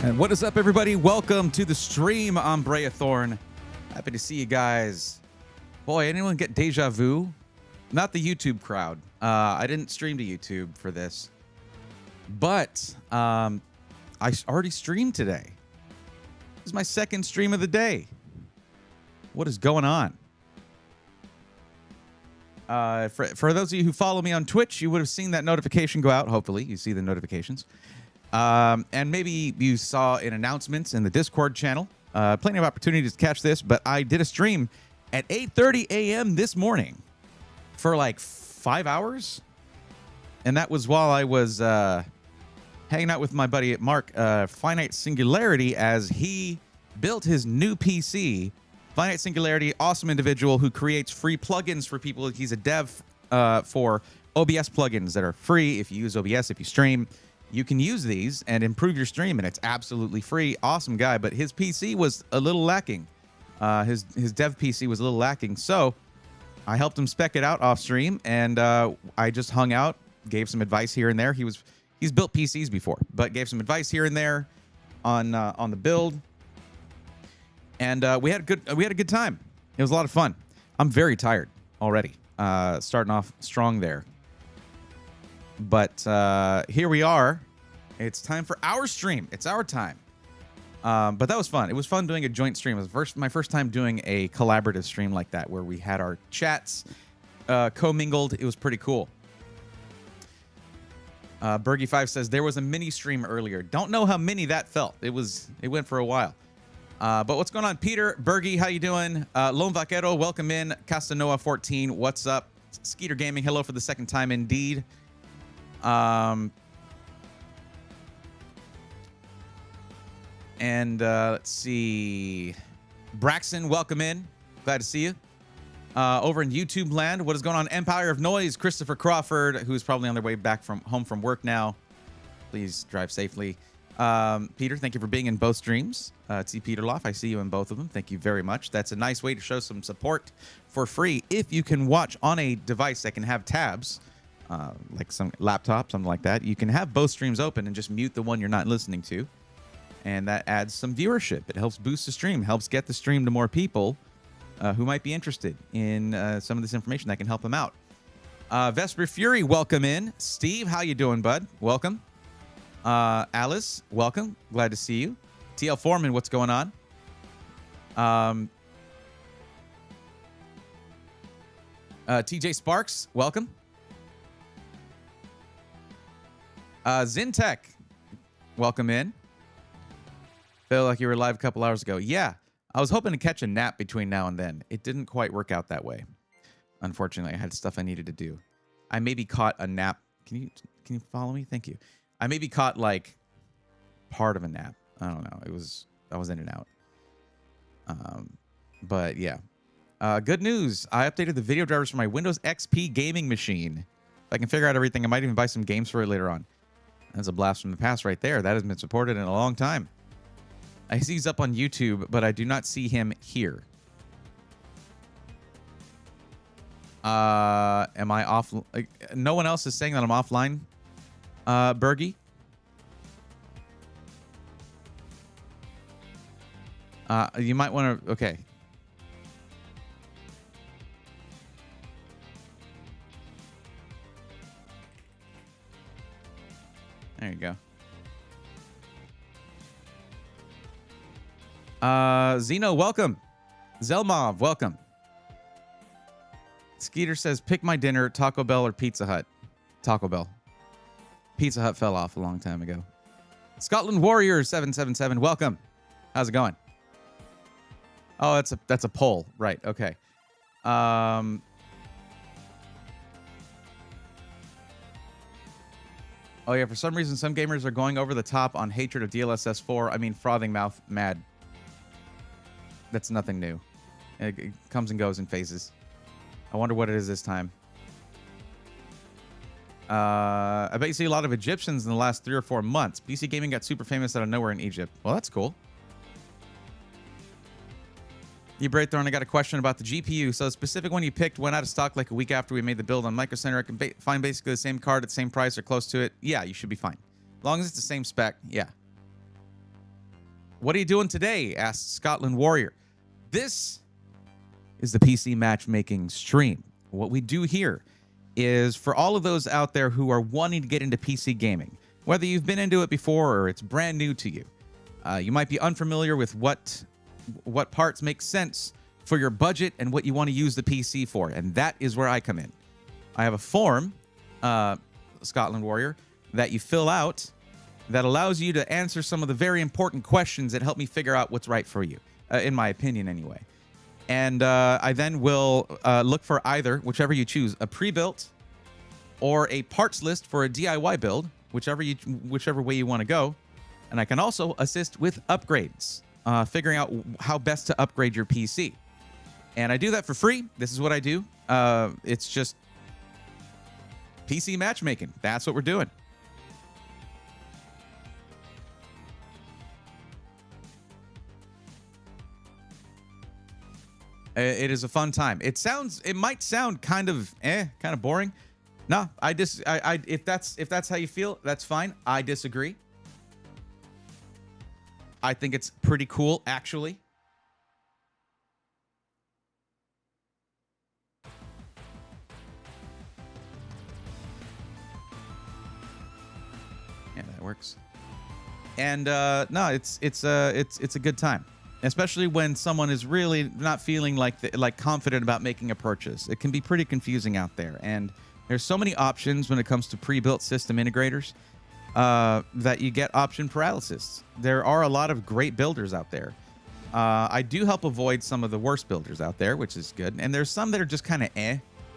And what is up, everybody? Welcome to the stream. I'm Brea Thorn. Happy to see you guys. Boy, anyone get deja vu? Not the YouTube crowd. I didn't stream to YouTube for this, but I already streamed today. This is my second stream of the day. What is going on? For those of you who follow me on Twitch, you would have seen that notification go out. Hopefully, you see the notifications. And maybe you saw an announcement in the Discord channel. Plenty of opportunities to catch this, but I did a stream at 8:30 a.m. this morning for like 5 hours. And that was while I was hanging out with my buddy Mark, Finite Singularity, as he built his new PC. Finite Singularity, awesome individual who creates free plugins for people. He's a dev for OBS plugins that are free. If you use OBS, if you stream, you can use these and improve your stream, and it's absolutely free. Awesome guy, but his PC was a little lacking. His dev PC was a little lacking, so I helped him spec it out off stream, and I just hung out, gave some advice here and there. He's built PCs before, but gave some advice here and there on the build, and we had a good time. It was a lot of fun. I'm very tired already. Starting off strong there. But here we are. It's time for our stream. It's our time. But that was fun. It was fun doing a joint stream. It was my first time doing a collaborative stream like that, where we had our chats commingled. It was pretty cool. Bergie5 says there was a mini stream earlier. Don't know how mini that felt. It went for a while. But what's going on, Peter? Bergie, how you doing? Lone Vaquero, welcome in. Castanoa 14, what's up? Skeeter Gaming, hello for the second time indeed. Let's see. Braxton, welcome in. Glad to see you. Over in YouTube land, what is going on? Empire of Noise, Christopher Crawford, who's probably on their way back home from work now. Please drive safely. Peter, thank you for being in both streams. T. Peterloff, I see you in both of them. Thank you very much. That's a nice way to show some support for free. If you can watch on a device that can have tabs, like some laptop, something like that, you can have both streams open and just mute the one you're not listening to. And that adds some viewership. It helps boost the stream, helps get the stream to more people who might be interested in some of this information that can help them out. Vesper Fury, welcome in. Steve, how you doing, bud? Welcome. Alice, welcome. Glad to see you. TL Foreman, what's going on? TJ Sparks, welcome. Zintech, welcome in. Feel like you were live a couple hours ago. Yeah, I was hoping to catch a nap between now and then. It didn't quite work out that way. Unfortunately, I had stuff I needed to do. I maybe caught a nap. Can you follow me? Thank you. I maybe caught like part of a nap. I don't know. I was in and out. But yeah. Good news. I updated the video drivers for my Windows XP gaming machine. If I can figure out everything, I might even buy some games for it later on. That's a blast from the past right there. That has been supported in a long time. I see he's up on YouTube, but I do not see him here. Am I off? No one else is saying that I'm offline, Bergie? You might want to... Okay. There you go. Zeno, welcome. Zelmov, welcome. Skeeter says, pick my dinner, Taco Bell or Pizza Hut. Taco Bell. Pizza Hut fell off a long time ago. Scotland Warrior 777, welcome. How's it going? Oh, that's a poll. Right, okay. Oh yeah, for some reason, some gamers are going over the top on hatred of DLSS 4. I mean, frothing mouth mad. That's nothing new. It comes and goes in phases. I wonder what it is this time. I bet you see a lot of Egyptians in the last 3 or 4 months. PC gaming got super famous out of nowhere in Egypt. Well, that's cool. You Braythorn, I got a question about the GPU. So the specific one you picked went out of stock like a week after we made the build on Micro Center. I can find basically the same card at the same price or close to it. Yeah, you should be fine. As long as it's the same spec, yeah. What are you doing today? Asked Scotland Warrior. This is the PC Matchmaking stream. What we do here is for all of those out there who are wanting to get into PC gaming, whether you've been into it before or it's brand new to you. You might be unfamiliar with what parts make sense for your budget and what you want to use the PC for, and that is where I come in. I have a form, Scotland Warrior, that you fill out that allows you to answer some of the very important questions that help me figure out what's right for you, in my opinion anyway. And I then will look for either, whichever you choose, a pre-built or a parts list for a DIY build, whichever way you want to go. And I can also assist with upgrades, figuring out how best to upgrade your PC. And I do that for free. This is what I do. It's just PC matchmaking. That's what we're doing. It is a fun time. It might sound kind of boring. No, if that's how you feel, that's fine. I disagree. I think it's pretty cool, actually. Yeah, that works. And no, it's a good time, especially when someone is really not feeling like confident about making a purchase. It can be pretty confusing out there, and there's so many options when it comes to pre-built system integrators that you get option paralysis. There are a lot of great builders out there. I do help avoid some of the worst builders out there, which is good. And there's some that are just kind of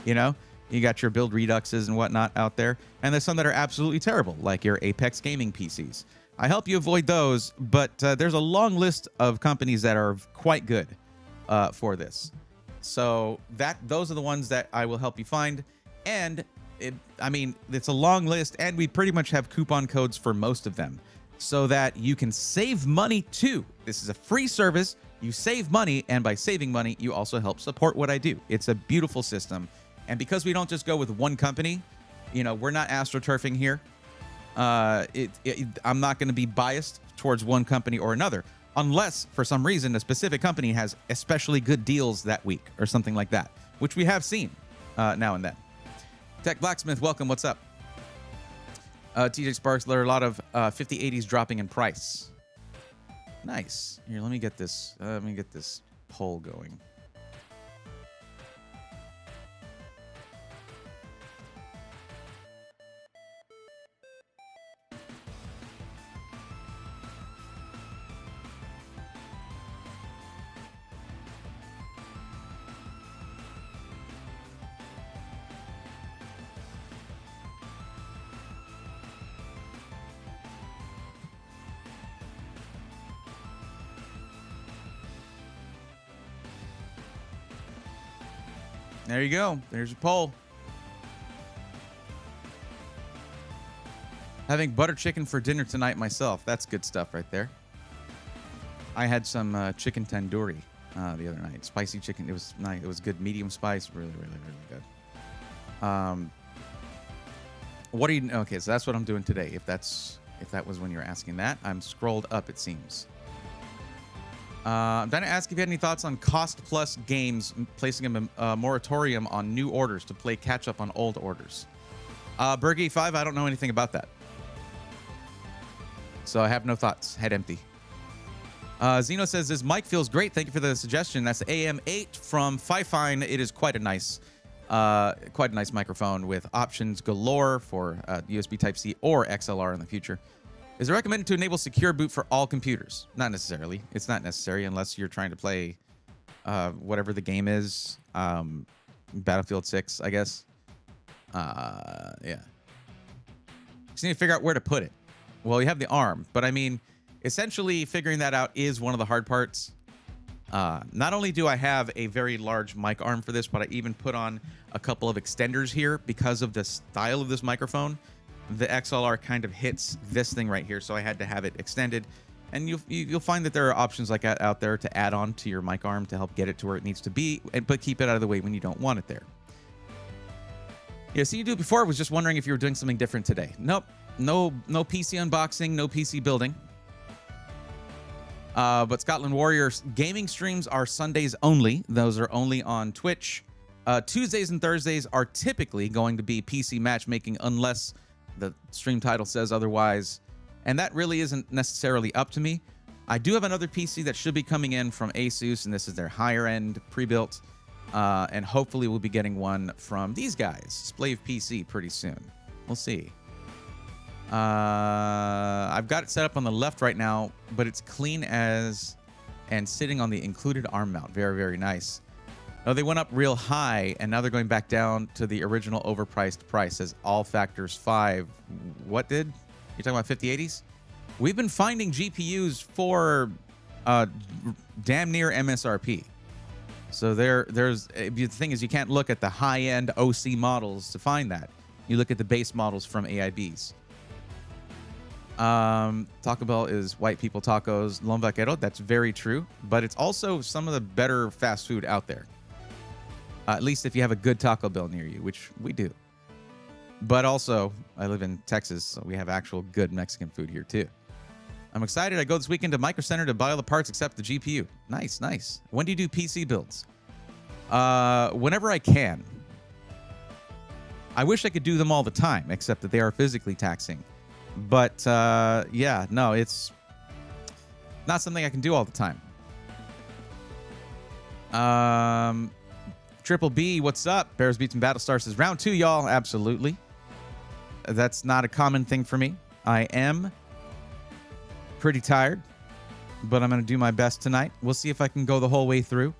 you know? You got your build reduxes and whatnot out there. And there's some that are absolutely terrible, like your Apex gaming PCs. I help you avoid those, but there's a long list of companies that are quite good for this. So those are the ones that I will help you find. And it's a long list, and we pretty much have coupon codes for most of them so that you can save money too. This is a free service. You save money, and by saving money, you also help support what I do. It's a beautiful system. And because we don't just go with one company, we're not astroturfing here. I'm not going to be biased towards one company or another, unless for some reason a specific company has especially good deals that week or something like that, which we have seen now and then. Tech Blacksmith, welcome. What's up? TJ Sparks, there are a lot of 5080s dropping in price. Nice. Here, let me get this poll going. There you go. There's your poll. Having butter chicken for dinner tonight myself. That's good stuff right there. I had some chicken tandoori the other night. Spicy chicken. It was nice. It was good. Medium spice. Really, really, really good. What are you? Okay, so that's what I'm doing today. If that was when you were asking that, I'm scrolled up. It seems. I'm trying to ask if you had any thoughts on cost-plus games, placing a moratorium on new orders to play catch-up on old orders. Bergie5, I don't know anything about that. So I have no thoughts. Head empty. Zeno says, this mic feels great. Thank you for the suggestion. That's the AM8 from Fifine. It is quite a nice microphone with options galore for USB Type-C or XLR in the future. Is it recommended to enable secure boot for all computers? Not necessarily. It's not necessary unless you're trying to play whatever the game is. Battlefield 6, I guess. Yeah. Just need to figure out where to put it. Well, you have the arm, but I mean, essentially figuring that out is one of the hard parts. Not only do I have a very large mic arm for this, but I even put on a couple of extenders here because of the style of this microphone. The XLR kind of hits this thing right here, so I had to have it extended. And you'll find that there are options like that out there to add on to your mic arm to help get it to where it needs to be, but keep it out of the way when you don't want it there. Yeah, so you do it before. I was just wondering if you were doing something different today. Nope, no PC unboxing, no PC building. But Scotland Warriors gaming streams are Sundays only. Those are only on Twitch. Tuesdays and Thursdays are typically going to be PC Matchmaking unless the stream title says otherwise. And that really isn't necessarily up to me. I do have another PC that should be coming in from Asus, and this is their higher end pre-built. And hopefully we'll be getting one from these guys, Splave PC, pretty soon. We'll see. I've got it set up on the left right now, but it's clean as and sitting on the included arm mount. Very, very nice. Oh, they went up real high, and now they're going back down to the original overpriced price as all factors 5. What did? You're talking about 5080s? We've been finding GPUs for damn near MSRP. So there's the thing is you can't look at the high-end OC models to find that. You look at the base models from AIBs. Taco Bell is white people tacos. Lon Vaquero, that's very true. But it's also some of the better fast food out there. At least if you have a good Taco Bell near you, which we do. But also, I live in Texas, so we have actual good Mexican food here too. I'm excited. I go this weekend to Micro Center to buy all the parts except the GPU. Nice, nice. When do you do PC builds? Whenever I can. I wish I could do them all the time, except that they are physically taxing. But yeah, no, it's not something I can do all the time. Triple B, what's up? Bears Beats and Battlestar says round 2, y'all. Absolutely. That's not a common thing for me. I am pretty tired, but I'm going to do my best tonight. We'll see if I can go the whole way through.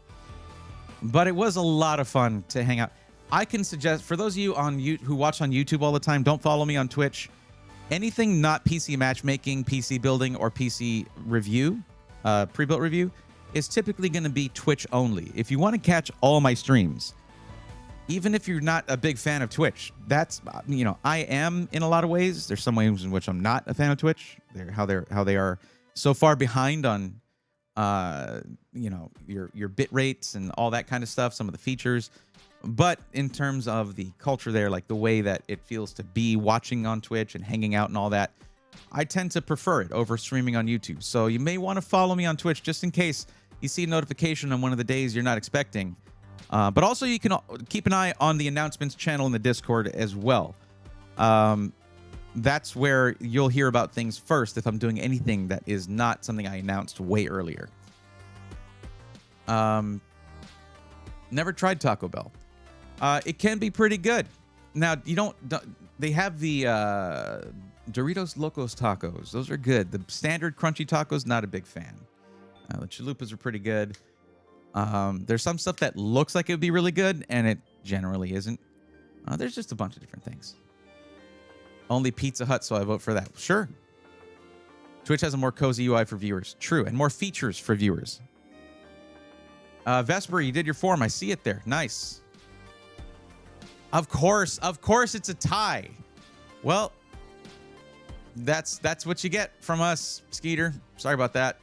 But it was a lot of fun to hang out. I can suggest, for those of you who watch on YouTube all the time, don't follow me on Twitch. Anything not PC matchmaking, PC building, or PC review, pre-built review, is typically going to be Twitch only. If you want to catch all my streams, even if you're not a big fan of Twitch, that's, you know, I am in a lot of ways. There's some ways in which I'm not a fan of Twitch. How they are so far behind on, you know, your bit rates and all that kind of stuff, some of the features. But in terms of the culture there, like the way that it feels to be watching on Twitch and hanging out and all that, I tend to prefer it over streaming on YouTube. So you may want to follow me on Twitch just in case you see a notification on one of the days you're not expecting. But also you can keep an eye on the announcements channel in the Discord as well. That's where you'll hear about things first if I'm doing anything that is not something I announced way earlier. Never tried Taco Bell. It can be pretty good. Now, they have the Doritos Locos Tacos. Those are good. The standard crunchy tacos, not a big fan. The chalupas are pretty good. There's some stuff that looks like it would be really good, and it generally isn't. There's just a bunch of different things. Only Pizza Hut, so I vote for that. Sure. Twitch has a more cozy UI for viewers. True, and more features for viewers. Vesper, you did your form. I see it there. Nice. Of course it's a tie. Well, that's what you get from us, Skeeter. Sorry about that.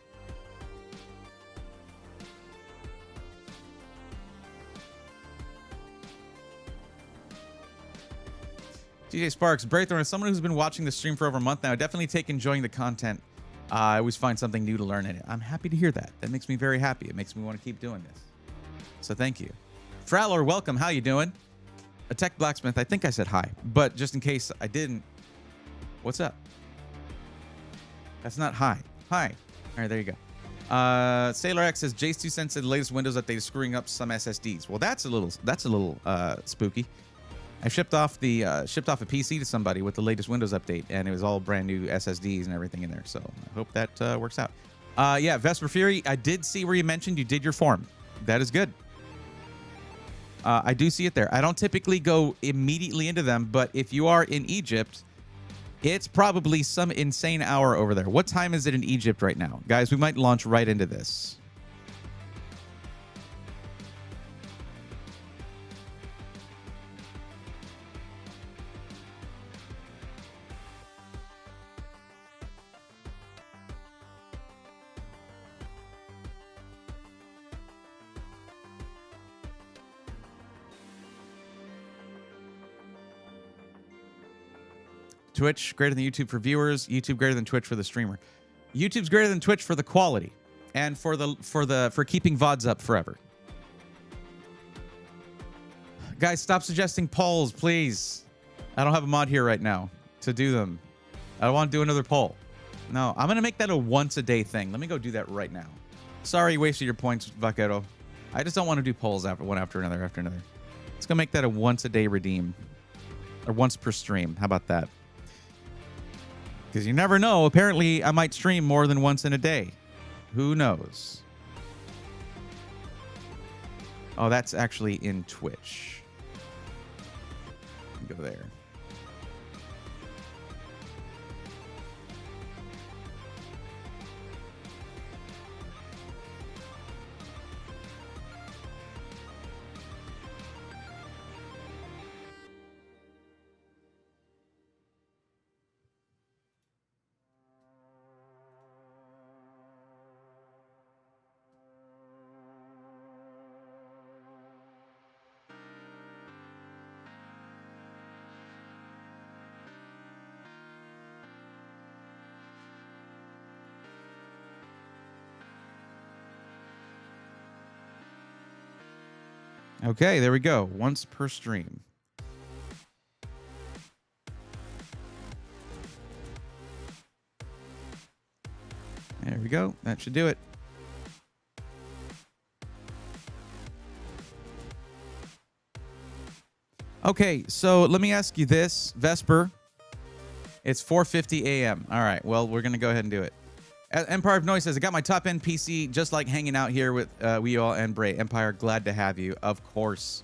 DJ Sparks, Braithorn, as someone who's been watching the stream for over a month now, I definitely take enjoying the content. I always find something new to learn in it. I'm happy to hear that. That makes me very happy. It makes me want to keep doing this. So thank you. Frowler, welcome. How you doing? A Tech Blacksmith, I think I said hi, but just in case I didn't, what's up? That's not hi. Hi. All right, there you go. Sailor X says Jace 2 cents said the latest Windows update is screwing up some SSDs. Well, that's a little spooky. I shipped off a PC to somebody with the latest Windows update, and it was all brand new SSDs and everything in there. So I hope that works out. Yeah, Vesper Fury, I did see where you mentioned you did your form. That is good. I do see it there. I don't typically go immediately into them, but if you are in Egypt, it's probably some insane hour over there. What time is it in Egypt right now? Guys, we might launch right into this. Twitch greater than YouTube for viewers. YouTube greater than Twitch for the streamer. YouTube's greater than Twitch for the quality. and for keeping VODs up forever. Guys, stop suggesting polls, please. I don't have a mod here right now to do them. I don't want to do another poll. No, I'm going to make that a once-a-day thing. Let me go do that right now. Sorry you wasted your points, Vaquero. I just don't want to do polls one after another after another. Let's go make that a once-a-day redeem. Or once per stream. How about that? Because you never know. Apparently, I might stream more than once in a day. Who knows? Oh, that's actually in Twitch. Go there. Okay, there we go. Once per stream. There we go. That should do it. Okay, so let me ask you this, Vesper. It's 4:50 a.m. All right, well, we're going to go ahead and do it. Empire of Noise says, I got my top-end PC, just like hanging out here with we all and Bray. Empire, glad to have you, of course.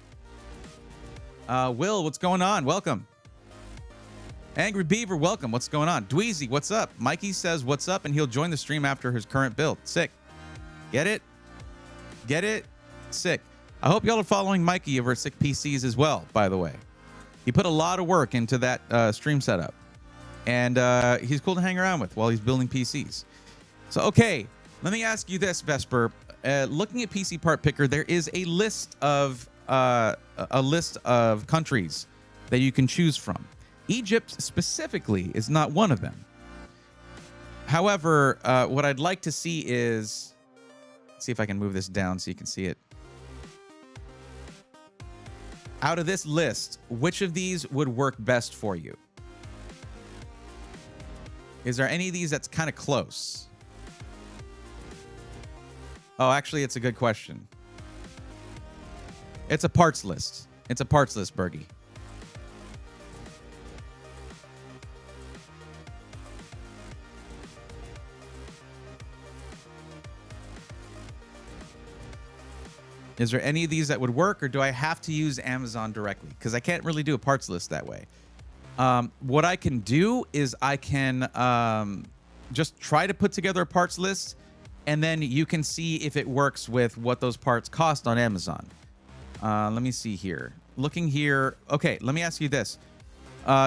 Will, what's going on? Welcome. Angry Beaver, welcome. What's going on? Dweezy, what's up? Mikey says, what's up? And he'll join the stream after his current build. Sick. Get it? Get it? Sick. I hope y'all are following Mikey over at Sick PCs as well, by the way. He put a lot of work into that stream setup. And he's cool to hang around with while he's building PCs. So, okay, let me ask you this, Vesper. Looking at PC Part Picker, there is a list of countries that you can choose from. Egypt specifically is not one of them. However, what I'd like to see is, see if I can move this down so you can see it. Out of this list, which of these would work best for you? Is there any of these that's kind of close? Oh, actually, it's a good question. It's a parts list. It's a parts list, Bergie. Is there any of these that would work, or do I have to use Amazon directly? Because I can't really do a parts list that way. What I can do is I can just try to put together a parts list, and then you can see if it works with what those parts cost on Amazon. Let me see here. Looking here. Okay, let me ask you this.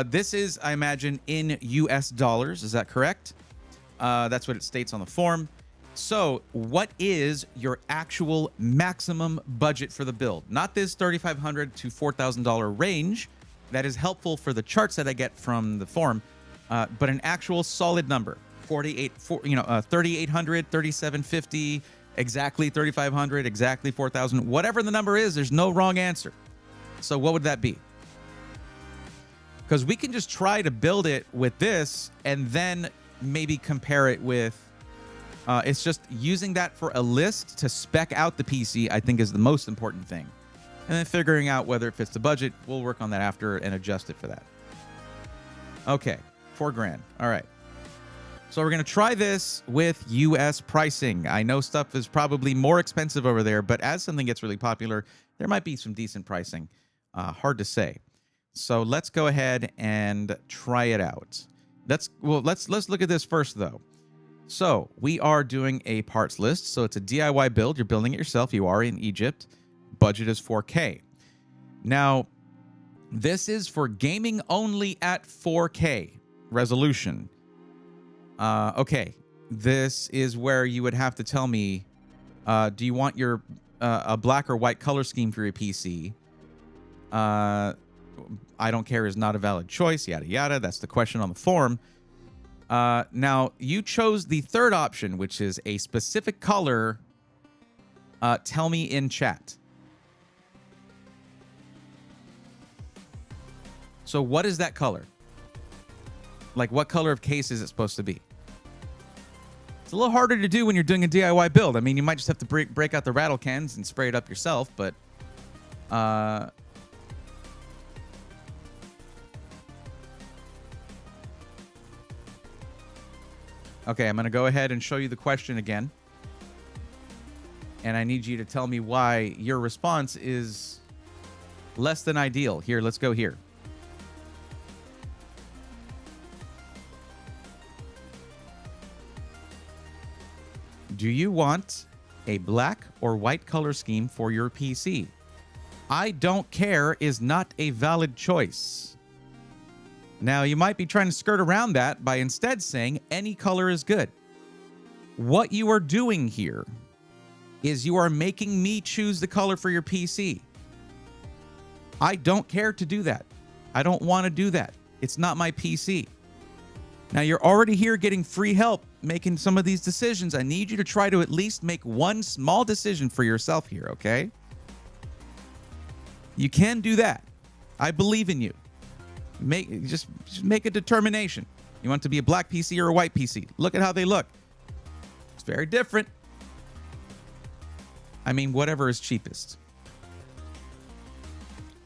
This is, I imagine, in US dollars. Is that correct? That's what it states on the form. So what is your actual maximum budget for the build? Not this $3,500 to $4,000 range. That is helpful for the charts that I get from the form, but an actual solid number. 3,800, 3,750, exactly 3,500, exactly 4,000. Whatever the number is, there's no wrong answer. So what would that be? Because we can just try to build it with this and then maybe compare it with... it's just using that for a list to spec out the PC, I think, is the most important thing. And then figuring out whether it fits the budget. We'll work on that after and adjust it for that. Okay, $4,000. All right. So we're going to try this with US pricing. I know stuff is probably more expensive over there, but as something gets really popular, there might be some decent pricing. Hard to say. So let's go ahead and try it out. Let's look at this first, though. So we are doing a parts list. So it's a DIY build. You're building it yourself. You are in Egypt. Budget is 4K. Now, this is for gaming only at 4K resolution. Okay, this is where you would have to tell me, do you want your a black or white color scheme for your PC? I don't care is not a valid choice, yada, yada. That's the question on the form. Now, you chose the third option, which is a specific color. Tell me in chat. So what is that color? Like, what color of case is it supposed to be? It's a little harder to do when you're doing a DIY build. I mean, you might just have to break out the rattle cans and spray it up yourself, but... Okay, I'm going to go ahead and show you the question again. And I need you to tell me why your response is less than ideal. Here, let's go here. Do you want a black or white color scheme for your PC? I don't care is not a valid choice. Now, you might be trying to skirt around that by instead saying any color is good. What you are doing here is you are making me choose the color for your PC. I don't care to do that. I don't want to do that. It's not my PC. Now, you're already here getting free help making some of these decisions. I need you to try to at least make one small decision for yourself here, okay? You can do that. I believe in you. Just make a determination. You want it to be a black PC or a white PC? Look at how they look. It's very different. I mean, whatever is cheapest.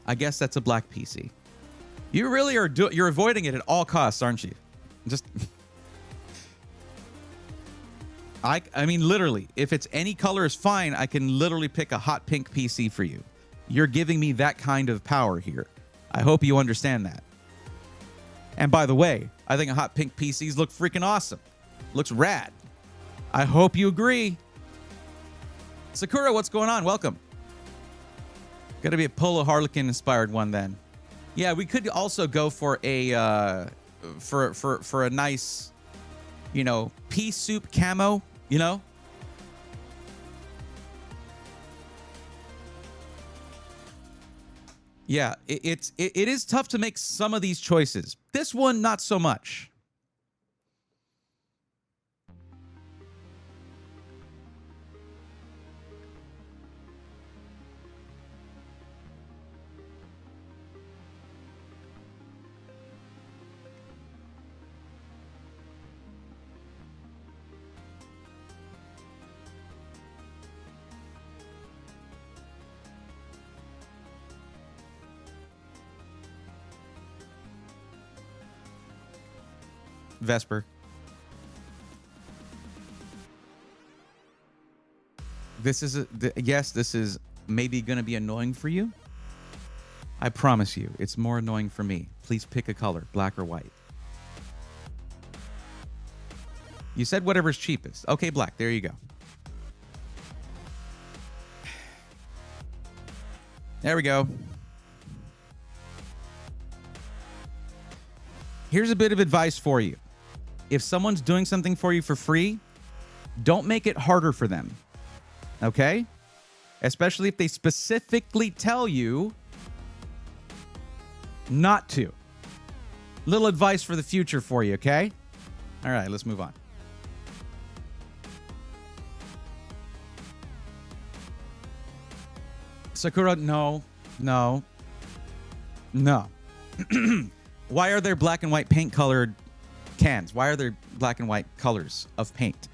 I guess that's a black PC. You really are you're avoiding it at all costs, aren't you? Just I mean, literally, if it's any color is fine, I can literally pick a hot pink PC for you. You're giving me that kind of power here. I hope you understand that. And by the way, I think a hot pink PCs look freaking awesome. Looks rad. I hope you agree. Sakura, what's going on? Welcome. Got to be a Polo Harlequin inspired one then. Yeah, we could also go for a for a nice, you know, pea soup camo, you know? Yeah, it is tough to make some of these choices. This one, not so much. Vesper. This is yes, this is maybe going to be annoying for you. I promise you, it's more annoying for me. Please pick a color, black or white. You said whatever's cheapest. Okay, black. There you go. There we go. Here's a bit of advice for you. If someone's doing something for you for free, don't make it harder for them. Okay? Especially if they specifically tell you not to. Little advice for the future for you, okay? All right, let's move on. Sakura, no. Why are there black and white paint colored cans? Why are there black and white colors of paint?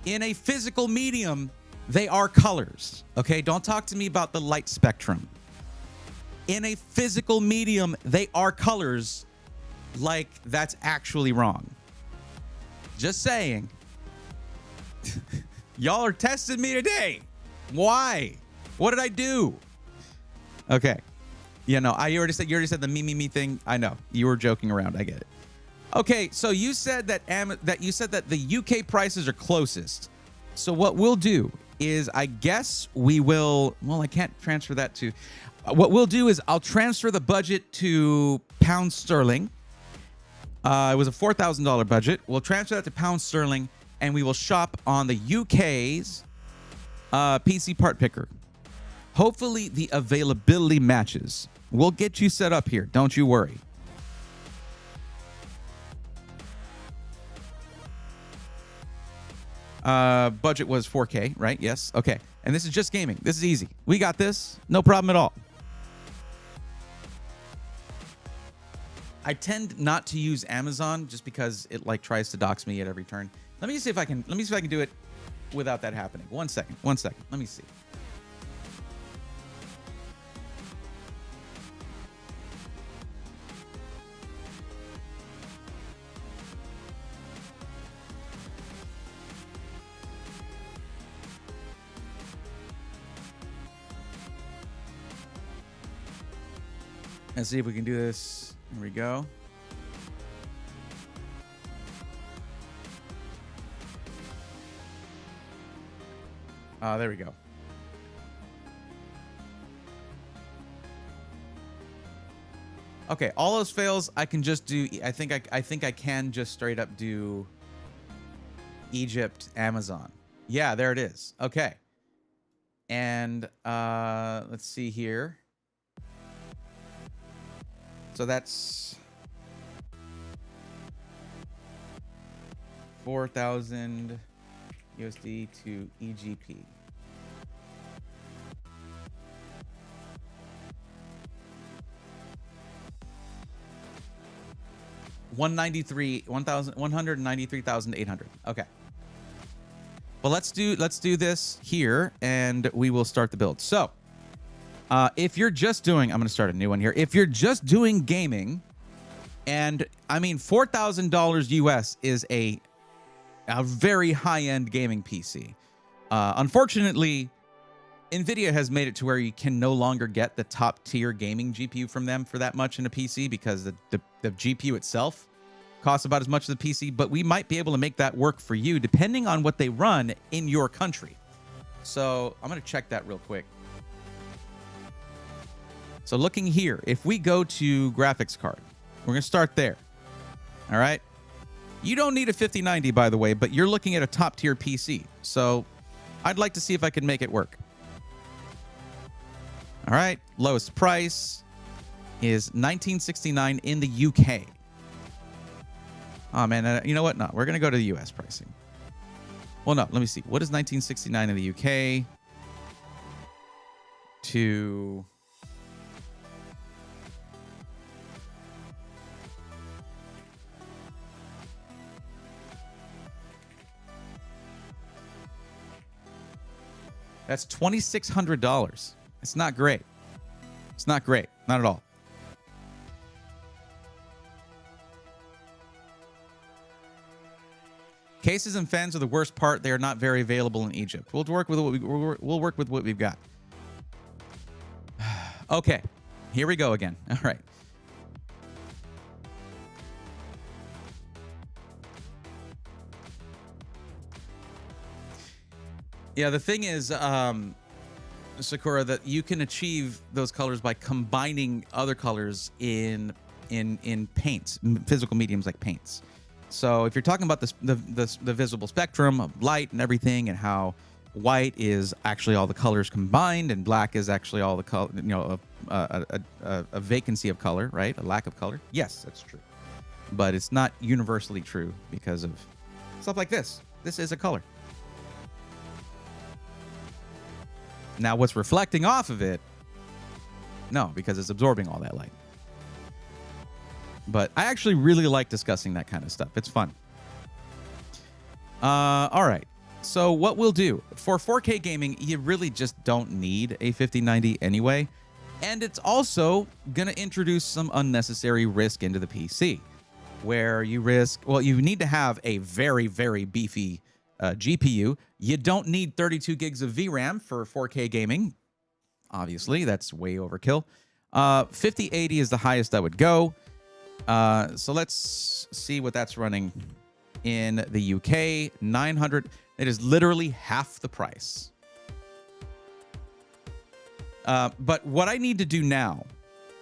In a physical medium, they are colors. Okay, don't talk to me about the light spectrum. In a physical medium, they are colors. Like, that's actually wrong. Just saying. Y'all are testing me today. Why? What did I do? Okay. Yeah, no, you already said the me thing. I know. You were joking around. I get it. Okay, so you said that the UK prices are closest. So what we'll do is, I guess we will, well, I can't transfer that to, what we'll do is I'll transfer the budget to pound sterling. It was a $4,000 budget. We'll transfer that to pound sterling, and we will shop on the UK's PC part picker. Hopefully the availability matches. We'll get you set up here. Don't you worry. Budget was 4K, right? Yes. Okay. And this is just gaming. This is easy. We got this. No problem at all. I tend not to use Amazon just because it like tries to dox me at every turn. Let me see if I can do it without that happening. One second. Let me see. Let's see if we can do this. Here we go. There we go. Okay, all those fails, I can just do. I think I can just straight up do Egypt, Amazon. Yeah, there it is. Okay, and let's see here. So that's 4,000 USD to EGP. $193,800. Okay. Well, let's do this here, and we will start the build. So, if you're just doing, I'm going to start a new one here. If you're just doing gaming, and I mean $4,000 US is a very high-end gaming PC. Unfortunately, NVIDIA has made it to where you can no longer get the top-tier gaming GPU from them for that much in a PC because the GPU itself costs about as much as the PC, but we might be able to make that work for you depending on what they run in your country. So I'm going to check that real quick. So looking here, if we go to graphics card, we're going to start there. All right. You don't need a 5090, by the way, but you're looking at a top-tier PC. So I'd like to see if I can make it work. All right. Lowest price is $1969 in the UK. Oh, man. You know what? No, we're going to go to the US pricing. Well, no. Let me see. What is $1969 in the UK to... That's $2,600. It's not great. It's not great. Not at all. Cases and fans are the worst part. They are not very available in Egypt. We'll work with what we've got. Okay, here we go again. All right. Yeah, the thing is, Sakura, that you can achieve those colors by combining other colors in paints, physical mediums like paints. So if you're talking about the visible spectrum of light and everything, and how white is actually all the colors combined and black is actually all the color, you know, a vacancy of color, right? A lack of color. Yes, that's true, but it's not universally true because of stuff like this. This is a color. Now, what's reflecting off of it? No, because it's absorbing all that light. But I actually really like discussing that kind of stuff. It's fun. All right. So what we'll do for 4K gaming, you really just don't need a 5090 anyway. And it's also going to introduce some unnecessary risk into the PC, where you risk, well, you need to have a very, very beefy GPU. You don't need 32 gigs of VRAM for 4K gaming. Obviously, that's way overkill. 5080 is the highest I would go. So let's see what that's running in the UK. 900. It is literally half the price. But what I need to do now,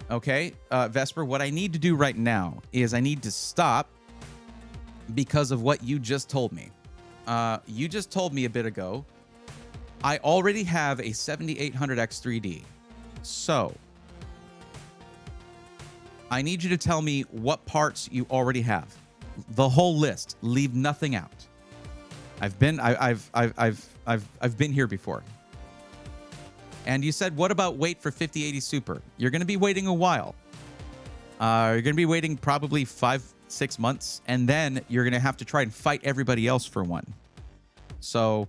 okay, Vesper, what I need to do right now is I need to stop because of what you just told me. You just told me a bit ago, I already have a 7800X3D. So I need you to tell me what parts you already have. The whole list. Leave nothing out. I've been here before. And you said, what about wait for 5080 Super? You're going to be waiting a while. You're going to be waiting probably 5-6 months, and then you're going to have to try and fight everybody else for one. So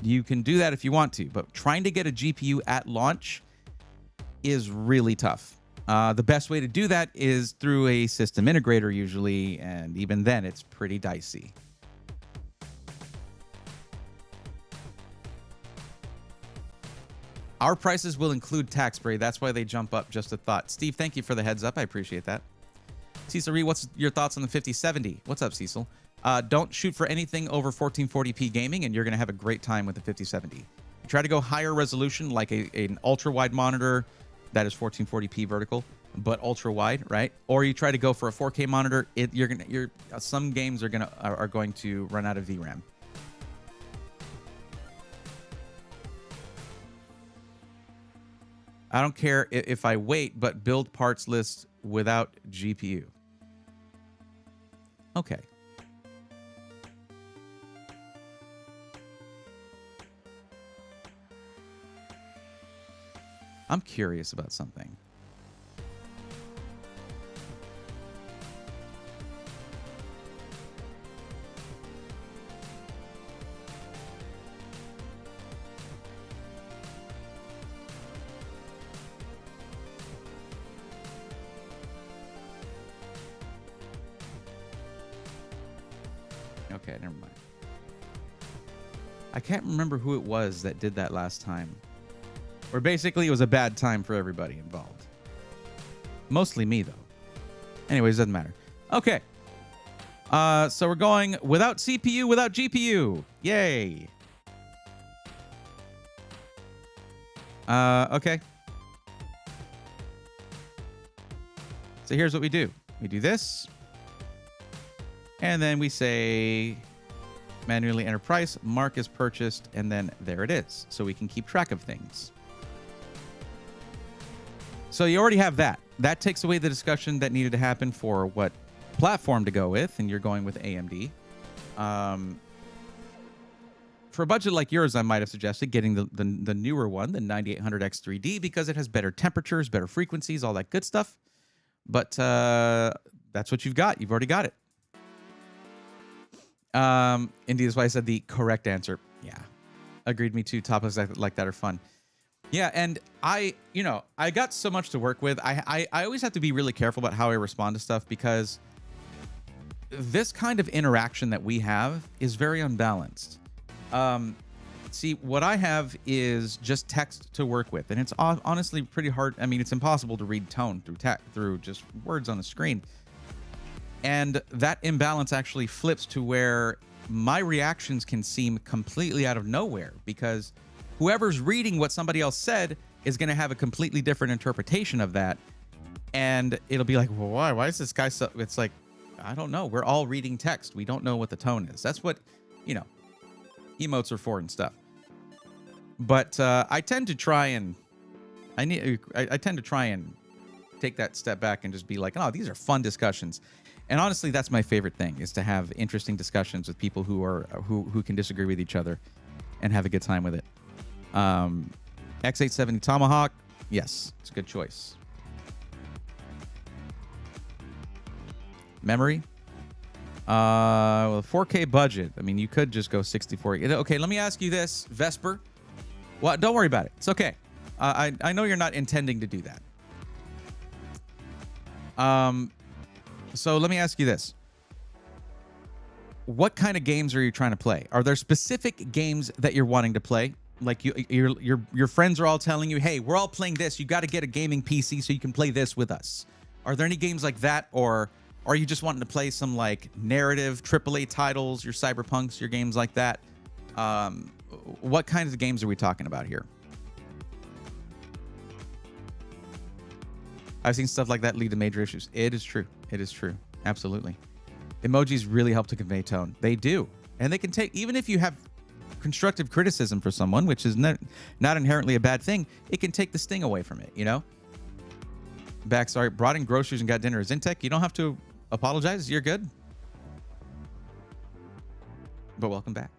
you can do that if you want to, but trying to get a GPU at launch is really tough. The best way to do that is through a system integrator usually, and even then it's pretty dicey. Our prices will include tax, Bray. That's why they jump up. Just a thought. Steve, thank you for the heads up. I appreciate that. Cecil Ree, what's your thoughts on the 5070? What's up, Cecil? Don't shoot for anything over 1440p gaming, and you're going to have a great time with the 5070. You try to go higher resolution, like an ultra-wide monitor that is 1440p vertical, but ultra-wide, right? Or you try to go for a 4K monitor. Some games are going to run out of VRAM. I don't care if I wait, but build parts list without GPU. Okay. I'm curious about something. Okay, never mind. I can't remember who it was that did that last time. Or basically, it was a bad time for everybody involved. Mostly me, though. Anyways, doesn't matter. Okay. So we're going without CPU, without GPU. Yay. Okay. So here's what we do. We do this. And then we say manually enter price, mark as purchased, and then there it is. So we can keep track of things. So you already have that. That takes away the discussion that needed to happen for what platform to go with, and you're going with AMD. For a budget like yours, I might have suggested getting the newer one, the 9800X3D, because it has better temperatures, better frequencies, all that good stuff. But that's what you've got. You've already got it. Indeed, that's why I said the correct answer. Yeah. Agreed, me too. Topics like that are fun. Yeah, and I got so much to work with. I always have to be really careful about how I respond to stuff, because this kind of interaction that we have is very unbalanced. See, what I have is just text to work with, and it's honestly pretty hard. I mean, it's impossible to read tone through just words on the screen. And that imbalance actually flips to where my reactions can seem completely out of nowhere, because whoever's reading what somebody else said is going to have a completely different interpretation of that. And it'll be like, well, why? Why is this guy so... It's like, I don't know. We're all reading text. We don't know what the tone is. That's what, emotes are for and stuff. But I tend to try and... I tend to try and take that step back and just be like, oh, these are fun discussions. And honestly, that's my favorite thing, is to have interesting discussions with people who can disagree with each other and have a good time with it. X870 Tomahawk, yes, it's a good choice. Memory, well, 4K budget. I mean, you could just go 64. Okay, let me ask you this, Vesper. Well, don't worry about it. It's okay. I know you're not intending to do that. So let me ask you this. What kind of games are you trying to play? Are there specific games that you're wanting to play? Like your friends are all telling you, hey, we're all playing this. You got to get a gaming PC so you can play this with us. Are there any games like that? Or are you just wanting to play some like narrative AAA titles, your Cyberpunks, your games like that? What kinds of games are we talking about here? I've seen stuff like that lead to major issues. It is true. It is true. Absolutely. Emojis really help to convey tone. They do. And they can take, even if you have constructive criticism for someone, which is not inherently a bad thing, it can take the sting away from it, Back, sorry, brought in groceries and got dinner. Zintech, you don't have to apologize. You're good. But welcome back.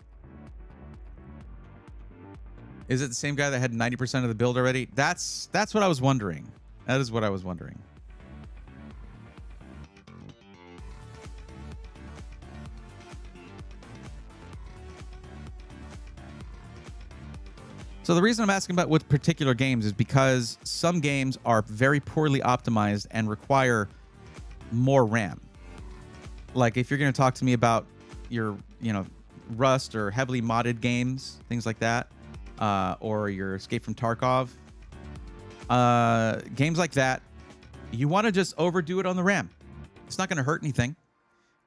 Is it the same guy that had 90% of the build already? That's what I was wondering. That is what I was wondering. So the reason I'm asking about with particular games is because some games are very poorly optimized and require more RAM. Like if you're going to talk to me about your, Rust or heavily modded games, things like that, or your Escape from Tarkov, games like that, you want to just overdo it on the RAM. It's not going to hurt anything.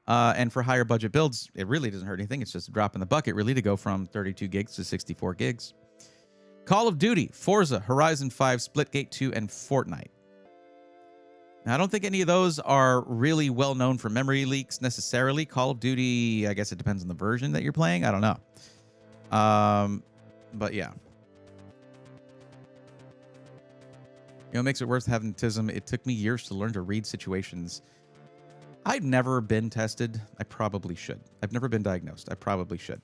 And for higher budget builds, it really doesn't hurt anything. It's just a drop in the bucket, really, to go from 32 gigs to 64 gigs. Call of Duty, Forza, Horizon 5, Splitgate 2, and Fortnite. Now, I don't think any of those are really well known for memory leaks necessarily. Call of Duty, I guess it depends on the version that you're playing. I don't know. But yeah. What makes it worse having autism? It took me years to learn to read situations. I've never been tested. I probably should. I've never been diagnosed. I probably should.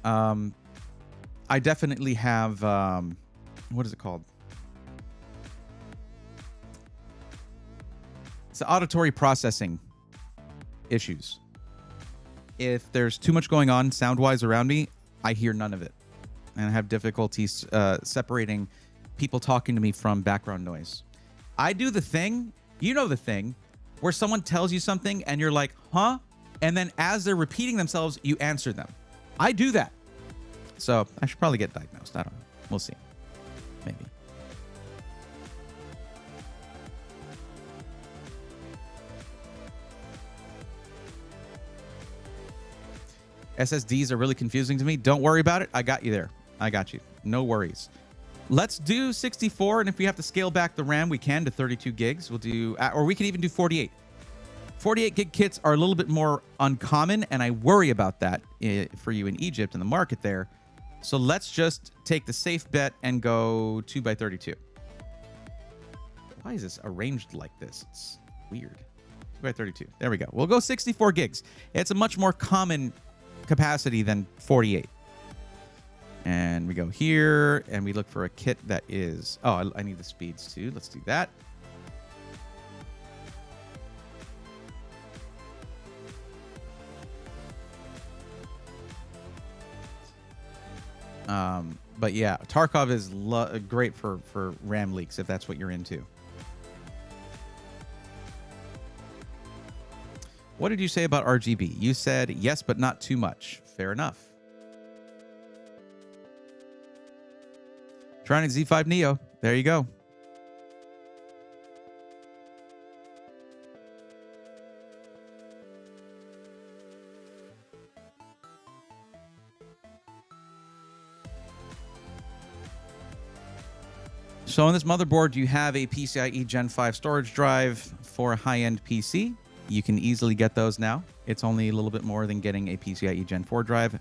I definitely have, what is it called? It's the auditory processing issues. If there's too much going on sound-wise around me, I hear none of it. And I have difficulties separating people talking to me from background noise. I do the thing, the thing, where someone tells you something and you're like, huh? And then as they're repeating themselves, you answer them. I do that. So I should probably get diagnosed. I don't know. We'll see. Maybe. SSDs are really confusing to me. Don't worry about it. I got you there. I got you. No worries. Let's do 64. And if we have to scale back the RAM, we can to 32 gigs. We'll do, or we can even do 48. 48 gig kits are a little bit more uncommon, and I worry about that for you in Egypt in the market there. So let's just take the safe bet and go 2x32. Why is this arranged like this? It's weird. 2x32. There we go. We'll go 64 gigs. It's a much more common capacity than 48. And we go here, and we look for a kit that is... Oh, I need the speeds too. Let's do that. But yeah, Tarkov is great for RAM leaks if that's what you're into. What did you say about RGB? You said yes, but not too much. Fair enough. Trying a Z5 Neo. There you go. So on this motherboard, you have a PCIe Gen 5 storage drive for a high-end PC. You can easily get those now. It's only a little bit more than getting a PCIe Gen 4 drive.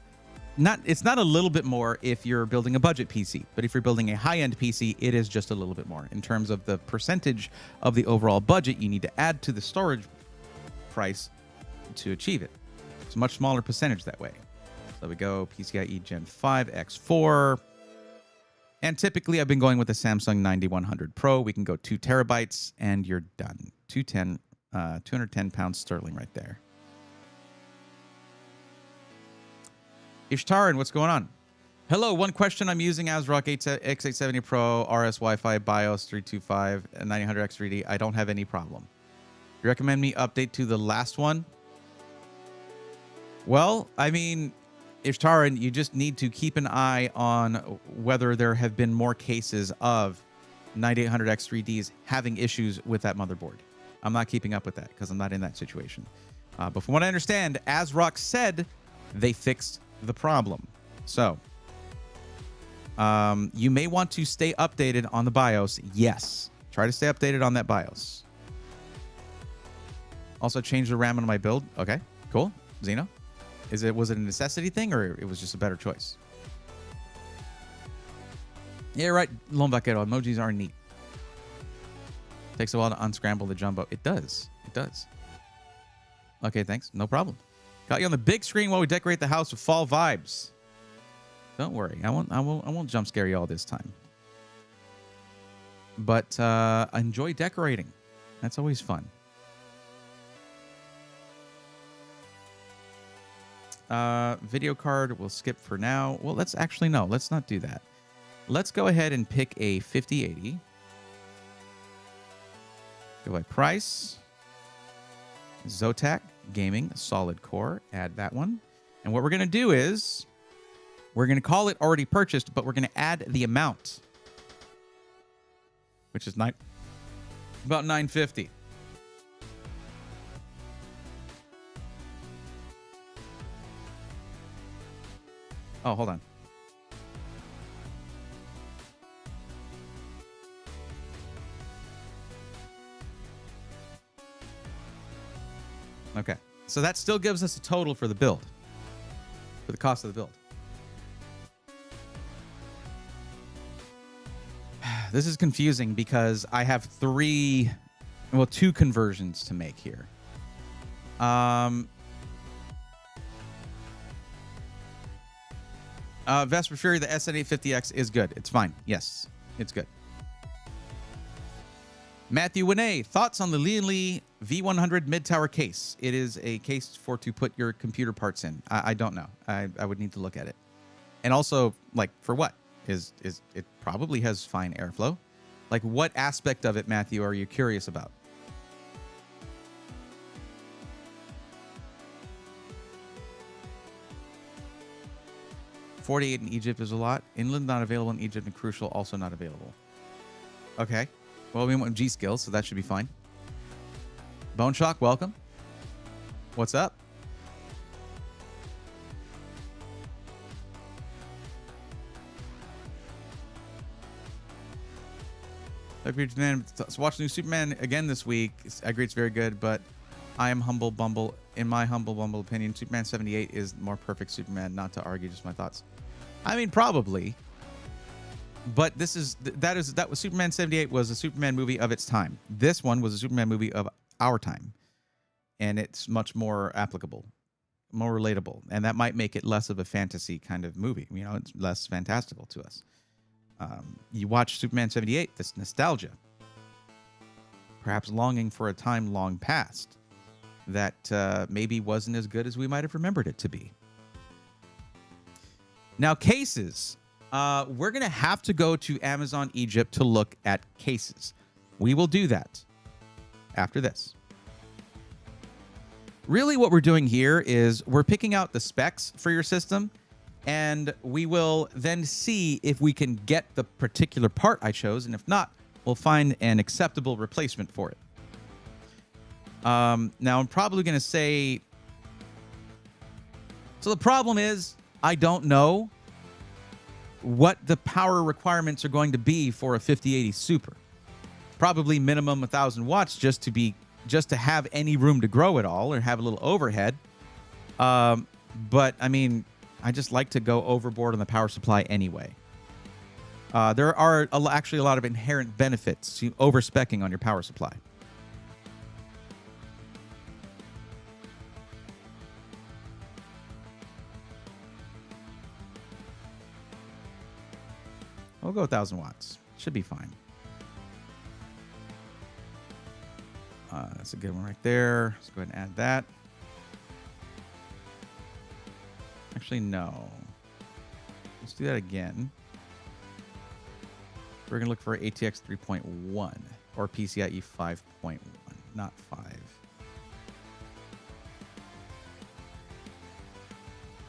It's not a little bit more if you're building a budget PC, but if you're building a high-end PC, it is just a little bit more. In terms of the percentage of the overall budget you need to add to the storage price to achieve it. It's a much smaller percentage that way. So we go PCIe Gen 5 X4. And typically, I've been going with the Samsung 9100 Pro. We can go 2 terabytes, and you're done. 210 pounds sterling right there. Ishtaran, what's going on? Hello, one question. I'm using ASRock X870 Pro, RS Wi-Fi, BIOS 325, 9000X3D. I don't have any problem. You recommend me update to the last one? Well, I mean... Ishtaran, you just need to keep an eye on whether there have been more cases of 9800X3Ds having issues with that motherboard. I'm not keeping up with that because I'm not in that situation. But from what I understand, ASRock said they fixed the problem. So you may want to stay updated on the BIOS. Yes. Try to stay updated on that BIOS. Also change the RAM on my build. Okay, cool. Zeno? Was it a necessity thing, or it was just a better choice? Yeah, right. Lone Vaquero, emojis are neat. Takes a while to unscramble the jumbo. It does. It does. Okay, thanks. No problem. Got you on the big screen while we decorate the house with fall vibes. Don't worry, I won't jump scare you all this time. But enjoy decorating. That's always fun. Video card we'll skip for now. Well, let's not do that. Let's go ahead and pick a 5080. Go by price. Zotac Gaming solid core. Add that one. And what we're going to do is we're going to call it already purchased, but we're going to add the amount, which is about $950. Oh, hold on. Okay. So that still gives us a total for the build, for the cost of the build. This is confusing because I have two conversions to make here. Vesper Fury, the SN850X is good. It's fine. Yes, it's good. Matthew Winay, thoughts on the Lee & Lee V100 mid-tower case? It is a case to put your computer parts in. I don't know. I would need to look at it. And also, like, for what? Is it probably has fine airflow? Like, what aspect of it, Matthew, are you curious about? $48 in Egypt is a lot. Inland not available in Egypt, and Crucial also not available. Okay. Well, we went G skills, so that should be fine. Bone Shock, welcome. What's up? Man, watch the new Superman again this week. I agree it's very good, but in my humble bumble opinion, Superman 78 is more perfect Superman. Not to argue, just my thoughts. I mean, probably. But that was Superman 78 was a Superman movie of its time. This one was a Superman movie of our time, and it's much more applicable, more relatable, and that might make it less of a fantasy kind of movie. You know, it's less fantastical to us. You watch Superman 78, this nostalgia, perhaps longing for a time long past that maybe wasn't as good as we might have remembered it to be. Now, cases. We're going to have to go to Amazon Egypt to look at cases. We will do that after this. Really what we're doing here is we're picking out the specs for your system, and we will then see if we can get the particular part I chose, and if not, we'll find an acceptable replacement for it. Now, I'm probably going to say... So the problem is, I don't know what the power requirements are going to be for a 5080 Super. Probably minimum 1,000 watts just to have any room to grow at all or have a little overhead. But I mean, I just like to go overboard on the power supply anyway. There are actually a lot of inherent benefits to overspeccing on your power supply. We'll go 1,000 watts. Should be fine. That's a good one right there. Let's go ahead and add that. Actually, no. Let's do that again. We're going to look for ATX 3.1 or PCIe 5.1, not 5.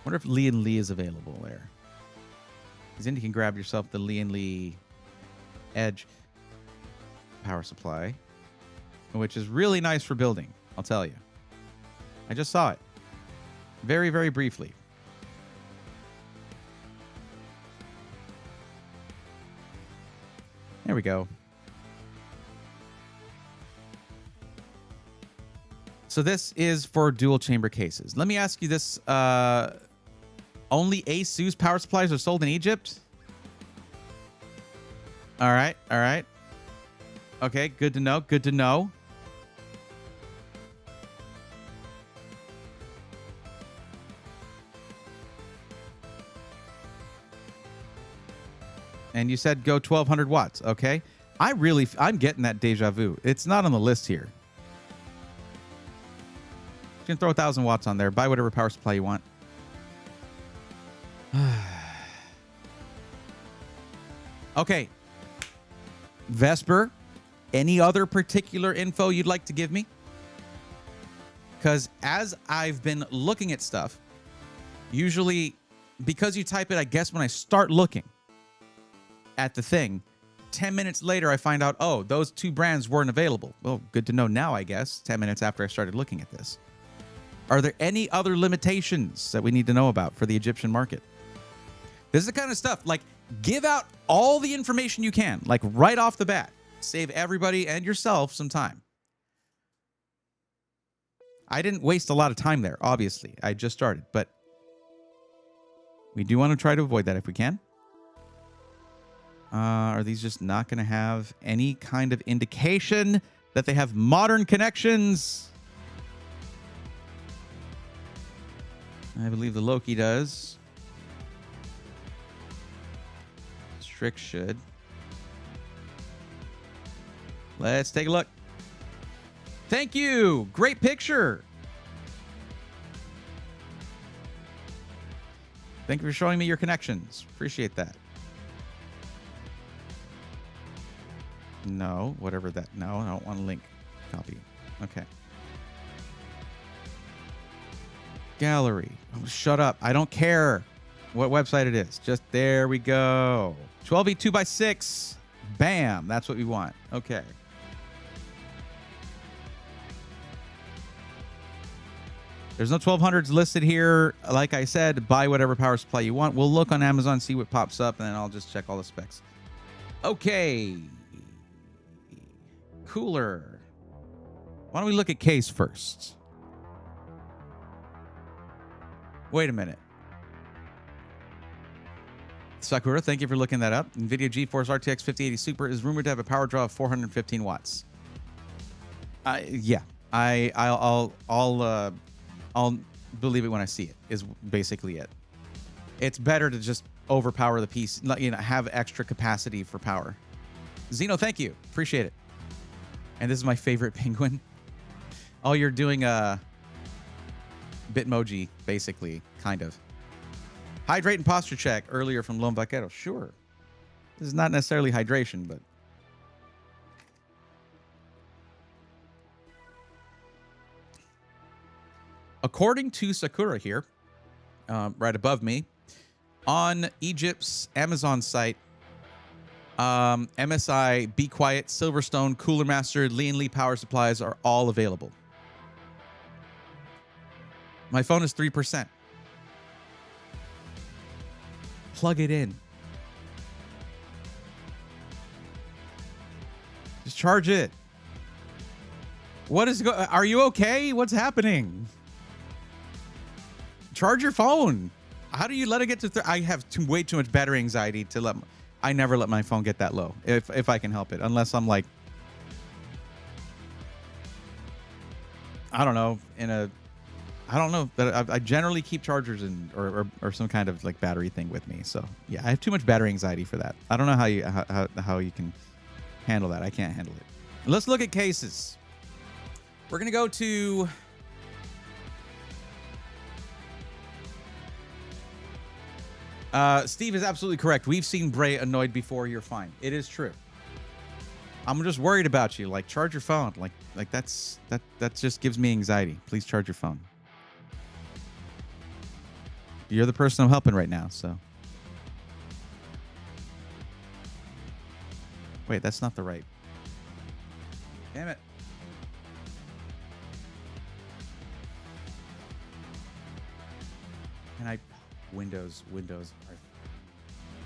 Wonder if Lee & Lee is available there. Because then you can grab yourself the Lee & Lee Edge power supply, which is really nice for building, I'll tell you. I just saw it very, very briefly. There we go. So this is for dual chamber cases. Let me ask you this. Only ASUS power supplies are sold in Egypt? All right. All right. Okay, good to know. Good to know. And you said go 1200 watts. Okay. I'm getting that deja vu. It's not on the list here. You can throw 1,000 watts on there. Buy whatever power supply you want. Okay. Vesper, any other particular info you'd like to give me? Because as I've been looking at stuff, usually because you type it, I guess when I start looking at the thing, 10 minutes later, I find out, oh, those two brands weren't available. Well, good to know now, I guess, 10 minutes after I started looking at this. Are there any other limitations that we need to know about for the Egyptian market? This is the kind of stuff, like, give out all the information you can, like right off the bat. Save everybody and yourself some time. I didn't waste a lot of time there, obviously. I just started, but we do want to try to avoid that if we can. Are these just not going to have any kind of indication that they have modern connections? I believe the Loki does. Strix should. Let's take a look. Thank you. Great picture. Thank you for showing me your connections. Appreciate that. No, whatever that. No, I don't want a link. Copy. Okay. Gallery. Oh, shut up. I don't care what website it is. Just there we go. 12E 2x6. Bam. That's what we want. Okay. There's no 1200s listed here. Like I said, buy whatever power supply you want. We'll look on Amazon, see what pops up, and then I'll just check all the specs. Okay. Cooler. Why don't we look at case first? Wait a minute. Sakura, thank you for looking that up. NVIDIA GeForce RTX 5080 Super is rumored to have a power draw of 415 watts. Yeah. I'll believe it when I see it, is basically it. It's better to just overpower the piece, you know, have extra capacity for power. Zeno, thank you. Appreciate it. And this is my favorite penguin. Oh, you're doing a Bitmoji, basically, kind of. Hydrate and posture check earlier from Lone Vaquero. Sure. This is not necessarily hydration, but... According to Sakura here, right above me, on Egypt's Amazon site, MSI, Be Quiet, Silverstone, Cooler Master, Lee & Lee power supplies are all available. My phone is 3%. Plug it in. Just charge it. What is are you okay? What's happening? Charge your phone. How do you let it get to I have way too much battery anxiety to let I never let my phone get that low if I can help it, unless I'm like, I don't know, I don't know, but I generally keep chargers or some kind of like battery thing with me. So yeah, I have too much battery anxiety for that. I don't know how you can handle that. I can't handle it. Let's look at cases. We're gonna go to Steve is absolutely correct. We've seen Bray annoyed before. You're fine. It is true. I'm just worried about you. Like, charge your phone. Like that just gives me anxiety. Please charge your phone. You're the person I'm helping right now, so. Wait, that's not the right. Damn it. And Windows. I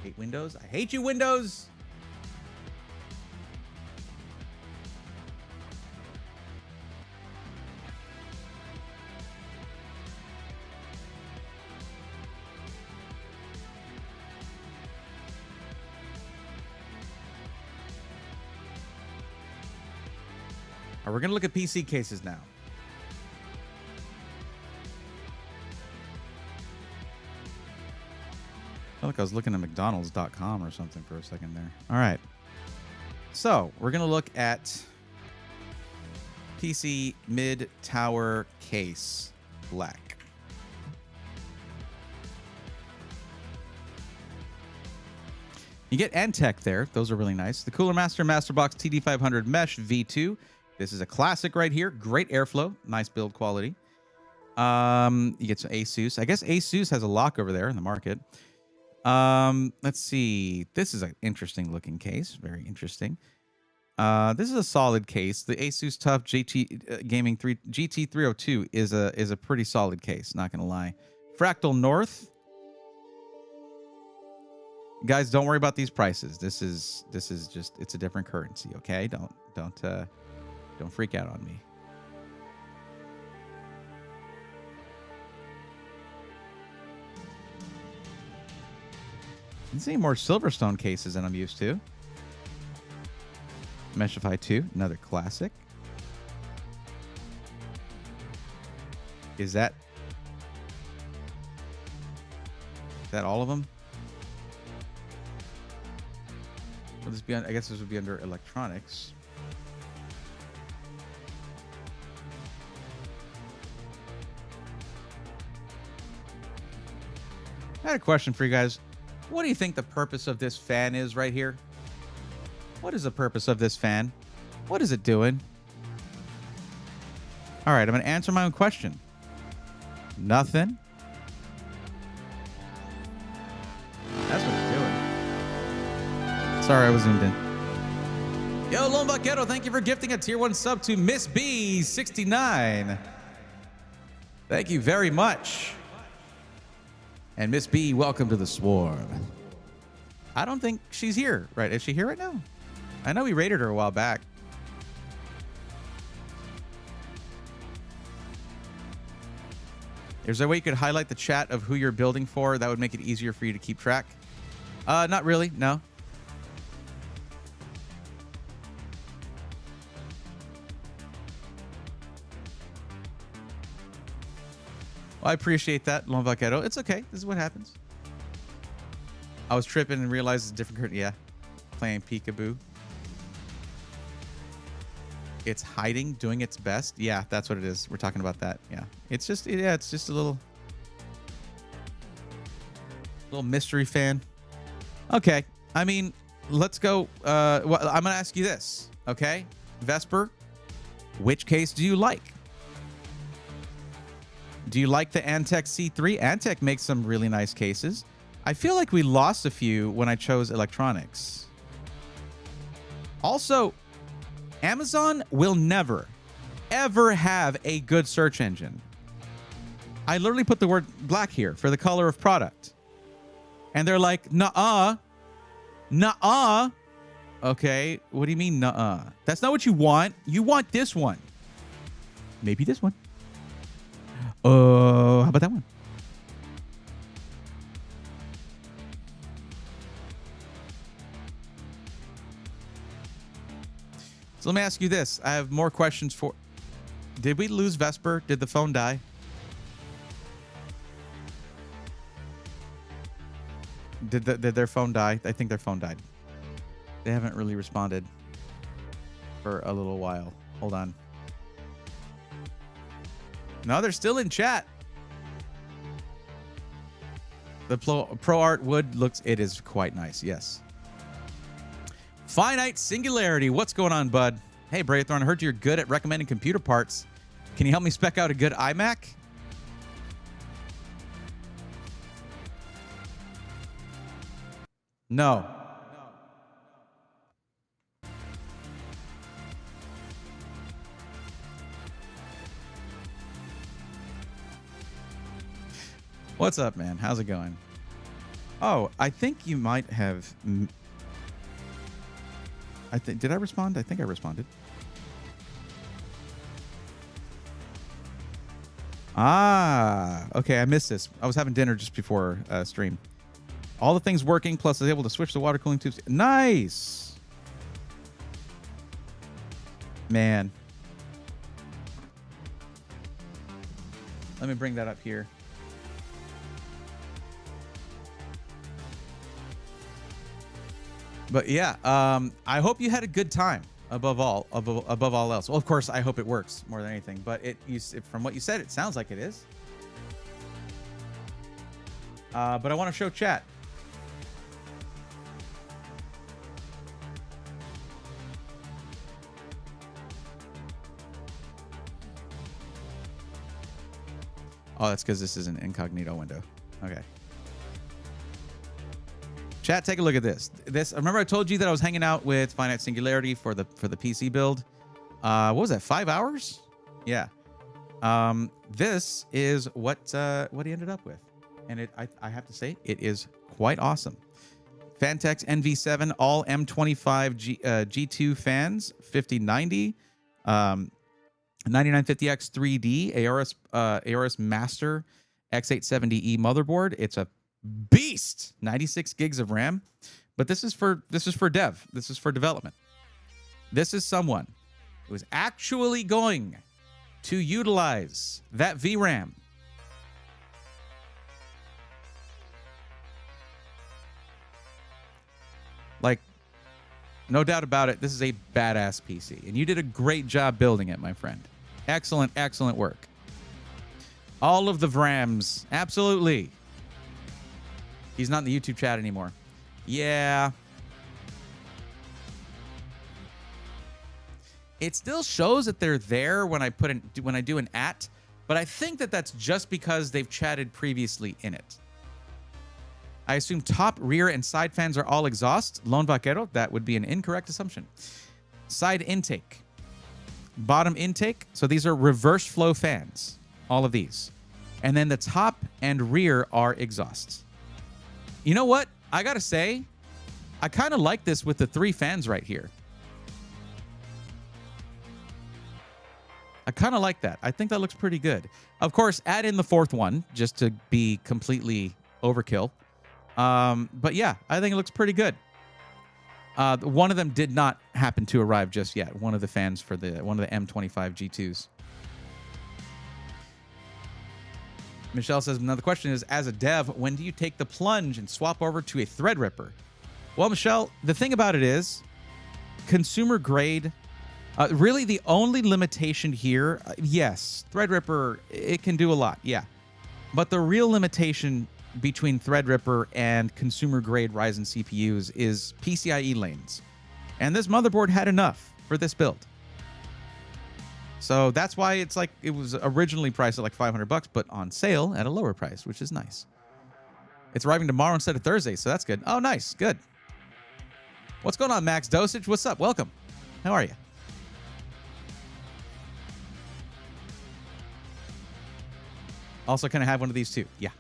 hate Windows. I hate you, Windows. All right, we're going to look at PC cases now. felt like I was looking at McDonald's.com or something for a second there. All right. So we're going to look at PC mid-tower case black. You get Antec there. Those are really nice. The Cooler Master Masterbox TD500 Mesh V2. This is a classic right here. Great airflow. Nice build quality. You get some Asus. I guess Asus has a lock over there in the market. Let's see. This is an interesting looking case. Very interesting. This is a solid case. The Asus TUF Gaming GT302 is a pretty solid case, not gonna lie. Fractal North. Guys, don't worry about these prices. This is just, it's a different currency, okay? Don't freak out on me. I'm seeing more Silverstone cases than I'm used to. Meshify 2, another classic. Is that all of them? Will this be on, I guess this would be under electronics. I had a question for you guys. What do you think the purpose of this fan is right here? What is the purpose of this fan? What is it doing? All right, I'm going to answer my own question. Nothing. That's what it's doing. Sorry, I was zoomed in. Yo, Lone Vaquero, thank you for gifting a tier 1 sub to Miss B69. Thank you very much. And Miss B, welcome to the swarm. I don't think she's here, right? Is she here right now? I know we raided her a while back. Is there a way you could highlight the chat of who you're building for? That would make it easier for you to keep track. Not really, no. Well, I appreciate that, Lone Vaquero. It's okay. This is what happens. I was tripping and realized it's a different... Yeah. Playing peekaboo. It's hiding, doing its best. Yeah, that's what it is. We're talking about that. Yeah. It's just... Yeah, it's just a little mystery fan. Okay. I mean, let's go... well, I'm going to ask you this. Okay? Vesper, which case do you like? Do you like the Antec C3? Antec makes some really nice cases. I feel like we lost a few when I chose electronics. Also, Amazon will never, ever have a good search engine. I literally put the word black here for the color of product. And they're like, nuh-uh. Nuh-uh. Okay, what do you mean, nuh-uh? That's not what you want. You want this one. Maybe this one. How about that one? So let me ask you this. I have more questions for... Did we lose Vesper? Did the phone die? Did their phone die? I think their phone died. They haven't really responded for a little while. Hold on. No, they're still in chat. The Pro Art wood looks... It is quite nice, yes. Finite Singularity. What's going on, bud? Hey, Braithorn, I heard you're good at recommending computer parts. Can you help me spec out a good iMac? No. What's up, man? How's it going? Oh, I think you might have... Did I respond? I think I responded. Ah, okay. I missed this. I was having dinner just before stream. All the things working, plus I was able to switch the water cooling tubes. Nice. Man. Let me bring that up here. But yeah, I hope you had a good time above all else. Well, of course, I hope it works more than anything. But from what you said, it sounds like it is. But I want to show chat. Oh, that's because this is an incognito window. Okay. Chat, take a look at this. Remember I told you that I was hanging out with Finite Singularity for the PC build. What was that? 5 hours? Yeah. This is what he ended up with, and I have to say it is quite awesome. Fantex NV7 all M25 G2 fans, 5090, 9950X 3D ARS Master X870E motherboard. It's a beast, 96 gigs of RAM, but this is for dev. This is for development. This is someone who is actually going to utilize that VRAM. Like, no doubt about it, this is a badass PC, and you did a great job building it, my friend. Excellent, excellent work. All of the VRAMs, absolutely. He's not in the YouTube chat anymore. Yeah. It still shows that they're there when I do an @, but I think that that's just because they've chatted previously in it. I assume top, rear, and side fans are all exhaust. Lone Vaquero, that would be an incorrect assumption. Side intake. Bottom intake. So these are reverse flow fans. All of these. And then the top and rear are exhausts. You know what? I gotta say, I kind of like this with the 3 fans right here. I kind of like that. I think that looks pretty good. Of course, add in the 4th one just to be completely overkill. But yeah, I think it looks pretty good. One of them did not happen to arrive just yet. One of the fans for one of the M25 G2s. Michelle says, another question is, as a dev, when do you take the plunge and swap over to a Threadripper? Well, Michelle, the thing about it is, consumer grade, really the only limitation here, yes, Threadripper, it can do a lot, yeah. But the real limitation between Threadripper and consumer grade Ryzen CPUs is PCIe lanes. And this motherboard had enough for this build. So that's why it's like, it was originally priced at like $500, but on sale at a lower price, which is nice. It's arriving tomorrow instead of Thursday, so that's good. Oh, nice. Good. What's going on, Max Dosage? What's up? Welcome. How are you? Also, can I have one of these too? Yeah.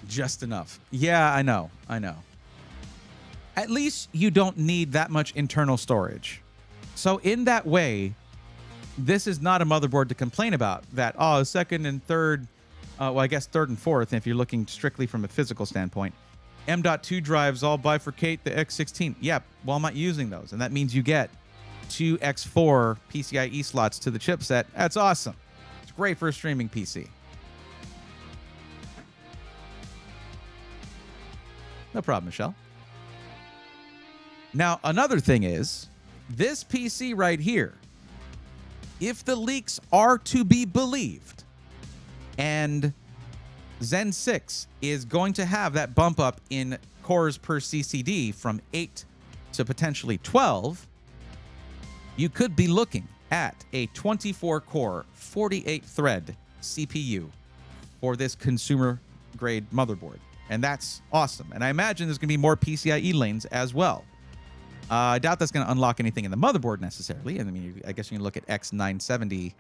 Just enough. Yeah, I know. I know. At least you don't need that much internal storage. So in that way, this is not a motherboard to complain about. That, oh, second and third, well, I guess third and fourth, if you're looking strictly from a physical standpoint. M.2 drives all bifurcate the X16. Yeah, well, I'm not using those. And that means you get 2 X4 PCIe slots to the chipset. That's awesome. It's great for a streaming PC. No problem, Michelle. Now, another thing is, this PC right here, if the leaks are to be believed, and Zen 6 is going to have that bump up in cores per CCD from 8 to potentially 12, you could be looking at a 24-core, 48-thread CPU for this consumer-grade motherboard. And that's awesome. And I imagine there's going to be more PCIe lanes as well. I doubt that's going to unlock anything in the motherboard necessarily. And I mean, I guess you can look at X970.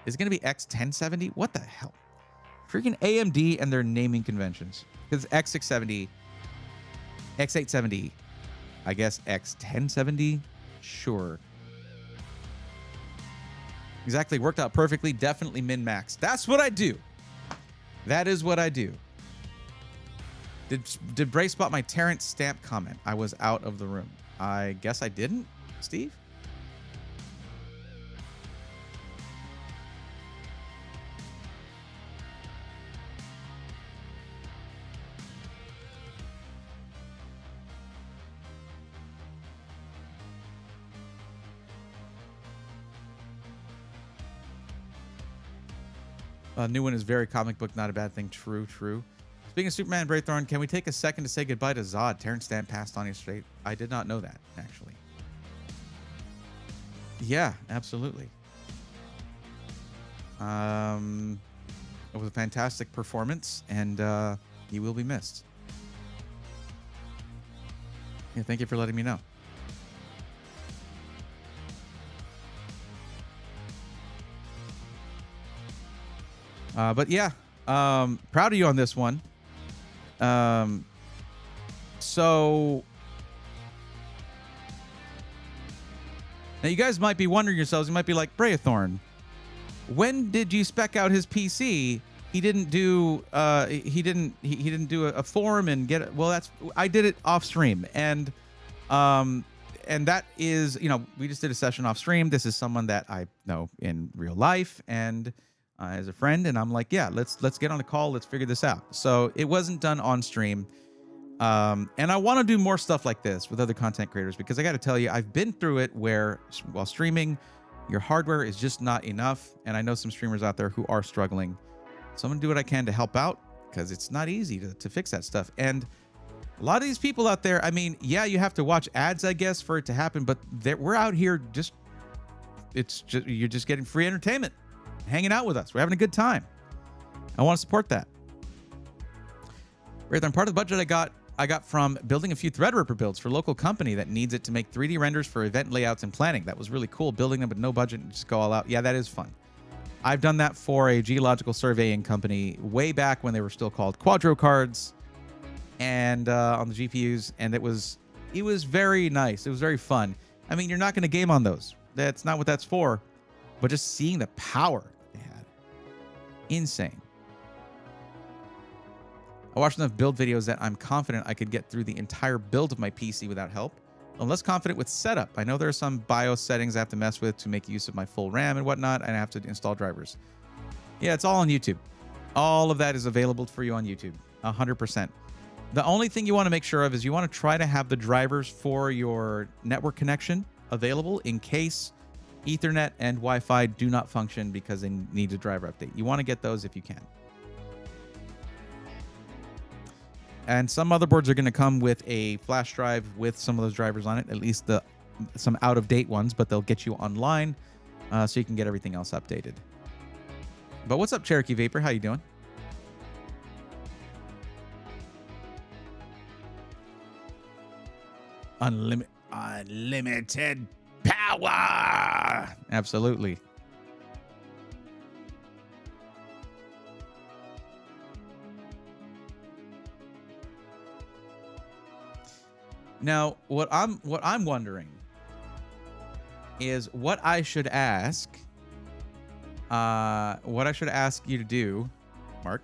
Is it going to be X1070? What the hell? Freaking AMD and their naming conventions. Because X670, X870, I guess X1070? Sure. Exactly. Worked out perfectly. Definitely min-max. That's what I do. That is what I do. Did Bray spot my Terrence Stamp comment? I was out of the room. I guess I didn't, Steve? A new one is very comic book, not a bad thing. True, true. Speaking of Superman and Braithorn, can we take a second to say goodbye to Zod? Terrence Stamp passed on yesterday. I did not know that, actually. Yeah, absolutely. It was a fantastic performance, and he will be missed. Yeah, thank you for letting me know. But yeah, proud of you on this one. So now you guys might be wondering yourselves, you might be like, Braithorn, when did you spec out his PC? He didn't do he didn't do a forum and get it. Well, I did it off stream, and that is, you know, we just did a session off stream. This is someone that I know in real life and as a friend, and I'm like, yeah, let's get on a call, let's figure this out. So it wasn't done on stream, and I want to do more stuff like this with other content creators, because I got to tell you, I've been through it where while streaming, your hardware is just not enough, and I know some streamers out there who are struggling. So I'm gonna do what I can to help out, because it's not easy to fix that stuff. And a lot of these people out there, I mean, yeah, you have to watch ads, I guess, for it to happen, but we're out here you're just getting free entertainment, hanging out with us. We're having a good time. I want to support that. Right, then part of the budget I got from building a few Threadripper builds for a local company that needs it to make 3D renders for event layouts and planning. That was really cool, building them with no budget and just go all out. Yeah, that is fun. I've done that for a geological surveying company way back when they were still called Quadro Cards, and on the GPUs, and it was very nice. It was very fun. I mean, you're not going to game on those. That's not what that's for. But just seeing the power they had, insane. I watched enough build videos that I'm confident I could get through the entire build of my PC without help. I'm less confident with setup. I know there are some BIOS settings I have to mess with to make use of my full RAM and whatnot, and I have to install drivers. Yeah, it's all on YouTube. All of that is available for you on YouTube, 100%. The only thing you want to make sure of is you want to try to have the drivers for your network connection available in case Ethernet and Wi-Fi do not function because they need a driver update. You want to get those if you can. And some motherboards are going to come with a flash drive with some of those drivers on it, at least some out-of-date ones, but they'll get you online so you can get everything else updated. But what's up, Cherokee Vapor? How you doing? Unlimited power. Absolutely. Now, what I'm wondering is what I should ask you to do, Mark.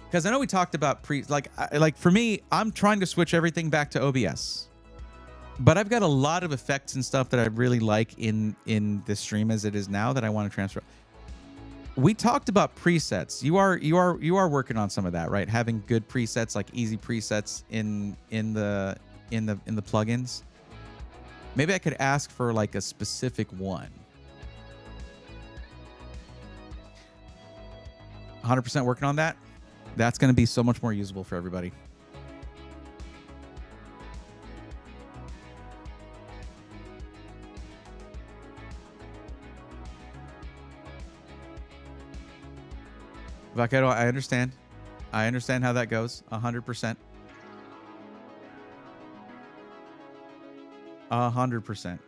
Because I know we talked about like for me, I'm trying to switch everything back to OBS. But I've got a lot of effects and stuff that I really like in this stream as it is now that I want to transfer. We talked about presets. You are working on some of that, right? Having good presets, like easy presets in the plugins. Maybe I could ask for like a specific one. 100% working on that. That's going to be so much more usable for everybody. Vaquero, I understand. I understand how that goes. 100%. 100%.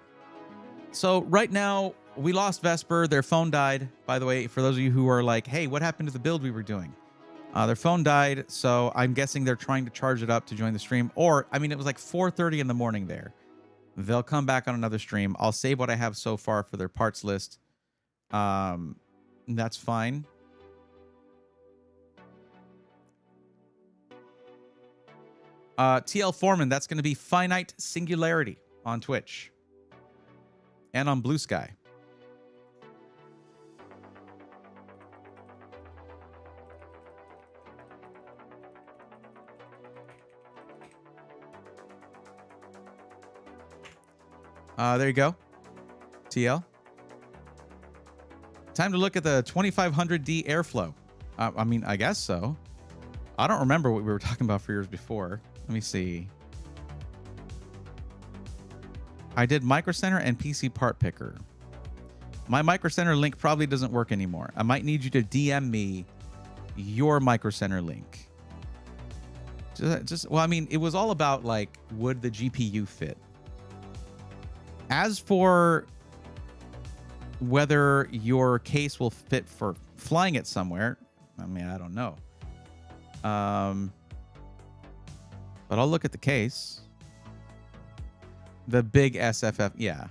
So right now, we lost Vesper. Their phone died. By the way, for those of you who are like, hey, what happened to the build we were doing? Their phone died, so I'm guessing they're trying to charge it up to join the stream. Or, I mean, it was like 4:30 in the morning there. They'll come back on another stream. I'll save what I have so far for their parts list. That's fine. TL Foreman, that's going to be Finite Singularity on Twitch and on Blue Sky. There you go. TL. Time to look at the 2500D airflow. I mean, I guess so. I don't remember what we were talking about for years before. Let me see. I did Micro Center and PC Part Picker. My Micro Center link probably doesn't work anymore. I might need you to DM me your Micro Center link. Well, I mean, it was all about like, would the GPU fit? As for whether your case will fit for flying it somewhere, I mean, I don't know. But I'll look at the case. The big SFF, yeah.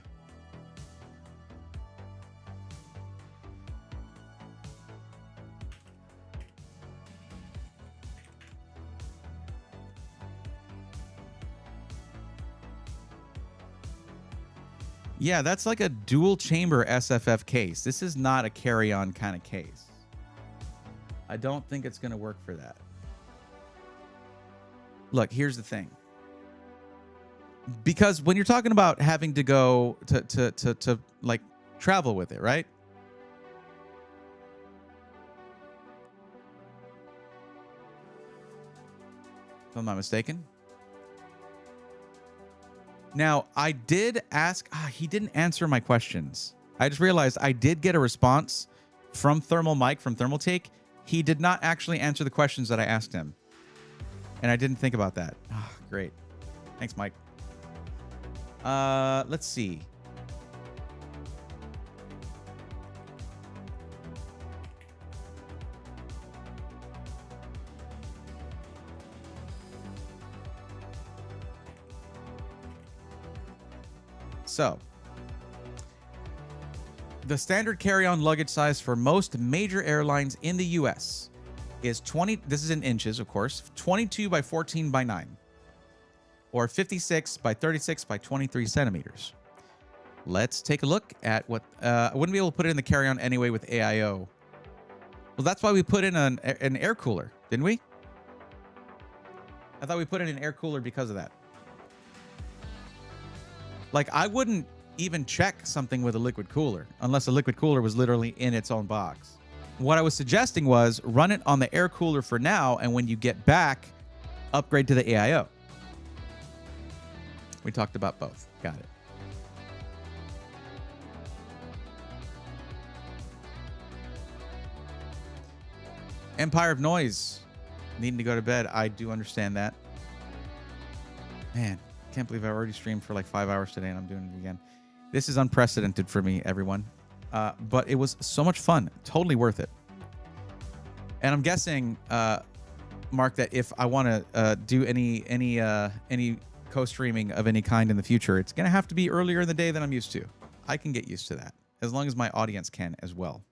Yeah, that's like a dual chamber SFF case. This is not a carry-on kind of case. I don't think it's going to work for that. Look, here's the thing. Because when you're talking about having to go to like travel with it, right? If I'm not mistaken. Now, I did ask, he didn't answer my questions. I just realized I did get a response from Thermal Mike from Thermal Take. He did not actually answer the questions that I asked him. And I didn't think about that. Oh, great. Thanks, Mike. Let's see. So, the standard carry-on luggage size for most major airlines in the US is 20, this is in inches, of course, 22 by 14 by 9, or 56 by 36 by 23 centimeters. Let's take a look at what, I wouldn't be able to put it in the carry-on anyway with AIO. Well, that's why we put in an air cooler, didn't we? I thought we put in an air cooler because of that. Like, I wouldn't even check something with a liquid cooler unless a liquid cooler was literally in its own box. What I was suggesting was run it on the air cooler for now, and when you get back, upgrade to the AIO. We talked about both. Got it. Empire of Noise. Needing to go to bed. I do understand that. Man. Can't believe I already streamed for like 5 hours today and I'm doing it again. This is unprecedented for me, everyone. But it was so much fun. Totally worth it. And I'm guessing, Mark, that if I want to do any co-streaming of any kind in the future, it's going to have to be earlier in the day than I'm used to. I can get used to that, as long as my audience can as well.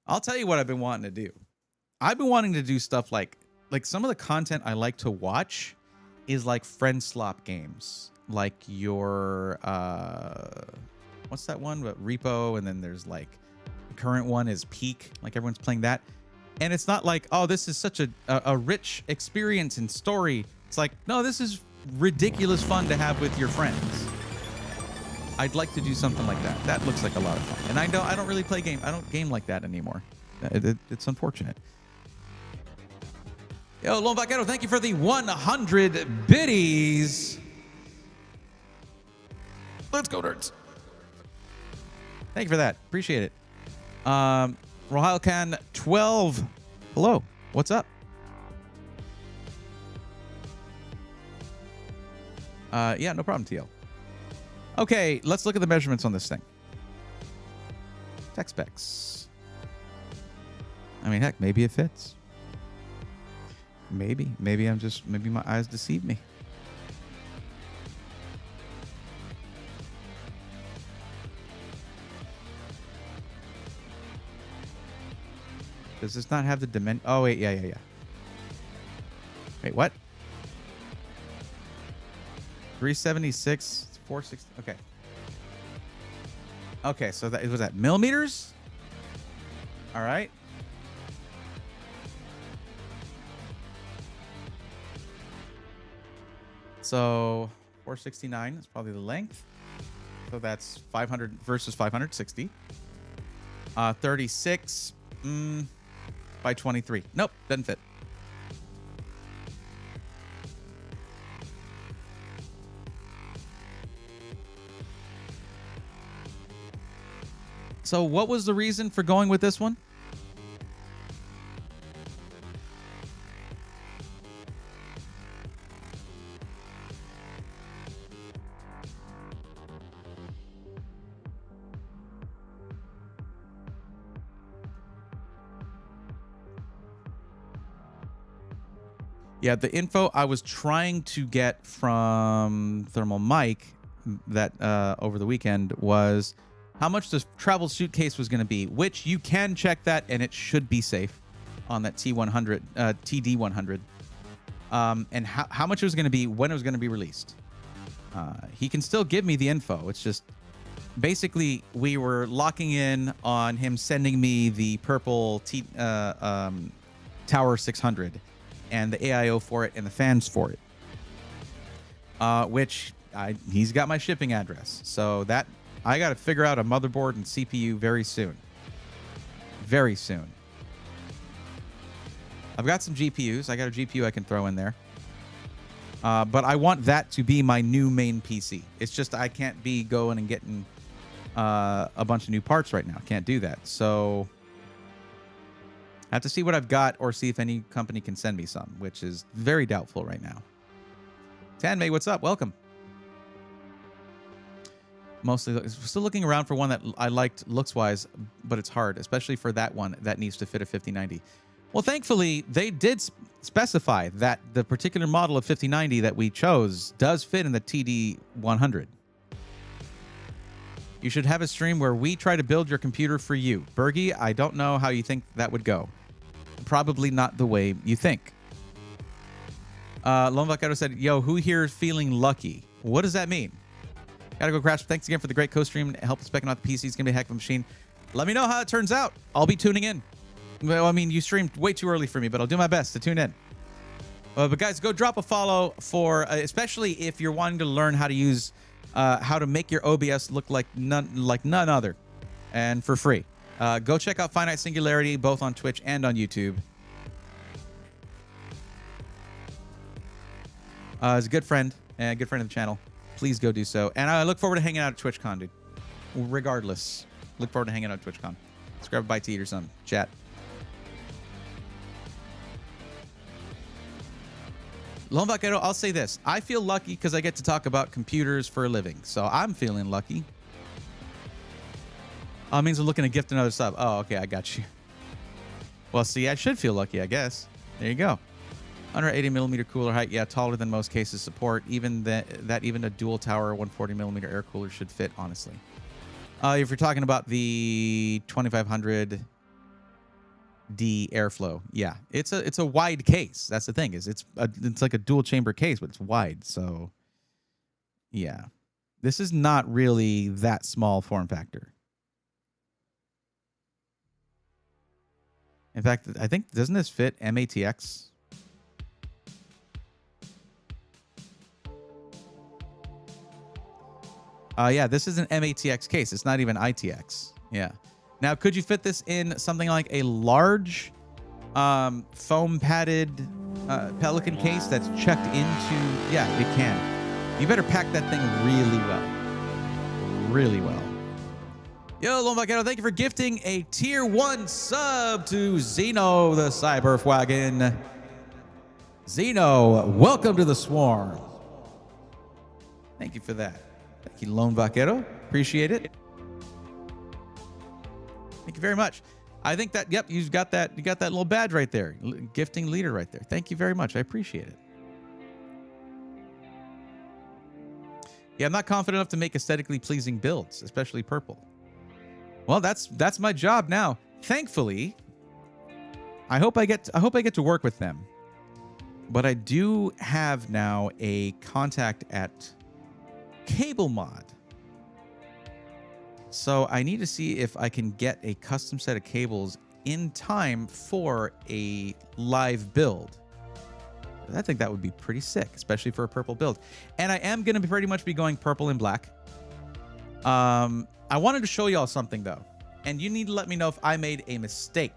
I'll tell you what I've been wanting to do. I've been wanting to do stuff like some of the content I like to watch is like friend slop games, like your what's that one? Repo, and then there's like the current one is Peak, like everyone's playing that. And it's not like, oh, this is such a rich experience and story. It's like, no, this is ridiculous fun to have with your friends. I'd like to do something like that. That looks like a lot of fun. And I don't really play game. I don't game like that anymore. It's unfortunate. Yo, Lone Vaquero, thank you for the 100 biddies. Let's go, nerds. Thank you for that. Appreciate it. Rohalcan 12. Hello. What's up? Yeah, no problem, TL. Okay, let's look at the measurements on this thing. Tech specs. I mean, heck, maybe it fits. Maybe maybe my eyes deceive me. Does this not have the dimension? Oh, wait, yeah. Wait, what? 376, 460. Okay. Okay, so that was that millimeters? All right. So 469 is probably the length. So that's 500 versus 560. 36 by 23. Nope, doesn't fit. So what was the reason for going with this one? Yeah, the info I was trying to get from Thermal Mike that over the weekend was how much the travel suitcase was going to be, which you can check that, and it should be safe on that T100, TD100, and how much it was going to be, when it was going to be released. He can still give me the info. It's just basically we were locking in on him sending me the purple Tower 600 and the AIO for it and the fans for it, which he's got my shipping address. So that I got to figure out a motherboard and CPU very soon. Very soon. I've got some GPUs. I got a GPU I can throw in there. But I want that to be my new main PC. It's just I can't be going and getting a bunch of new parts right now. Can't do that. So I have to see what I've got or see if any company can send me some, which is very doubtful right now. Tanmay, what's up? Welcome. Mostly still looking around for one that I liked looks-wise, but it's hard, especially for that one that needs to fit a 5090. Well, thankfully, they did specify that the particular model of 5090 that we chose does fit in the TD100. You should have a stream where we try to build your computer for you. Bergie, I don't know how you think that would go. Probably not the way you think. Lone Vaquero said, yo, who here is feeling lucky? What does that mean? Gotta go, Crash. Thanks again for the great co-stream. Help us specking out the PC. It's gonna be a heck of a machine. Let me know how it turns out. I'll be tuning in. Well, I mean, you streamed way too early for me, but I'll do my best to tune in. But guys, go drop a follow for, especially if you're wanting to learn how to use, how to make your OBS look like none other, and for free. Go check out Finite Singularity both on Twitch and on YouTube. He's a good friend and a good friend of the channel. Please go do so. And I look forward to hanging out at TwitchCon, dude. Regardless, look forward to hanging out at TwitchCon. Let's grab a bite to eat or something. Chat. Lone Vaquero, I'll say this. I feel lucky because I get to talk about computers for a living. So I'm feeling lucky. Oh, it means I'm looking to gift another sub. Oh, okay. I got you. Well, see, I should feel lucky, I guess. There you go. 180mm cooler height. Yeah, taller than most cases support. Even that even a dual tower 140mm air cooler should fit, honestly. If you're talking about the 2500D airflow, yeah, it's a wide case. That's the thing, is it's like a dual chamber case, but it's wide. So yeah, this is not really that small form factor. In fact, I think, doesn't this fit MATX? Yeah, this is an MATX case. It's not even ITX. Yeah. Now, could you fit this in something like a large foam padded Pelican case that's checked into? Yeah, it can. You better pack that thing really well. Really well. Yo, Lone Vaquero, thank you for gifting a tier 1 sub to Zeno the Cyberfwagon. Zeno, welcome to the swarm. Thank you for that. Thank you, Lone Vaquero. Appreciate it. Thank you very much. I think that, yep, you got that little badge right there. Gifting leader right there. Thank you very much. I appreciate it. Yeah, I'm not confident enough to make aesthetically pleasing builds, especially purple. Well, that's my job now. Thankfully, I hope I get to work with them. But I do have now a contact at Cable Mod. So I need to see if I can get a custom set of cables in time for a live build. I think that would be pretty sick, especially for a purple build. And I am going to pretty much be going purple and black. I wanted to show y'all something, though. and you need to let me know if I made a mistake.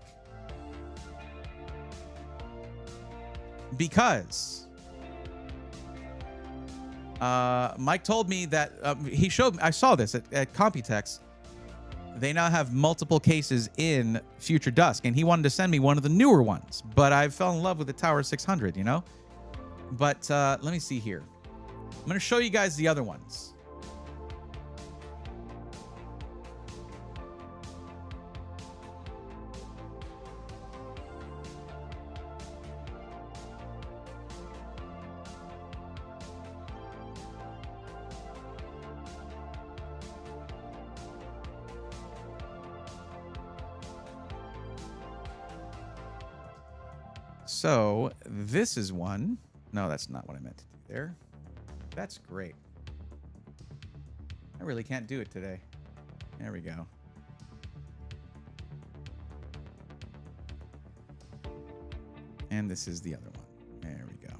Because Mike told me that he showed me, I saw this at Computex. They now have multiple cases in Future Dusk, and he wanted to send me one of the newer ones, but I fell in love with the Tower 600, you know? But let me see here. I'm going to show you guys the other ones. So this is one. No, that's not what I meant to do there. That's great. I really can't do it today. There we go. And this is the other one. There we go.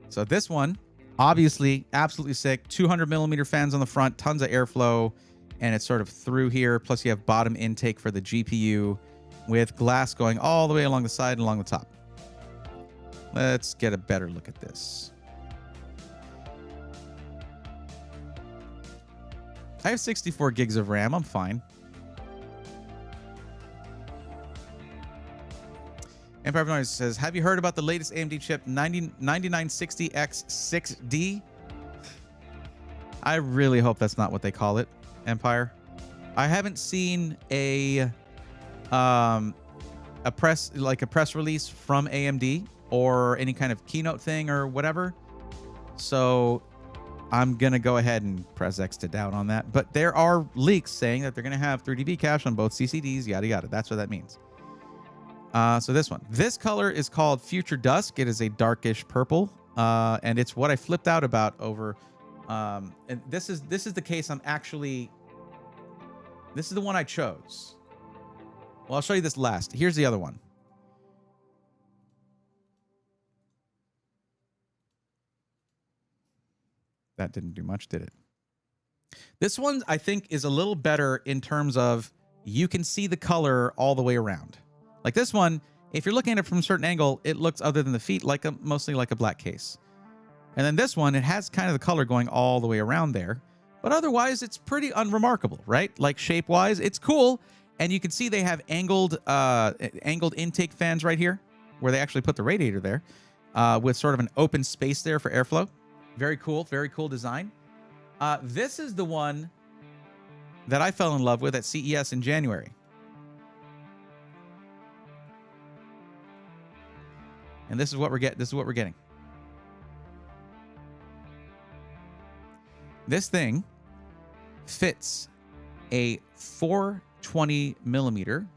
So this one, obviously, absolutely sick. 200 millimeter fans on the front, tons of airflow, and it's sort of through here. Plus you have bottom intake for the GPU with glass going all the way along the side and along the top. Let's get a better look at this. I have 64 gigs of RAM. I'm fine. Empire of Noise says, have you heard about the latest AMD chip 9960X6D? I really hope that's not what they call it, Empire. I haven't seen a press release from AMD or any kind of keynote thing or whatever. So I'm going to go ahead and press X to doubt on that. But there are leaks saying that they're going to have 3dB cache on both CCDs, yada, yada. That's what that means. So this one. This color is called Future Dusk. It is a darkish purple. And it's what I flipped out about over... and this is the case I'm actually... This is the one I chose. Well, I'll show you this last. Here's the other one. That didn't do much, did it? This one, I think, is a little better in terms of you can see the color all the way around. Like this one, if you're looking at it from a certain angle, it looks, other than the feet, like mostly like a black case. And then this one, it has kind of the color going all the way around there. But otherwise, it's pretty unremarkable, right? Like shape-wise, it's cool. And you can see they have angled intake fans right here, where they actually put the radiator there, with sort of an open space there for airflow. Very cool design. This is the one that I fell in love with at CES in January. And this is what we're getting. This thing fits a 420 millimeter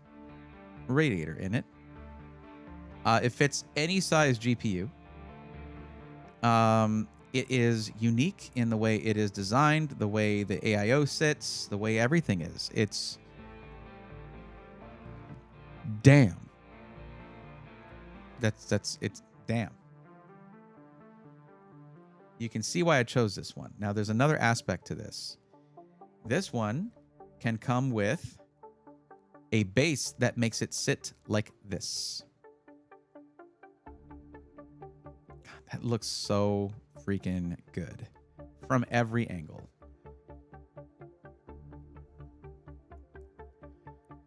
radiator in it. It fits any size GPU. It is unique in the way it is designed, the way the AIO sits, the way everything is. It's damn. It's damn. You can see why I chose this one. Now, there's another aspect to this. This one can come with a base that makes it sit like this. God, that looks so freaking good from every angle.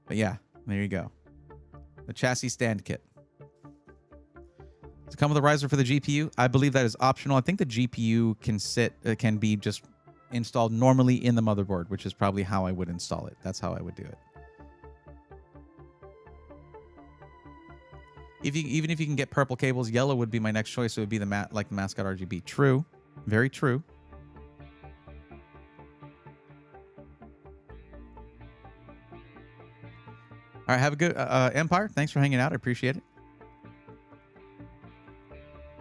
But yeah, there you go. The chassis stand kit. To come with a riser for the GPU, I believe that is optional. I think the GPU can be just installed normally in the motherboard, which is probably how I would install it. That's how I would do it. Even if you can get purple cables, yellow would be my next choice. It would be the Mascot RGB. True, very true. All right, have a good Empire. Thanks for hanging out. I appreciate it.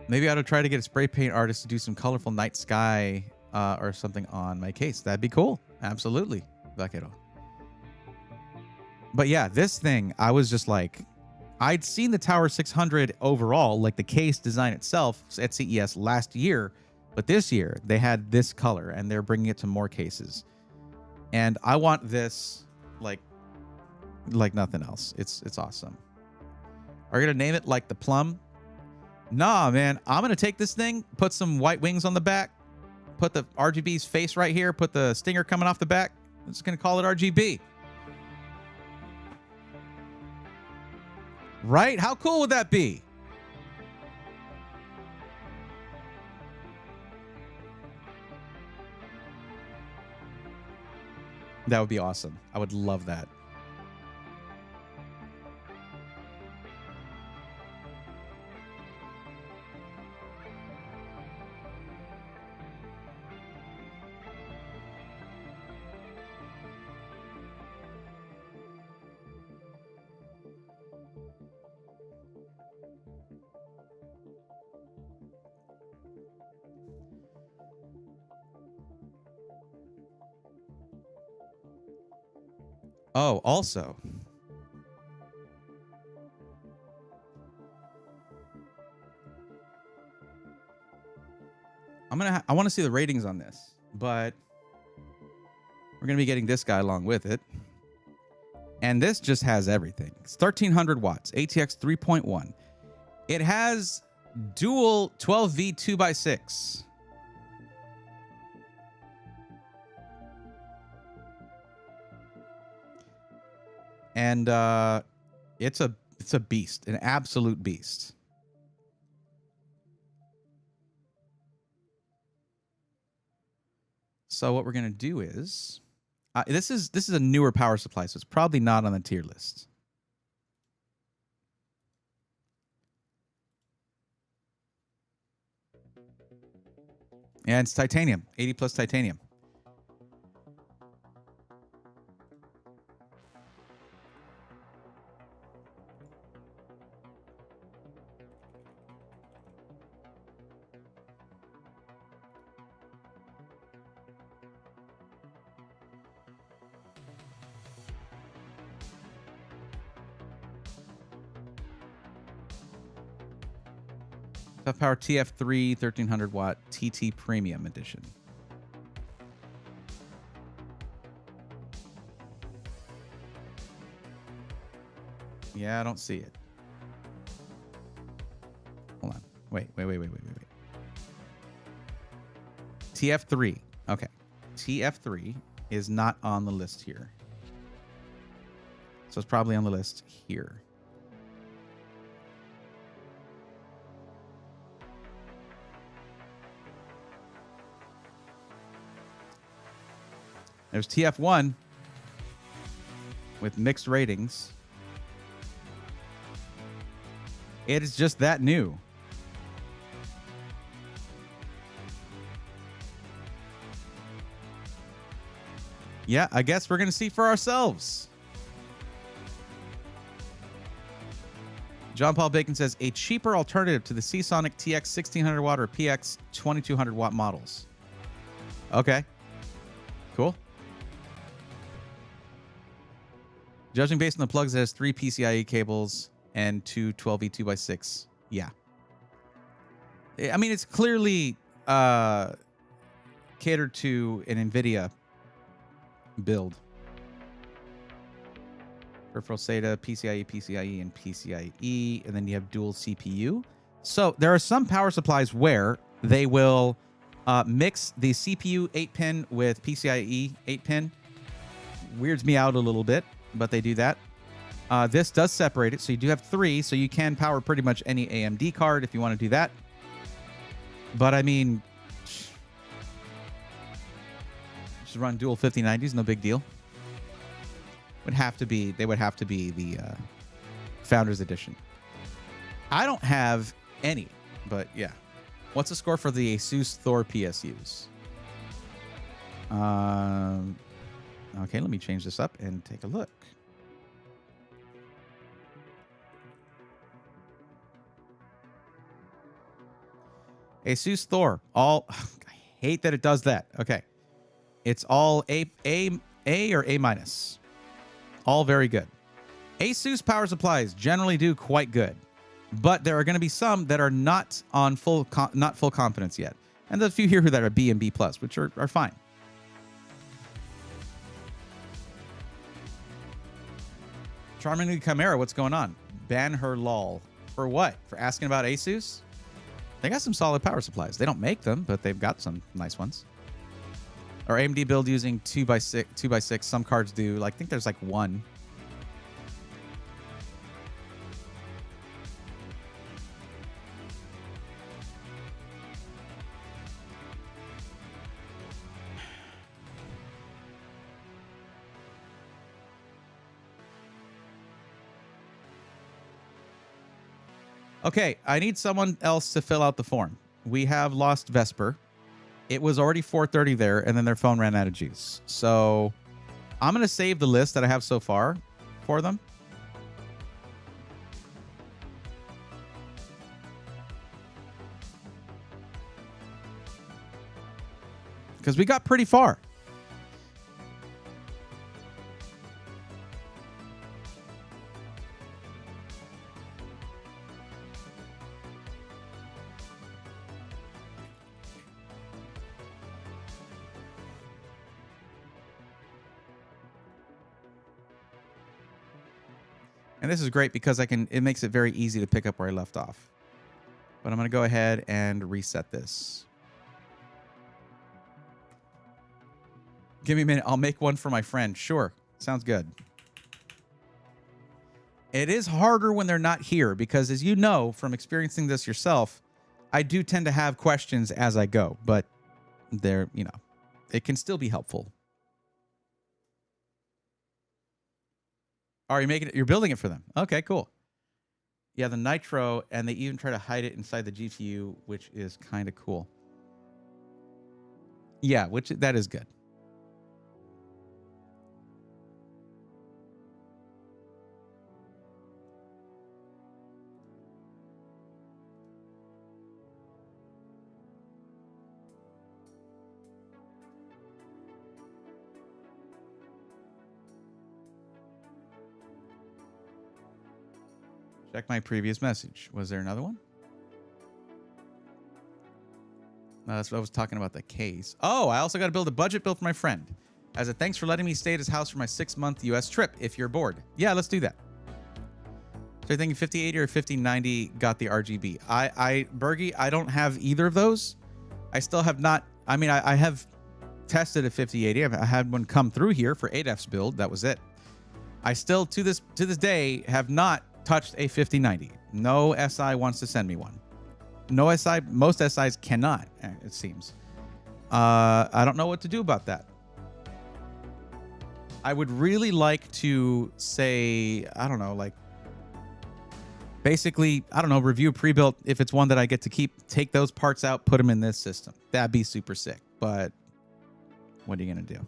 Maybe I ought to try to get a spray paint artist to do some colorful night sky or something on my case. That'd be cool. Absolutely, Vaquero. But yeah, this thing, I was just like, I'd seen the Tower 600 overall, like the case design itself at CES last year, but this year they had this color and they're bringing it to more cases. And I want this like nothing else. It's awesome. Are you gonna name it like the plum? Nah, man. I'm gonna take this thing, put some white wings on the back, put the RGB's face right here, put the stinger coming off the back. I'm just gonna call it RGB. Right? How cool would that be? That would be awesome. I would love that. Oh, also, I want to see the ratings on this, but we're going to be getting this guy along with it. And this just has everything. It's 1300 watts, ATX 3.1. It has dual 12V 2x6. And it's a beast, an absolute beast. So what we're gonna do is, this is a newer power supply, so it's probably not on the tier list. And it's titanium, 80 plus titanium. Tough Power TF3 1300 watt TT Premium Edition. Yeah, I don't see it. Hold on. Wait. TF3. Okay. TF3 is not on the list here. So it's probably on the list here. There's TF1 with mixed ratings. It is just that new. Yeah, I guess we're going to see for ourselves. John Paul Bacon says, a cheaper alternative to the Seasonic TX 1600 watt or PX 2200 watt models. Okay. Cool. Judging based on the plugs, it has 3 PCIe cables and 2 12V 2x6. Yeah. I mean, it's clearly catered to an NVIDIA build. Peripheral SATA, PCIe, and PCIe. And then you have dual CPU. So there are some power supplies where they will mix the CPU 8-pin with PCIe 8-pin. Weirds me out a little bit, but they do that. This does separate it, so you do have 3, so you can power pretty much any AMD card if you want to do that. But I mean, just run dual 5090s, no big deal. They would have to be the Founders Edition. I don't have any, but yeah. What's the score for the Asus Thor PSUs? Okay, let me change this up and take a look. Asus Thor, all I hate that it does that. Okay. It's all A or A minus. All very good. Asus power supplies generally do quite good, but there are going to be some that are not on full confidence yet. And there's a few here that are B and B plus, which are fine. Charmingly Chimera, what's going on? Ban her lol. For what? For asking about Asus? They got some solid power supplies. They don't make them, but they've got some nice ones. Or AMD build using 2x6. Some cards do. Like, I think there's like one. Okay, I need someone else to fill out the form. We have lost Vesper. It was already 4:30 there, and then their phone ran out of juice. So I'm going to save the list that I have so far for them. Because we got pretty far. And this is great because it makes it very easy to pick up where I left off. But I'm going to go ahead and reset this. Give me a minute. I'll make one for my friend. Sure. Sounds good. It is harder when they're not here because, as you know from experiencing this yourself, I do tend to have questions as I go, but they're, it can still be helpful. Oh, you're building it for them. Okay, cool. Yeah, the Nitro, and they even try to hide it inside the GPU, which is kind of cool. Yeah, that is good. Check my previous message. Was there another one? No, that's what I was talking about, the case. Oh, I also got to build a budget bill for my friend. As a thanks for letting me stay at his house for my 6-month US trip, if you're bored. Yeah, let's do that. So you're thinking 5080 or 5090 got the RGB. Bergie, I don't have either of those. I still have not. I mean, I have tested a 5080. I had one come through here for 8F's build. That was it. I still, to this day, have not touched a 5090. No SI wants to send me one. No SI, most SIs cannot, it seems. I don't know what to do about that. I would really like to say, I don't know, like, basically, I don't know, review pre-built. If it's one that I get to keep, take those parts out, put them in this system. That'd be super sick. But what are you going to do?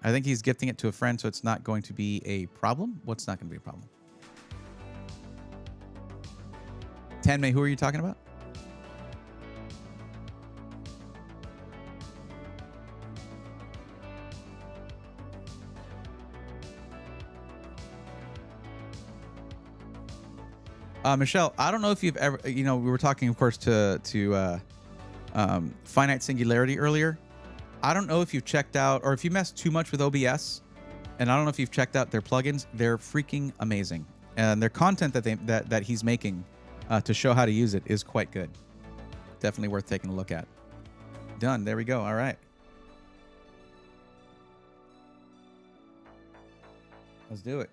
I think he's gifting it to a friend, so it's not going to be a problem. What's not going to be a problem? Tanmay, who are you talking about? Michelle, I don't know if you've ever, we were talking, of course, to finite singularity earlier. I don't know if you've checked out, or if you mess too much with OBS, and I don't know if you've checked out their plugins. They're freaking amazing, and their content that he's making to show how to use it is quite good. Definitely worth taking a look at. Done. There we go. All right. Let's do it.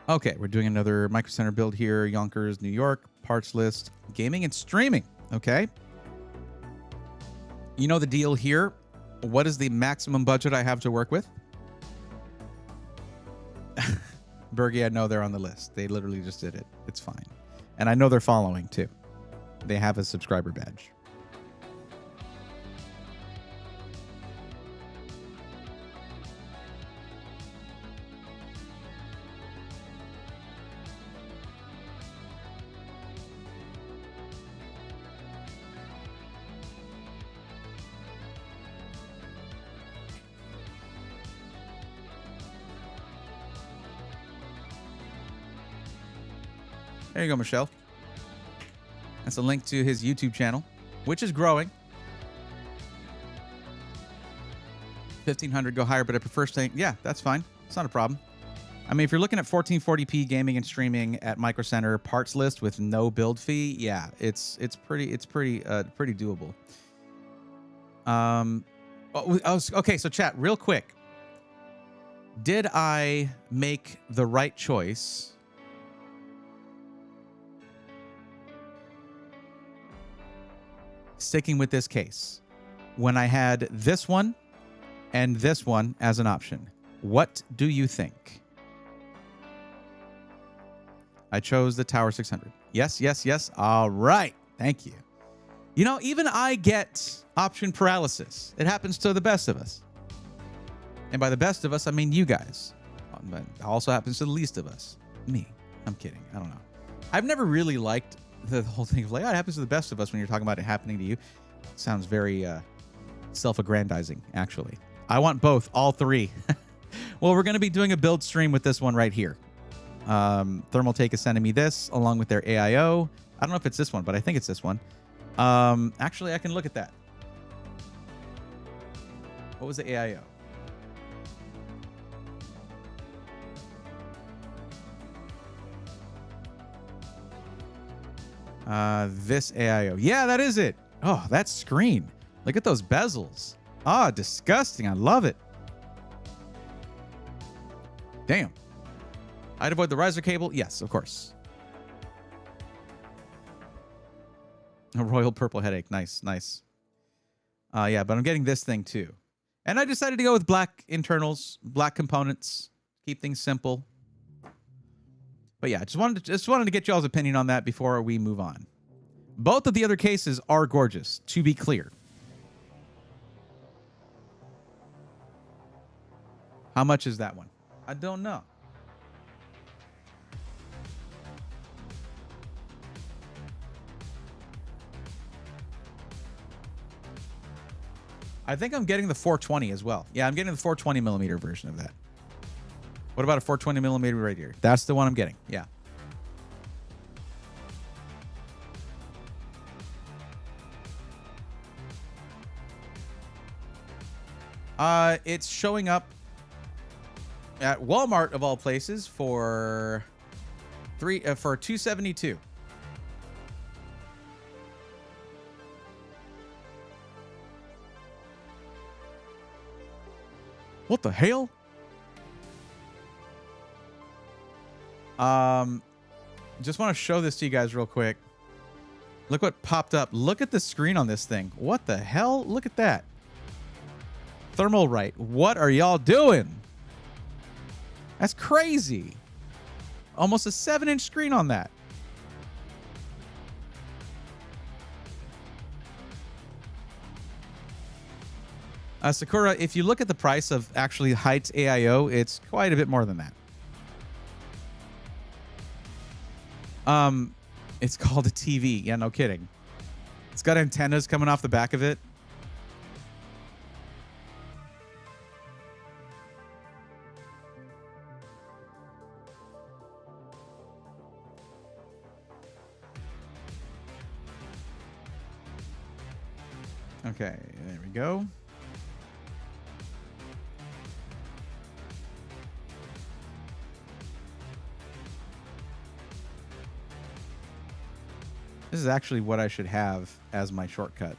Okay, we're doing another Micro Center build here. Yonkers, New York, parts list, gaming and streaming. Okay. You know the deal here. What is the maximum budget I have to work with? Bergie, I know they're on the list. They literally just did it. It's fine. And I know they're following too. They have a subscriber badge. There you go, Michelle. That's a link to his YouTube channel, which is growing. 1500, go higher, but I prefer staying. Yeah, that's fine. It's not a problem. I mean, if you're looking at 1440p gaming and streaming at Micro Center parts list with no build fee, yeah, it's pretty doable. Okay, so chat, real quick. Did I make the right choice sticking with this case when I had this one and this one as an option? What do you think? I chose the Tower 600. Yes, yes, yes. All right. Thank you. You know, even I get option paralysis. It happens to the best of us. And by the best of us, I mean you guys. But it also happens to the least of us. Me. I'm kidding. I don't know. I've never really liked the whole thing of like, oh, it happens to the best of us when you're talking about it happening to you. It sounds very self-aggrandizing, actually. I want both, all three. Well, we're going to be doing a build stream with this one right here. Thermaltake is sending me this along with their AIO. I don't know if it's this one, but I think it's this one. Actually, I can look at that. What was the AIO? This AIO. Yeah, that is it. Oh, that screen. Look at those bezels. Ah, disgusting. I love it. Damn. I'd avoid the riser cable. Yes, of course. A royal purple headache. Nice, nice. Yeah, but I'm getting this thing too. And I decided to go with black internals, black components, keep things simple. But yeah, just wanted to get y'all's opinion on that before we move on. Both of the other cases are gorgeous, to be clear. How much is that one? I don't know. I think I'm getting the 420 as well. Yeah, I'm getting the 420 millimeter version of that. What about a 420 millimeter right here? That's the one I'm getting. Yeah. It's showing up at Walmart of all places for $272. What the hell? Just want to show this to you guys real quick. Look what popped up. Look at the screen on this thing. What the hell? Look at that. Thermal right. What are y'all doing? That's crazy. Almost a 7-inch screen on that. Sakura, if you look at the price of actually Height's AIO, it's quite a bit more than that. It's called a TV. Yeah, no kidding. It's got antennas coming off the back of it. Okay, there we go. This is actually what I should have as my shortcut.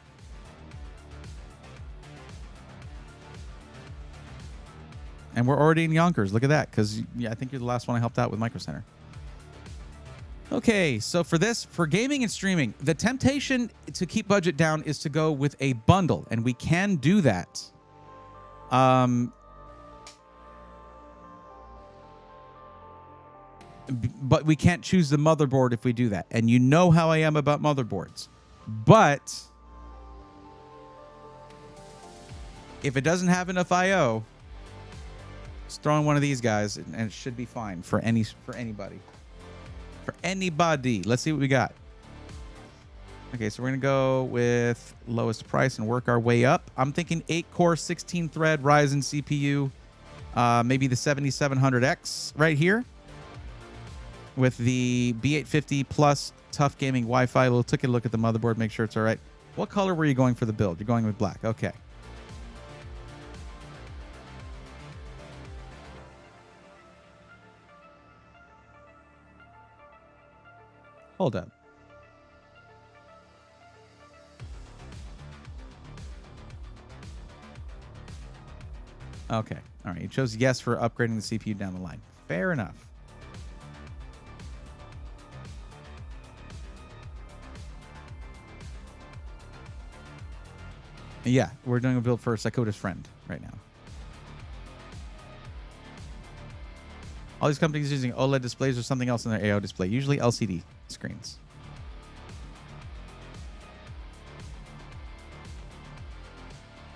And we're already in Yonkers. Look at that, because yeah, I think you're the last one I helped out with Micro Center. Okay, so for gaming and streaming, the temptation to keep budget down is to go with a bundle, and we can do that. But we can't choose the motherboard if we do that. And you know how I am about motherboards. But if it doesn't have enough I/O, just throw in one of these guys, and it should be fine for anybody. For anybody. Let's see what we got. Okay, so we're going to go with lowest price and work our way up. I'm thinking 8-core, 16-thread Ryzen CPU. Maybe the 7700X right here. with the B850 plus tough gaming Wi-Fi. We'll take a look at the motherboard, make sure it's all right. What color were you going for the build? You're going with black. Okay. Hold up. Okay. All right. You chose yes for upgrading the CPU down the line. Fair enough. Yeah, we're doing a build for Sakota's friend right now. All these companies using OLED displays or something else in their AO display, usually LCD screens.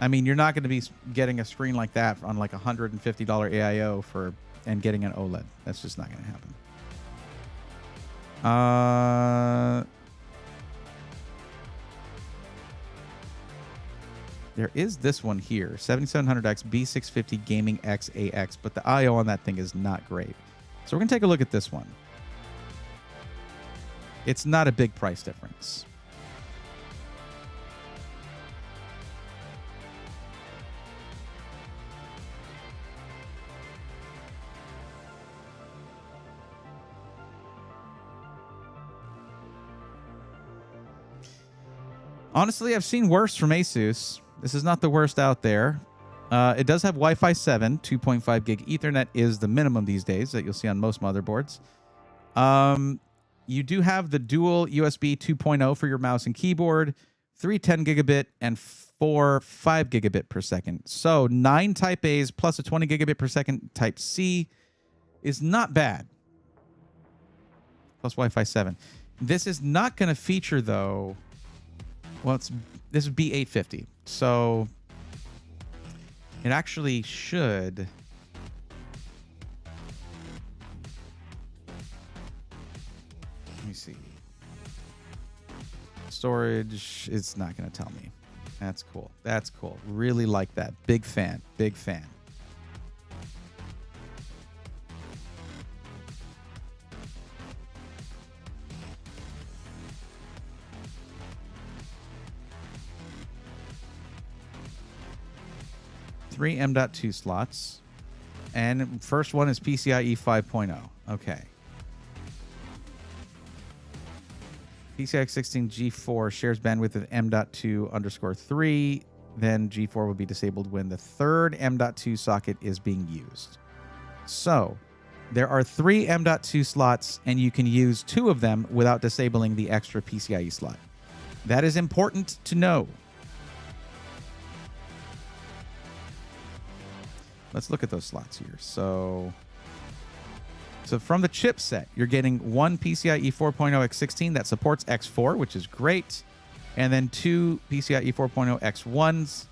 I mean, you're not going to be getting a screen like that on like $150 AIO and getting an OLED. That's just not going to happen. There is this one here, 7700X B650 Gaming XAX, but the IO on that thing is not great. So we're going to take a look at this one. It's not a big price difference. Honestly, I've seen worse from Asus. This is not the worst out there. It does have Wi-Fi 7, 2.5 gig Ethernet is the minimum these days that you'll see on most motherboards. You do have the dual USB 2.0 for your mouse and keyboard, 3 10 gigabit and 4 5 gigabit per second. So 9 Type A's plus a 20 gigabit per second Type C is not bad. Plus Wi-Fi 7. This is not going to feature, though... Well, this is B850, so it actually should. Let me see. Storage, it's not going to tell me. That's cool. That's cool. Really like that. Big fan. Big fan. Three M.2 slots, and first one is PCIe 5.0. Okay. PCI 16 G4 shares bandwidth with M.2_3. Then G4 will be disabled when the third M.2 socket is being used. So there are 3 M.2 slots, and you can use 2 of them without disabling the extra PCIe slot. That is important to know. Let's look at those slots here. So from the chipset, you're getting 1 PCIe 4.0 X16 that supports X4, which is great, and then 2 PCIe 4.0 X1s,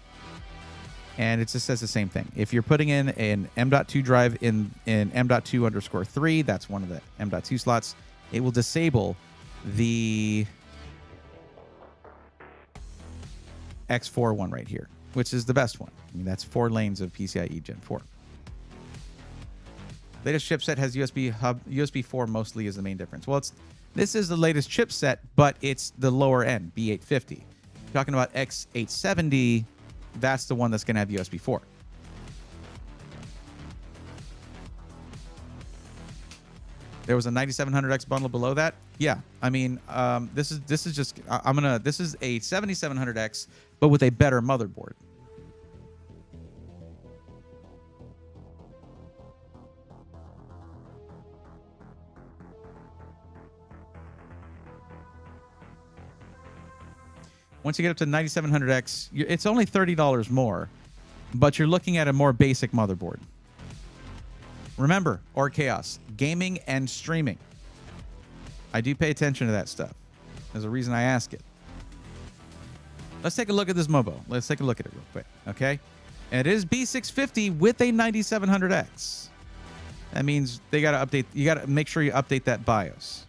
and it just says the same thing. If you're putting in an M.2 drive in M.2_3, that's one of the M.2 slots, it will disable the X4 one right here, which is the best one. I mean, that's 4 lanes of PCIe Gen 4. Latest chipset has USB hub. USB 4 mostly is the main difference. Well, this is the latest chipset, but it's the lower end, B850. Talking about X870, that's the one that's going to have USB 4. There was a 9700X bundle below that. Yeah, I mean, this is just this is a 7700X, but with a better motherboard. Once you get up to 9700X, it's only $30 more, but you're looking at a more basic motherboard. Remember, or Chaos, gaming and streaming. I do pay attention to that stuff. There's a reason I ask it. Let's take a look at this Mobo. Let's take a look at it real quick, okay? And it is B650 with a 9700X. That means they got to update. You got to make sure you update that BIOS.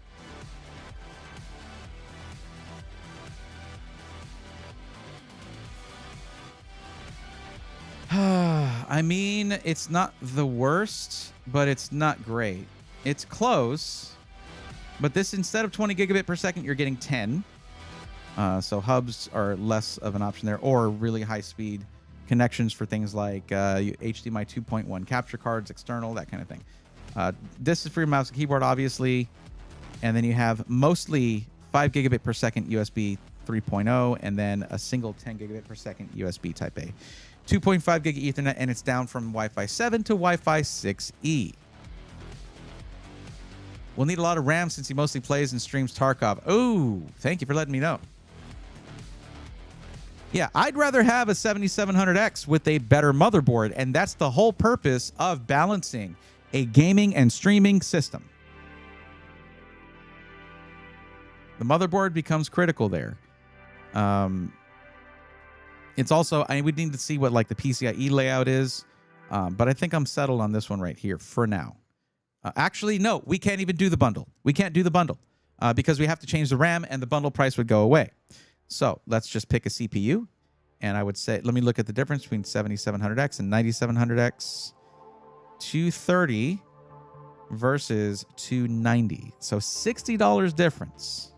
I mean, it's not the worst, but it's not great. It's close. But this, instead of 20 gigabit per second, you're getting 10. So hubs are less of an option there, or really high speed connections for things like HDMI 2.1 capture cards, external, that kind of thing. This is for your mouse and keyboard, obviously. And then you have mostly 5 gigabit per second USB 3.0, and then a single 10 gigabit per second USB Type A. 2.5 gig Ethernet, and it's down from Wi-Fi 7 to Wi-Fi 6E. We'll need a lot of RAM since he mostly plays and streams Tarkov. Oh, thank you for letting me know. Yeah, I'd rather have a 7700X with a better motherboard, and that's the whole purpose of balancing a gaming and streaming system. The motherboard becomes critical there. It's also, I would need to see what like the PCIe layout is, but I think I'm settled on this one right here for now. Actually, no, we can't even do the bundle. We can't do the bundle because we have to change the RAM and the bundle price would go away. So let's just pick a CPU. And I would say, let me look at the difference between 7700X and 9700X. 230 versus 290. So $60 difference.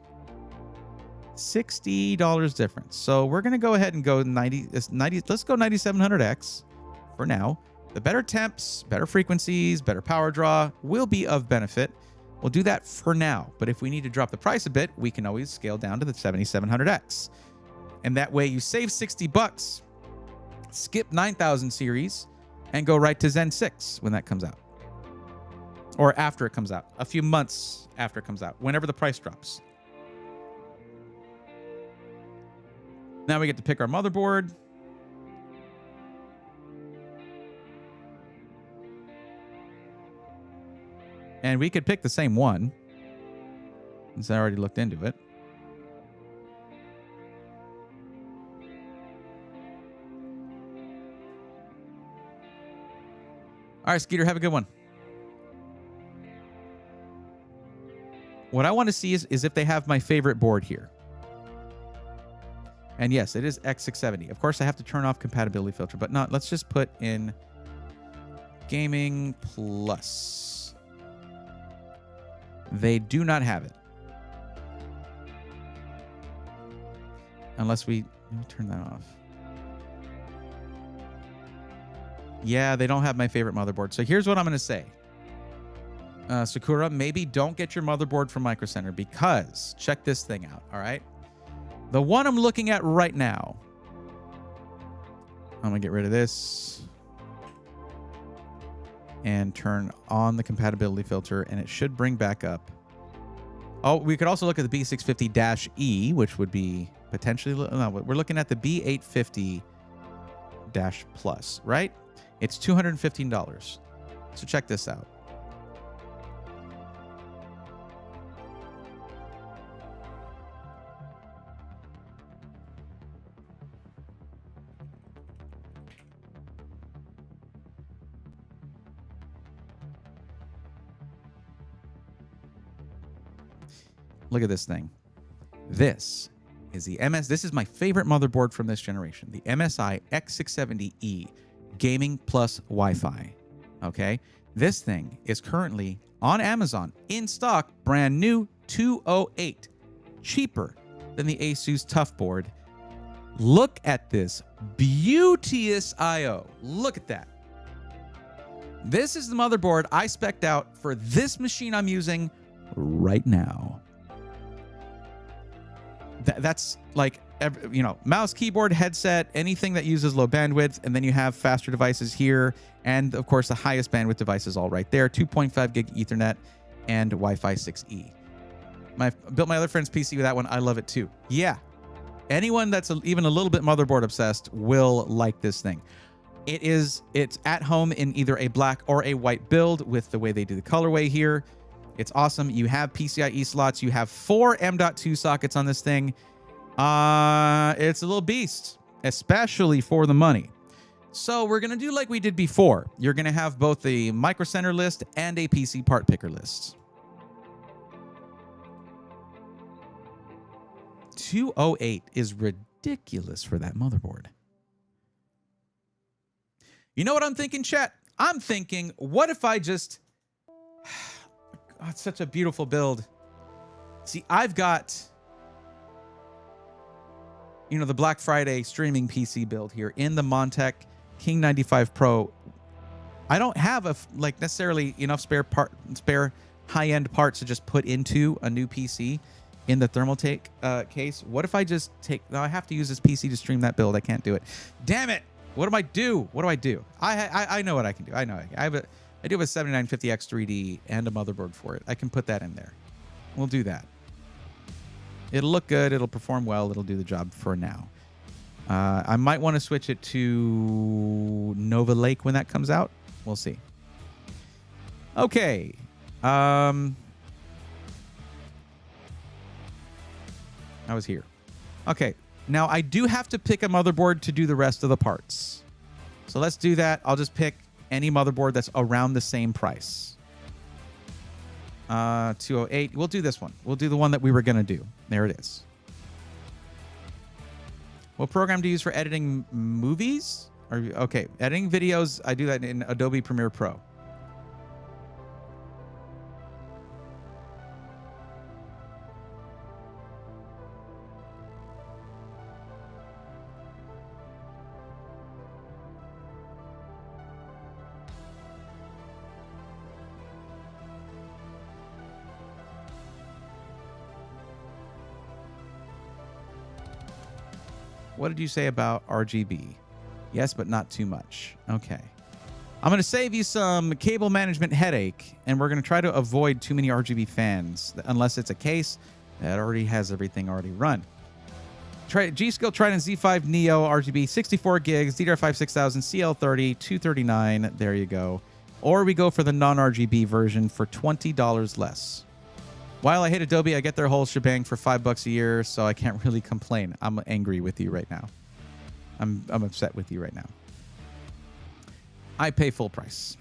$60 difference. So we're going to go ahead and go 90. Let's go 9700X for now. The better temps, better frequencies, better power draw will be of benefit. We'll do that for now. But if we need to drop the price a bit, we can always scale down to the 7700X. And that way you save 60 bucks, skip 9000 series, and go right to Zen 6 when that comes out. Or after it comes out. A few months after it comes out. Whenever the price drops. Now we get to pick our motherboard. And we could pick the same one, since I already looked into it. All right, Skeeter, have a good one. What I want to see is if they have my favorite board here. And yes, it is X670. Of course, I have to turn off compatibility filter, but not. Let's just put in Gaming Plus. They do not have it. Unless let me turn that off. Yeah, they don't have my favorite motherboard. So here's what I'm going to say. Sakura, maybe don't get your motherboard from Micro Center because check this thing out, all right? The one I'm looking at right now. I'm going to get rid of this and turn on the compatibility filter, and it should bring back up. Oh, we could also look at the B650-E, which would be potentially, no, we're looking at the B850-Plus, right? It's $215. So check this out. Look at this thing. This is the This is my favorite motherboard from this generation. The MSI X670E Gaming Plus Wi-Fi. Okay. This thing is currently on Amazon in stock, brand new, $208. Cheaper than the Asus Tough board. Look at this beauteous IO. Look at that. This is the motherboard I spec'd out for this machine I'm using right now. That's like, you know, mouse, keyboard, headset, anything that uses low bandwidth. And then you have faster devices here. And of course, the highest bandwidth devices all right there. 2.5 gig Ethernet and Wi-Fi 6E. Built my other friend's PC with that one. I love it too. Yeah. Anyone that's even a little bit motherboard obsessed will like this thing. It's at home in either a black or a white build with the way they do the colorway here. It's awesome. You have PCIe slots. You have 4 M.2 sockets on this thing. It's a little beast, especially for the money. So we're going to do like we did before. You're going to have both a Micro Center list and a PC part picker list. $208 is ridiculous for that motherboard. You know what I'm thinking, chat? I'm thinking, what if I just... Oh, it's such a beautiful build. See, I've got, the Black Friday streaming PC build here in the Montech King 95 Pro. I don't have necessarily enough spare high-end parts to just put into a new PC in the Thermaltake case. What if I just I have to use this PC to stream that build. I can't do it. Damn it. What do I do? I know what I can do. I know. I do have a 7950X 3D and a motherboard for it. I can put that in there. We'll do that. It'll look good. It'll perform well. It'll do the job for now. I might want to switch it to Nova Lake when that comes out. We'll see. Okay. I was here. Okay. Now, I do have to pick a motherboard to do the rest of the parts. So let's do that. I'll just pick any motherboard that's around the same price. 208. We'll do this one. We'll do the one that we were going to do. There it is. What program do you use for editing movies? Okay, editing videos. I do that in Adobe Premiere Pro. What did you say about RGB? Yes, but not too much. Okay. I'm going to save you some cable management headache, and we're going to try to avoid too many RGB fans, unless it's a case that already has everything already run. G-Skill Trident Z5 Neo RGB, 64 gigs, DDR5 6000, CL30, 239. There you go. Or we go for the non-RGB version for $20 less. While I hate Adobe, I get their whole shebang for $5 a year, so I can't really complain. I'm angry with you right now. I'm upset with you right now. I pay full price.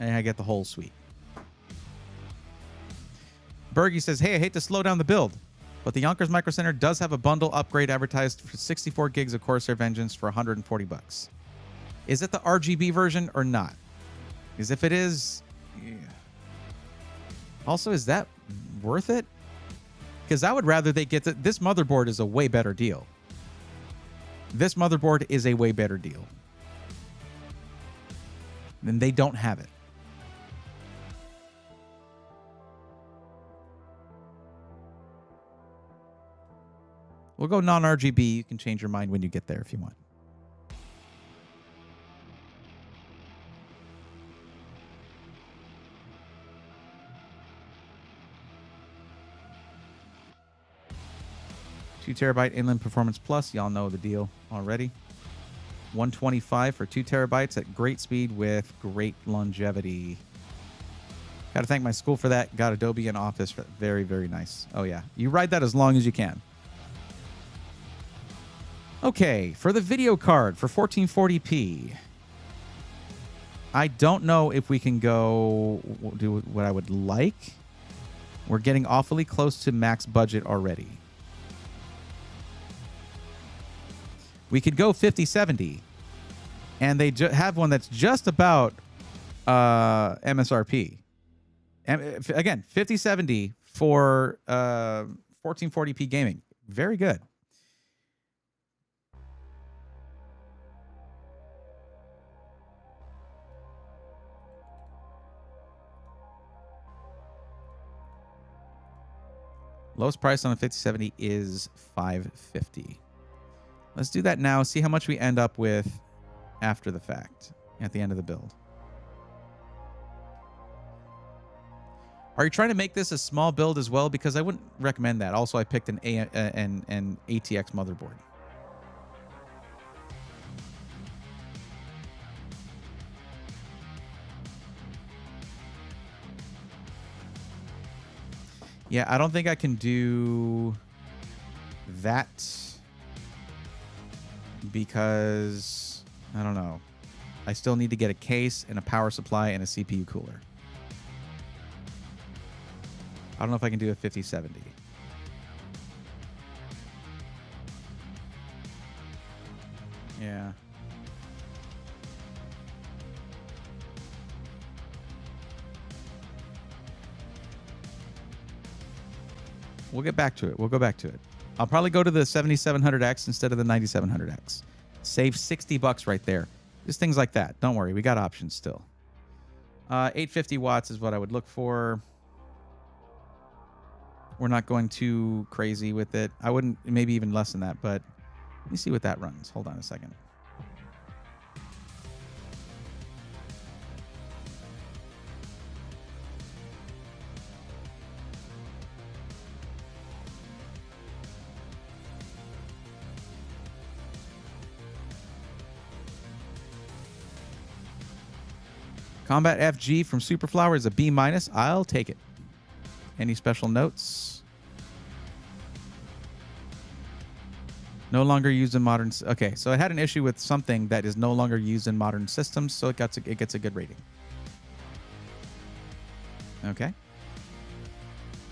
And I get the whole suite. Bergie says, hey, I hate to slow down the build, but the Yonkers Micro Center does have a bundle upgrade advertised for 64 gigs of Corsair Vengeance for $140. Is it the RGB version or not? Because if it is... Yeah. Also, is that worth it? Because I would rather they get this motherboard is a way better deal. This motherboard is a way better deal. And they don't have it. We'll go non-RGB. You can change your mind when you get there if you want. Two terabyte Inland Performance Plus. Y'all know the deal already. 125 for 2 terabytes at great speed with great longevity. Got to thank my school for that. Got Adobe and Office for that. Very, very nice. Oh, yeah. You ride that as long as you can. Okay. For the video card for 1440p, I don't know if we can go do what I would like. We're getting awfully close to max budget already. We could go 5070, and they have one that's just about MSRP. Again, 5070 for 1440p gaming. Very good. Lowest price on a 5070 is $550. Let's do that now. See how much we end up with after the fact, at the end of the build. Are you trying to make this a small build as well? Because I wouldn't recommend that. Also, I picked an ATX motherboard. Yeah, I don't think I can do that because, I don't know. I still need to get a case and a power supply and a CPU cooler. I don't know if I can do a 5070. Yeah. We'll get back to it. We'll go back to it. I'll probably go to the 7700X instead of the 9700X. Save $60 right there. Just things like that. Don't worry. We got options still. 850 watts is what I would look for. We're not going too crazy with it. I wouldn't, maybe even less than that, but let me see what that runs. Hold on a second. Combat FG from Superflower is a B-. I'll take it. Any special notes? No longer used in modern... Okay, so it had an issue with something that is no longer used in modern systems, so it gets a good rating. Okay.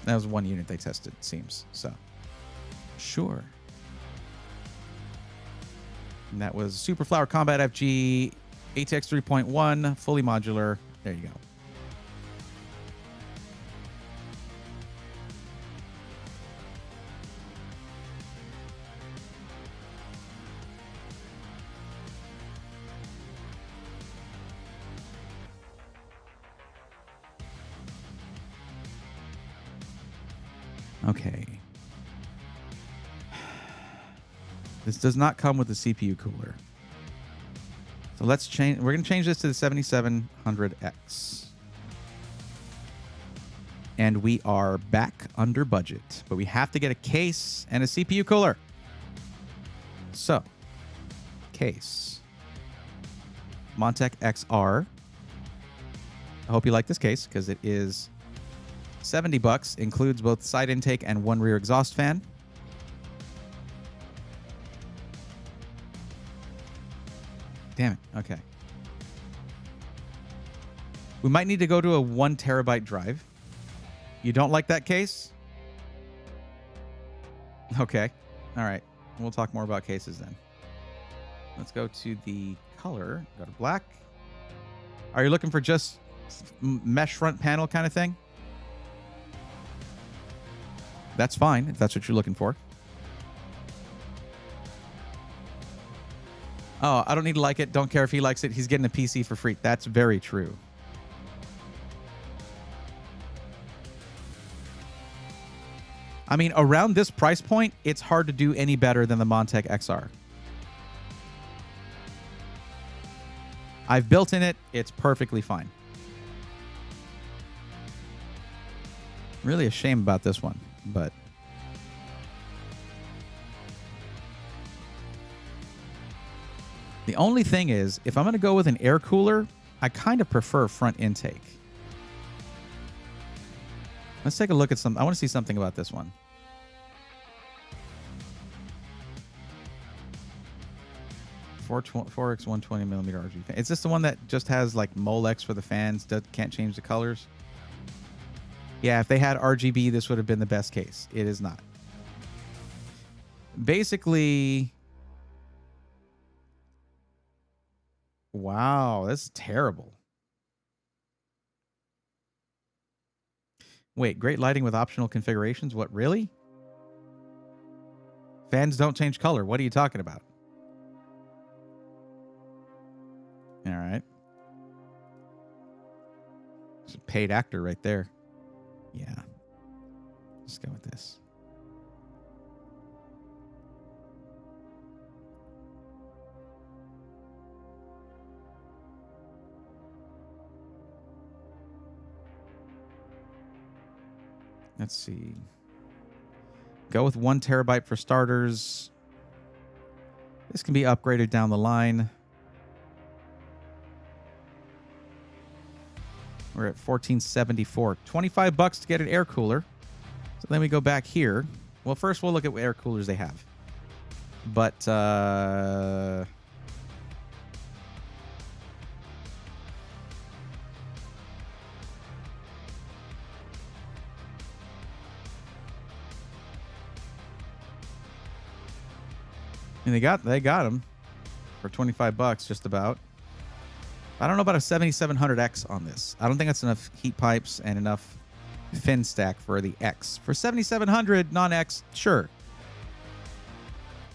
That was one unit they tested, it seems. So, sure. And that was Superflower Combat FG... ATX 3.1, fully modular. There you go. Okay. This does not come with the CPU cooler. So let's change. We're going to change this to the 7700X. And we are back under budget. But we have to get a case and a CPU cooler. So, case. Montech XR. I hope you like this case because it is $70. Includes both side intake and one rear exhaust fan. Damn it. Okay. We might need to go to a 1 terabyte drive. You don't like that case? Okay. All right. We'll talk more about cases then. Let's go to the color. Go to black. Are you looking for just mesh front panel kind of thing? That's fine if that's what you're looking for. Oh, I don't need to like it. Don't care if he likes it. He's getting a PC for free. That's very true. I mean, around this price point, it's hard to do any better than the Montech XR. I've built in it. It's perfectly fine. Really a shame about this one, but... The only thing is, if I'm going to go with an air cooler, I kind of prefer front intake. Let's take a look at some. I want to see something about this one. Forex 120mm RGB fan. Is this the one that just has like Molex for the fans? Can't change the colors? Yeah, if they had RGB, this would have been the best case. It is not. Basically... Wow, that's terrible. Wait, great lighting with optional configurations? What, really? Fans don't change color. What are you talking about? All right. It's a paid actor right there. Yeah. Let's go with this. Let's see. Go with 1 terabyte for starters. This can be upgraded down the line. We're at $14.74. $25 to get an air cooler. So then we go back here. Well, first we'll look at what air coolers they have. But and they got them for $25 just about. I don't know about a 7700X on this. I don't think that's enough heat pipes and enough fin stack for the X. For 7700 non-X, sure.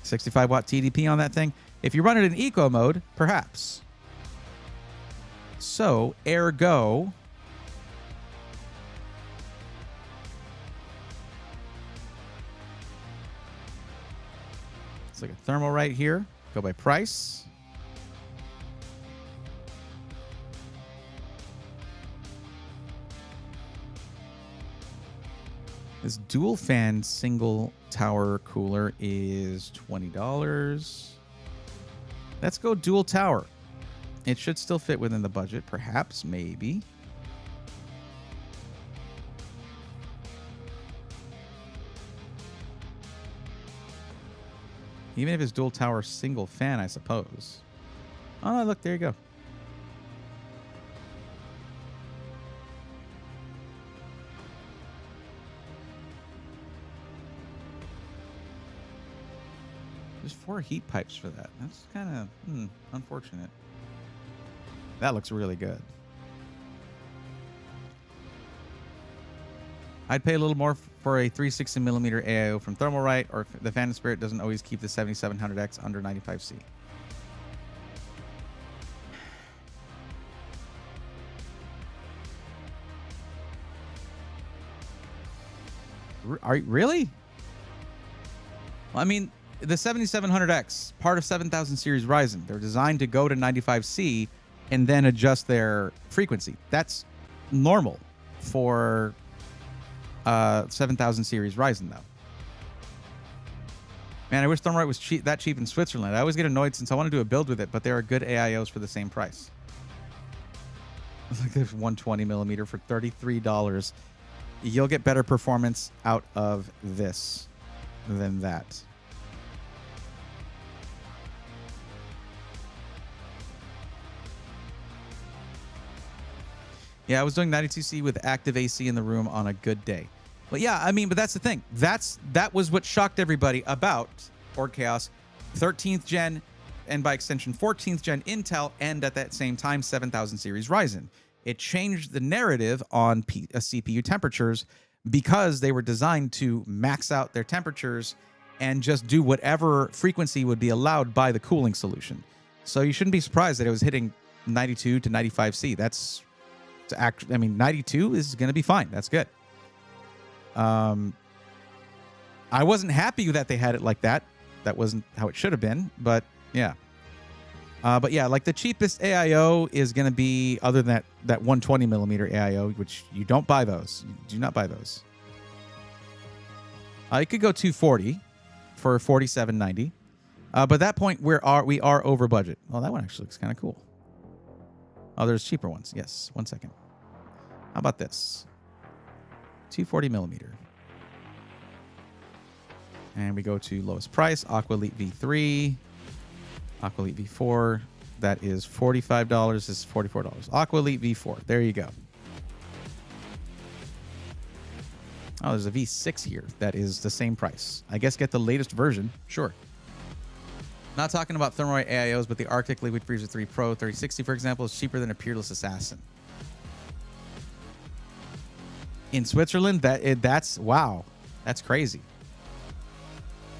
65 watt TDP on that thing. If you run it in eco mode, perhaps. So, ergo, it's like a thermal right here. Go by price. This dual fan single tower cooler is $20. Let's go dual tower. It should still fit within the budget, perhaps, maybe. Even if it's dual tower single fan, I suppose. Oh, look, there you go. There's 4 heat pipes for that. That's kind of unfortunate. That looks really good. I'd pay a little more for a 360 millimeter AIO from Thermalright, or if the Phantom Spirit doesn't always keep the 7700X under 95C. Really? Well, I mean, the 7700X, part of 7000 series Ryzen, they're designed to go to 95C and then adjust their frequency. That's normal for 7000 series Ryzen, though. Man, I wish Thermalright was that cheap in Switzerland. I always get annoyed since I want to do a build with it, but there are good AIOs for the same price. Like there's 120 millimeter for $33. You'll get better performance out of this than that. Yeah, I was doing 92C with active AC in the room on a good day. But yeah, I mean, but that's the thing. That was what shocked everybody about Org Chaos 13th gen, and by extension 14th gen Intel, and at that same time 7000 series Ryzen. It changed the narrative on CPU temperatures because they were designed to max out their temperatures and just do whatever frequency would be allowed by the cooling solution. So you shouldn't be surprised that it was hitting 92 to 95C. That's actually, I mean, 92 is going to be fine. That's good. I wasn't happy that they had it like that. That wasn't how it should have been, but yeah. But yeah, like the cheapest AIO is going to be, other than that 120 millimeter AIO, which you don't buy those. You do not buy those. You could go 240 for $47.90. But at that point, we are over budget. Oh, that one actually looks kind of cool. Oh, there's cheaper ones. Yes. 1 second. How about this? 240 millimeter. And we go to lowest price, Aqua Elite V3. Aqua Elite V4. That is $45. This is $44. Aqua Elite V4. There you go. Oh, there's a V6 here. That is the same price. I guess get the latest version. Sure. Not talking about Thermalright AIOs, but the Arctic Liquid Freezer 3 Pro 3060, for example, is cheaper than a Peerless Assassin. In Switzerland, that's wow. That's crazy.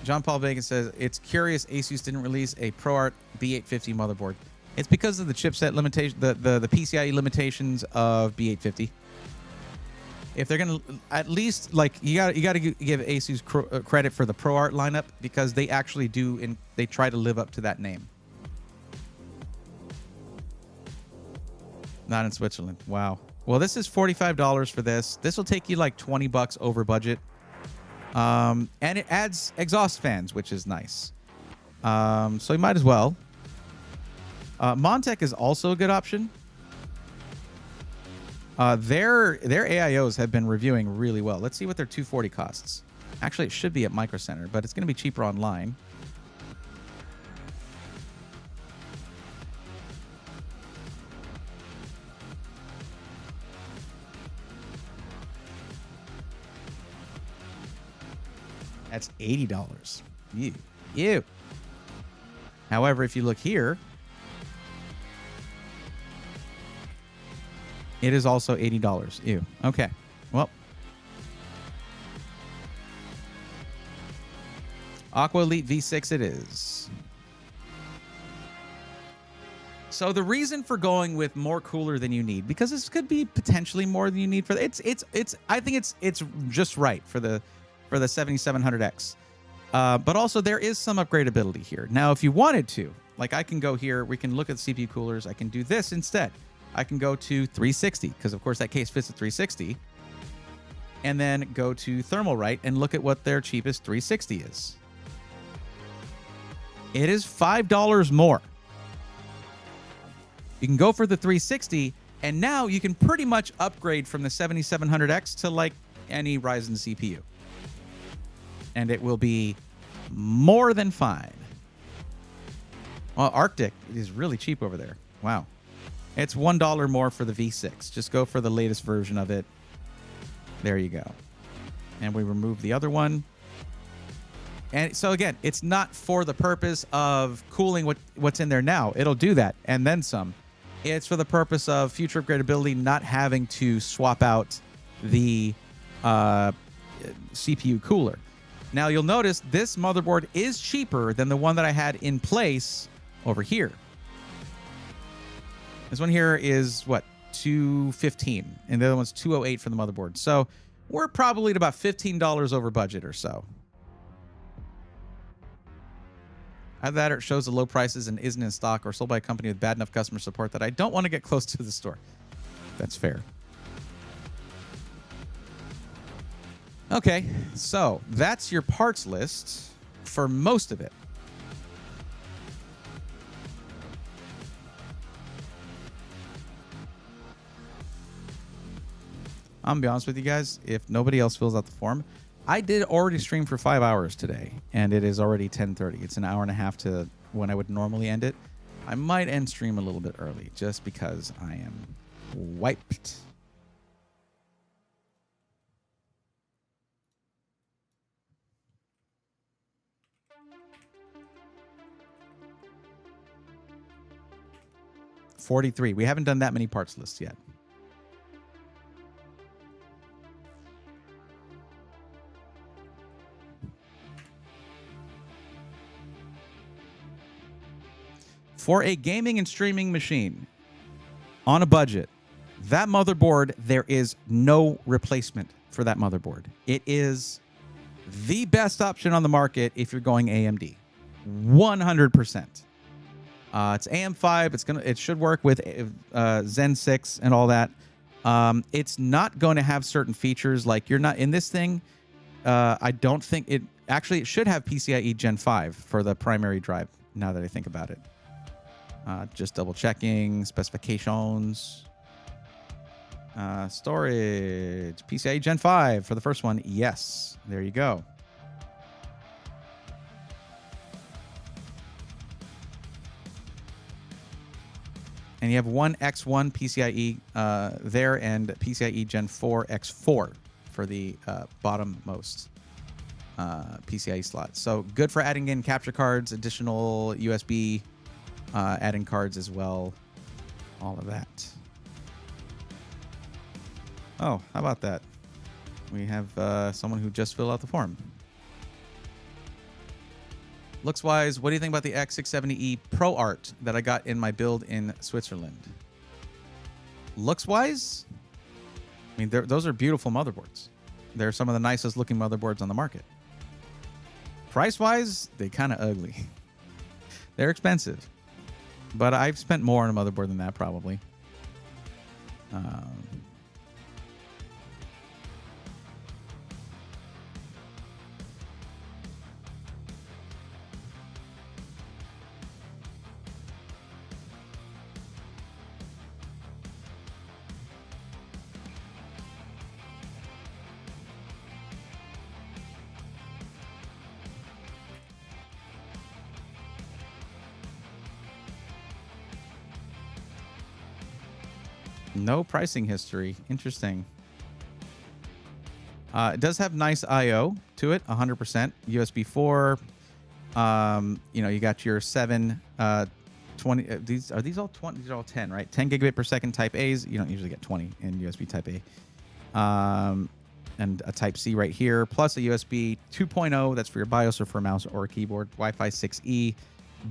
John Paul Bacon says, it's curious Asus didn't release a ProArt B850 motherboard. It's because of the chipset limitation, the PCIe limitations of B850. If they're gonna, at least, like, you gotta give Asus credit for the ProArt lineup, because they actually do, and they try to live up to that name. Not in Switzerland. Wow. Well, this is $45 for this. This will take you like $20 over budget. And it adds exhaust fans, which is nice. So you might as well. Montech is also a good option. Their AIOs have been reviewing really well. Let's see what their 240 costs. Actually, it should be at Micro Center, but it's going to be cheaper online. That's $80. Ew. However, if you look here, it is also $80. Ew. Okay. Well, Aqua Elite V6 it is. So the reason for going with more cooler than you need, because this could be potentially more than you need for the, I think it's just right for the 7700X. But also there is some upgradability here. Now, if you wanted to, like I can go here, we can look at the CPU coolers. I can do this instead. I can go to 360 because of course that case fits at 360, and then go to Thermalright and look at what their cheapest 360 is. It is $5 more. You can go for the 360, and now you can pretty much upgrade from the 7700X to like any Ryzen CPU. And it will be more than fine. Well, Arctic is really cheap over there. Wow. It's $1 more for the V6. Just go for the latest version of it. There you go. And we remove the other one. And so again, it's not for the purpose of cooling what's in there now. It'll do that and then some. It's for the purpose of future upgradability, not having to swap out the CPU cooler. Now, you'll notice this motherboard is cheaper than the one that I had in place over here. This one here is, what, $215, and the other one's $208 for the motherboard. So we're probably at about $15 over budget or so. Either that or it shows the low prices and isn't in stock or sold by a company with bad enough customer support that I don't want to get close to the store. That's fair. Okay, so that's your parts list for most of it. I'm going to be honest with you guys, if nobody else fills out the form, I did already stream for 5 hours today, and it is already 10:30. It's an hour and a half to when I would normally end it. I might end stream a little bit early, just because I am wiped. $43. We haven't done that many parts lists yet. For a gaming and streaming machine on a budget, that motherboard, there is no replacement for that motherboard. It is the best option on the market if you're going AMD. 100%. It's AM5. It should work with Zen 6 and all that. It's not going to have certain features like you're not in this thing. I don't think it actually. It should have PCIe Gen 5 for the primary drive. Now that I think about it. Just double checking specifications. Storage. PCIe Gen 5 for the first one. Yes. There you go. And you have one X1 PCIe there and PCIe Gen 4 X4 for the bottommost PCIe slot. So good for adding in capture cards, additional USB adding cards as well. All of that. Oh, how about that? We have someone who just filled out the form. Looks-wise, what do you think about the X670E Pro Art that I got in my build in Switzerland? Looks-wise, I mean, those are beautiful motherboards. They're some of the nicest looking motherboards on the market. Price-wise, they kind of ugly. They're expensive. But I've spent more on a motherboard than that, probably. No pricing history. Interesting. It does have nice I/O to it, 100%. USB 4. You got your 7, 20. These are these all 20? These are all 10, right? 10 gigabit per second Type A's. You don't usually get 20 in USB Type A. and a Type-C right here, plus a USB 2.0. That's for your BIOS or for a mouse or a keyboard. Wi-Fi 6E.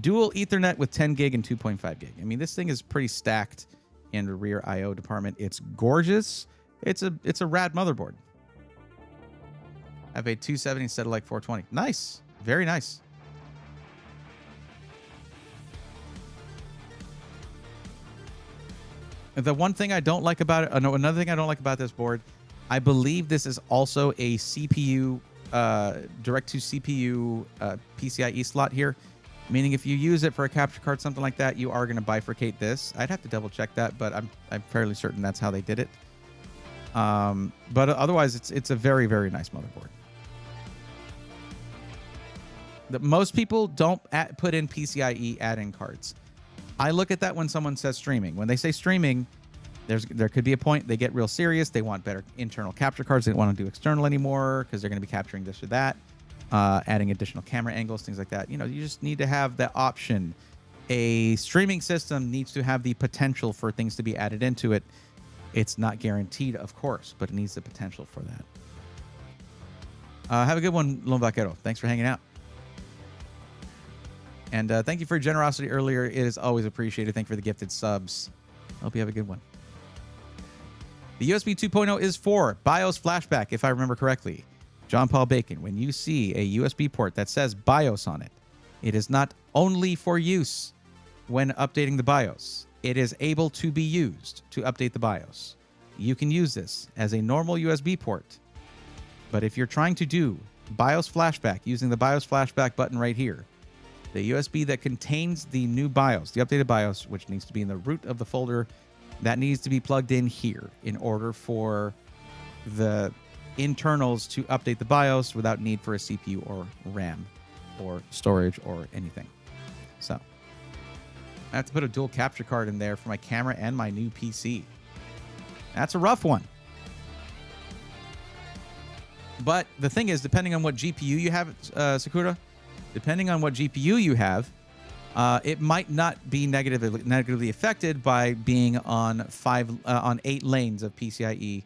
Dual Ethernet with 10 gig and 2.5 gig. I mean, this thing is pretty stacked in the rear I/O department. It's gorgeous. It's a rad motherboard. I paid $270 instead of like $420. Nice. Very nice. The one thing I don't like about it, another thing I don't like about this board, I believe this is also a CPU, direct to CPU PCIe slot here. Meaning if you use it for a capture card, something like that, you are going to bifurcate this. I'd have to double check that, but I'm fairly certain that's how they did it. But otherwise, it's a very, very nice motherboard. Most people don't put in PCIe add-in cards. I look at that when someone says streaming. When they say streaming, there could be a point they get real serious. They want better internal capture cards. They don't want to do external anymore because they're going to be capturing this or that, adding additional camera angles, things like that. You know, you just need to have that option. A streaming system needs to have the potential for things to be added into it. It's not guaranteed, of course, but it needs the potential for that. Have a good one, Lone Vaquero. Thanks for hanging out. And thank you for your generosity earlier. It is always appreciated. Thank you for the gifted subs. Hope you have a good one. The USB 2.0 is for BIOS flashback, if I remember correctly. John Paul Bacon, when you see a USB port that says BIOS on it, it is not only for use when updating the BIOS. It is able to be used to update the BIOS. You can use this as a normal USB port. But if you're trying to do BIOS flashback using the BIOS flashback button right here, the USB that contains the new BIOS, the updated BIOS, which needs to be in the root of the folder, that needs to be plugged in here in order for the internals to update the BIOS without need for a CPU or RAM or storage or anything. So I have to put a dual capture card in there for my camera and my new PC. That's a rough one. But the thing is, depending on what GPU you have, Sakura, depending on what GPU you have, it might not be negatively affected by being on 8 lanes of PCIe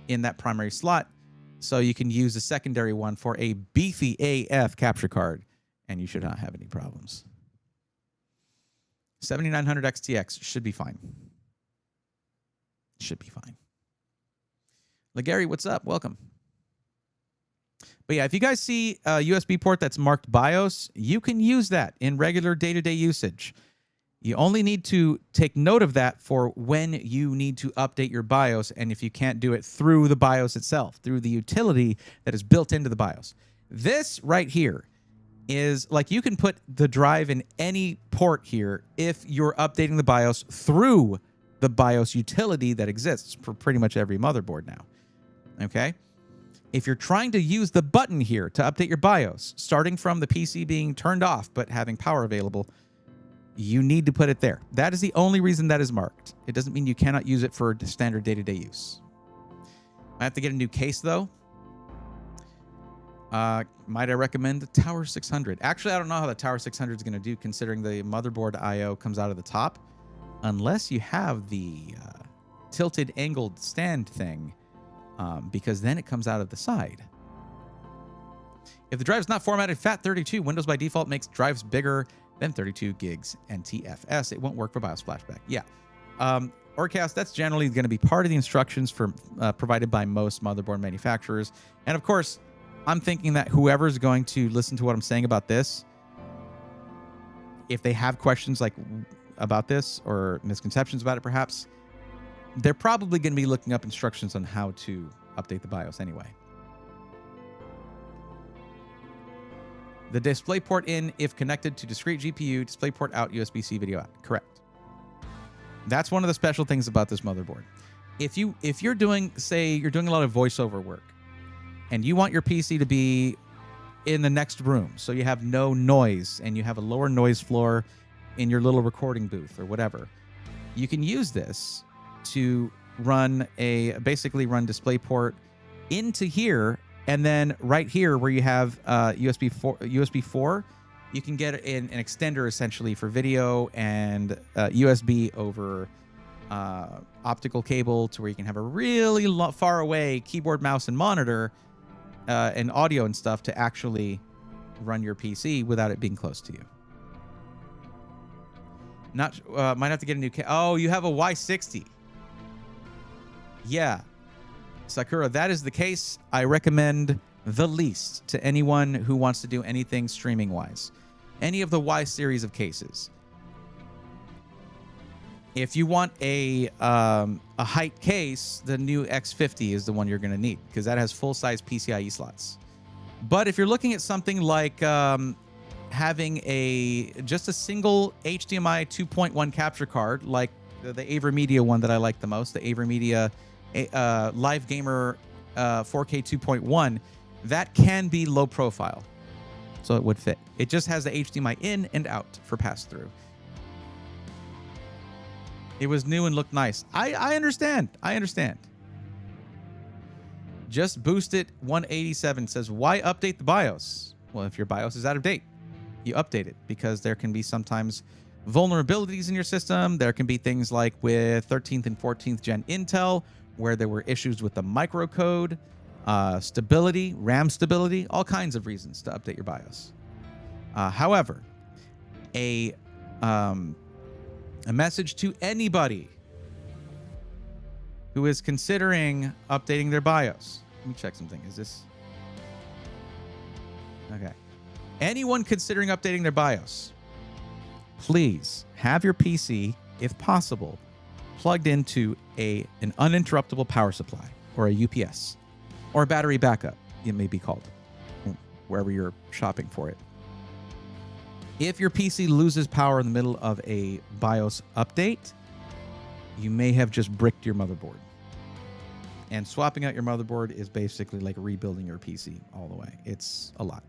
in that primary slot. So you can use a secondary one for a beefy AF capture card, and you should not have any problems. 7900 XTX should be fine. Should be fine. Legary, what's up? Welcome. But yeah, if you guys see a USB port that's marked BIOS, you can use that in regular day-to-day usage. You only need to take note of that for when you need to update your BIOS, and if you can't do it through the BIOS itself, through the utility that is built into the BIOS. This right here is like you can put the drive in any port here if you're updating the BIOS through the BIOS utility that exists for pretty much every motherboard now. Okay? If you're trying to use the button here to update your BIOS, starting from the PC being turned off but having power available, you need to put it there. That is the only reason that is marked. It doesn't mean you cannot use it for standard day-to-day use. I have to get a new case, though. Might I recommend the Tower 600? Actually, I don't know how the Tower 600 is going to do, considering the motherboard I/O comes out of the top. Unless you have the tilted angled stand thing, because then it comes out of the side. If the drive is not formatted FAT32, Windows by default makes drives bigger than 32 gigs NTFS. It won't work for BIOS flashback. Yeah. Orcast, that's generally going to be part of the instructions for provided by most motherboard manufacturers. And of course, I'm thinking that whoever's going to listen to what I'm saying about this, if they have questions like about this or misconceptions about it perhaps, they're probably going to be looking up instructions on how to update the BIOS anyway. The DisplayPort in if connected to discrete GPU, DisplayPort out, USB-C video out. Correct. That's one of the special things about this motherboard. If you're doing, say, you're doing a lot of voiceover work, and you want your PC to be in the next room, so you have no noise and you have a lower noise floor in your little recording booth or whatever, you can use this to basically run DisplayPort into here, and then right here where you have USB 4, you can get an extender essentially for video and USB over optical cable to where you can have a really far away keyboard, mouse, and monitor and audio and stuff to actually run your PC without it being close to you. Not might have to get a new oh, you have a Y60. Yeah, Sakura, that is the case. I recommend the least to anyone who wants to do anything streaming wise. Any of the Y series of cases. If you want a height case, the new X50 is the one you're going to need because that has full-size PCIe slots. But if you're looking at something like having just a single HDMI 2.1 capture card, like the AverMedia one that I like the most, the AverMedia Live Gamer 4K 2.1, that can be low profile, so it would fit. It just has the HDMI in and out for pass-through. It was new and looked nice. I understand. I understand. Just Boost It 187 says, why update the BIOS? Well, if your BIOS is out of date, you update it because there can be sometimes vulnerabilities in your system. There can be things like with 13th and 14th gen Intel where there were issues with the microcode, stability, RAM stability, all kinds of reasons to update your BIOS. However, a message to anybody who is considering updating their BIOS. Let me check something. Is this... Okay. Anyone considering updating their BIOS, please have your PC, if possible, plugged into an uninterruptible power supply or a UPS or a battery backup, it may be called, wherever you're shopping for it. If your PC loses power in the middle of a BIOS update, you may have just bricked your motherboard. And swapping out your motherboard is basically like rebuilding your PC all the way. It's a lot.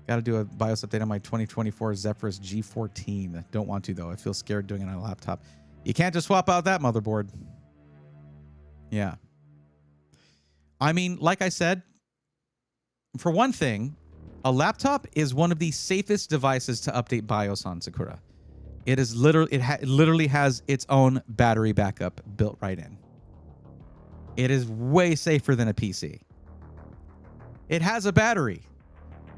Got to do a BIOS update on my 2024 Zephyrus G14. Don't want to, though. I feel scared doing it on a laptop. You can't just swap out that motherboard. Yeah. I mean, like I said, for one thing, a laptop is one of the safest devices to update BIOS on, Sakura. It is literally has its own battery backup built right in. It is way safer than a PC. It has a battery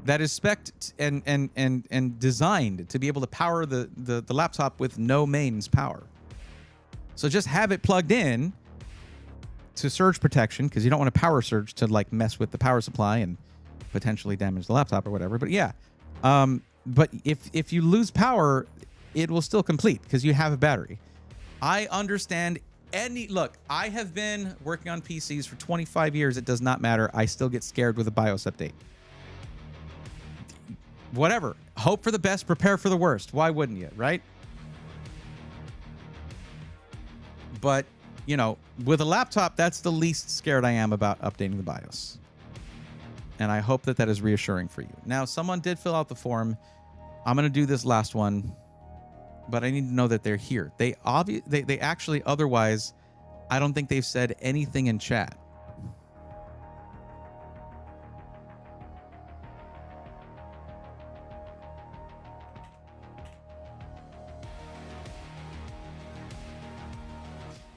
that is spec'd and designed to be able to power the laptop with no mains power. So just have it plugged in to surge protection, because you don't want a power surge to like mess with the power supply and potentially damage the laptop or whatever. But yeah, but if you lose power, it will still complete because you have a battery. I understand look, I have been working on PCs for 25 years. It does not matter. I still get scared with a BIOS update. Whatever. Hope for the best, prepare for the worst. Why wouldn't you, right? But, you know, with a laptop, that's the least scared I am about updating the BIOS. And I hope that that is reassuring for you. Now, someone did fill out the form. I'm going to do this last one, but I need to know that they're here. They actually, otherwise, I don't think they've said anything in chat.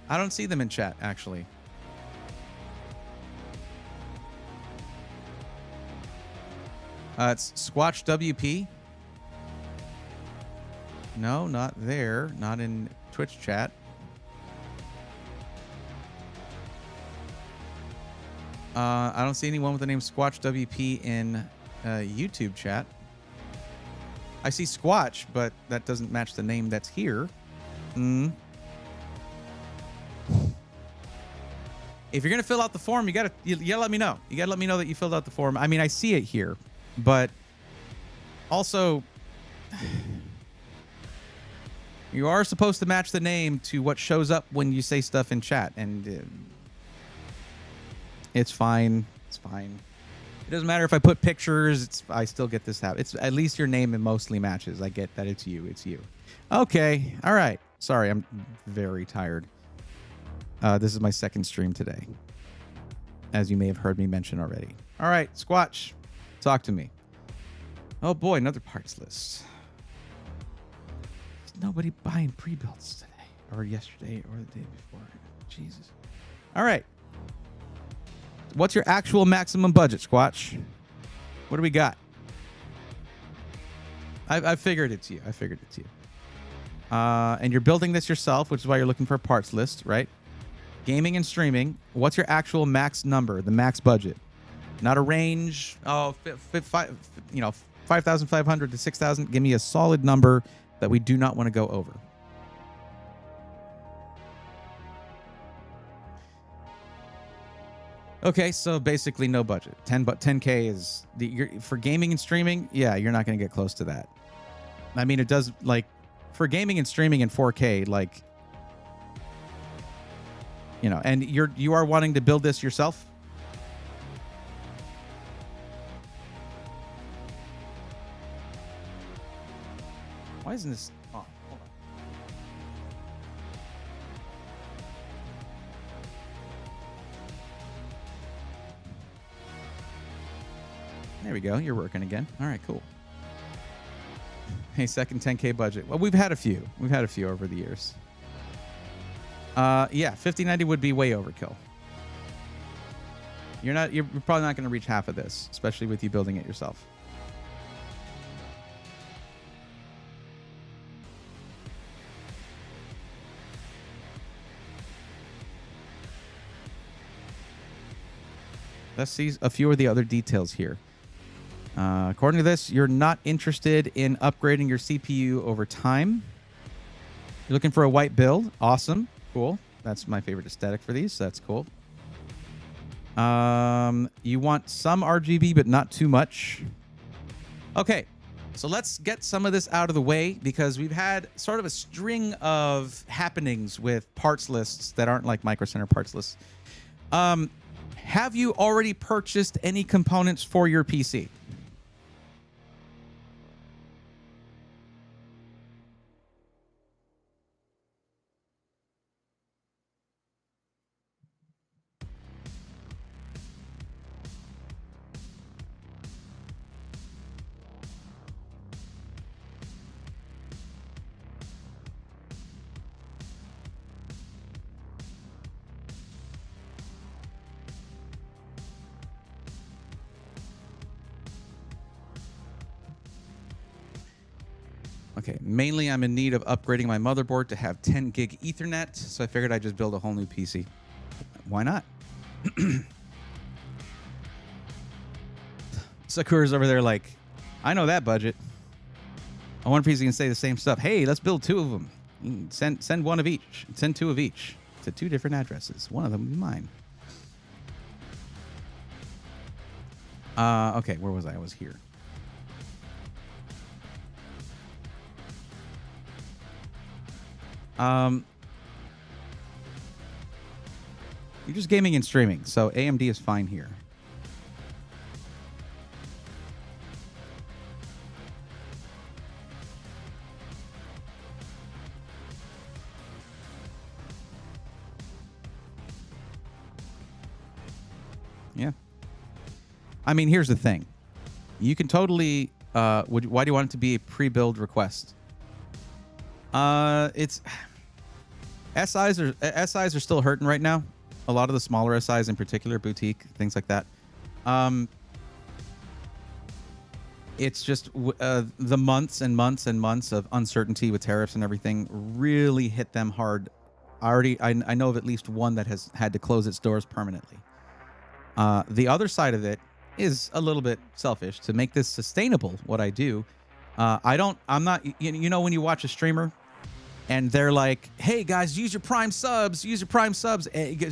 I don't see them in chat, actually. It's Squatch WP. No, not there. Not in Twitch chat. I don't see anyone with the name Squatch WP in YouTube chat. I see Squatch, but that doesn't match the name that's here. If you're gonna fill out the form, you gotta let me know. You gotta let me know that you filled out the form. I mean, I see it here, but also you are supposed to match the name to what shows up when you say stuff in chat, and it's fine. It's fine. It doesn't matter if I put pictures. I still get this habit. It's at least your name and mostly matches. I get that it's you. It's you. Okay. All right. Sorry, I'm very tired. This is my second stream today, as you may have heard me mention already. All right, Squatch, talk to me. Oh boy, another parts list. nobody buying pre-builds today or yesterday or the day before. Jesus. All right. What's your actual maximum budget, Squatch? What do we got? I figured it's you. And you're building this yourself, which is why you're looking for a parts list, right? Gaming and streaming. What's your actual max number, the max budget? Not a range. Oh, 5,500 to 6,000. Give me a solid number that we do not want to go over. Okay, so basically no budget. 10K is for gaming and streaming. Yeah, you're not going to get close to that. I mean, it does like for gaming and streaming in 4K, like, you know, and you are wanting to build this yourself. Why isn't this? Oh, hold on. There we go. You're working again. All right, cool. Hey, second 10K budget. Well, we've had a few. We've had a few over the years. Yeah, 5090 would be way overkill. You're probably not going to reach half of this, especially with you building it yourself. Let's see a few of the other details here. According to this, you're not interested in upgrading your CPU over time. You're looking for a white build. Awesome. Cool. That's my favorite aesthetic for these. So that's cool. You want some RGB, but not too much. Okay. So let's get some of this out of the way because we've had sort of a string of happenings with parts lists that aren't like Micro Center parts lists. Have you already purchased any components for your PC? Okay, mainly I'm in need of upgrading my motherboard to have 10 gig Ethernet, so I figured I'd just build a whole new PC. Why not? Sakura's over there like, I know that budget. I wonder if he's going to say the same stuff. Hey, let's build two of them. Send one of each. Send two of each to two different addresses. One of them will be mine. Okay, where was I? I was here. You're just gaming and streaming, so AMD is fine here. Yeah. I mean, here's the thing. You can totally... why do you want it to be a pre-build request? It's... SIs are still hurting right now. A lot of the smaller SIs in particular, boutique, things like that. It's just the months and months and months of uncertainty with tariffs and everything really hit them hard. I know of at least one that has had to close its doors permanently. The other side of it is a little bit selfish. To make this sustainable, what I do, I'm not, you know, when you watch a streamer and they're like, hey guys, use your Prime subs,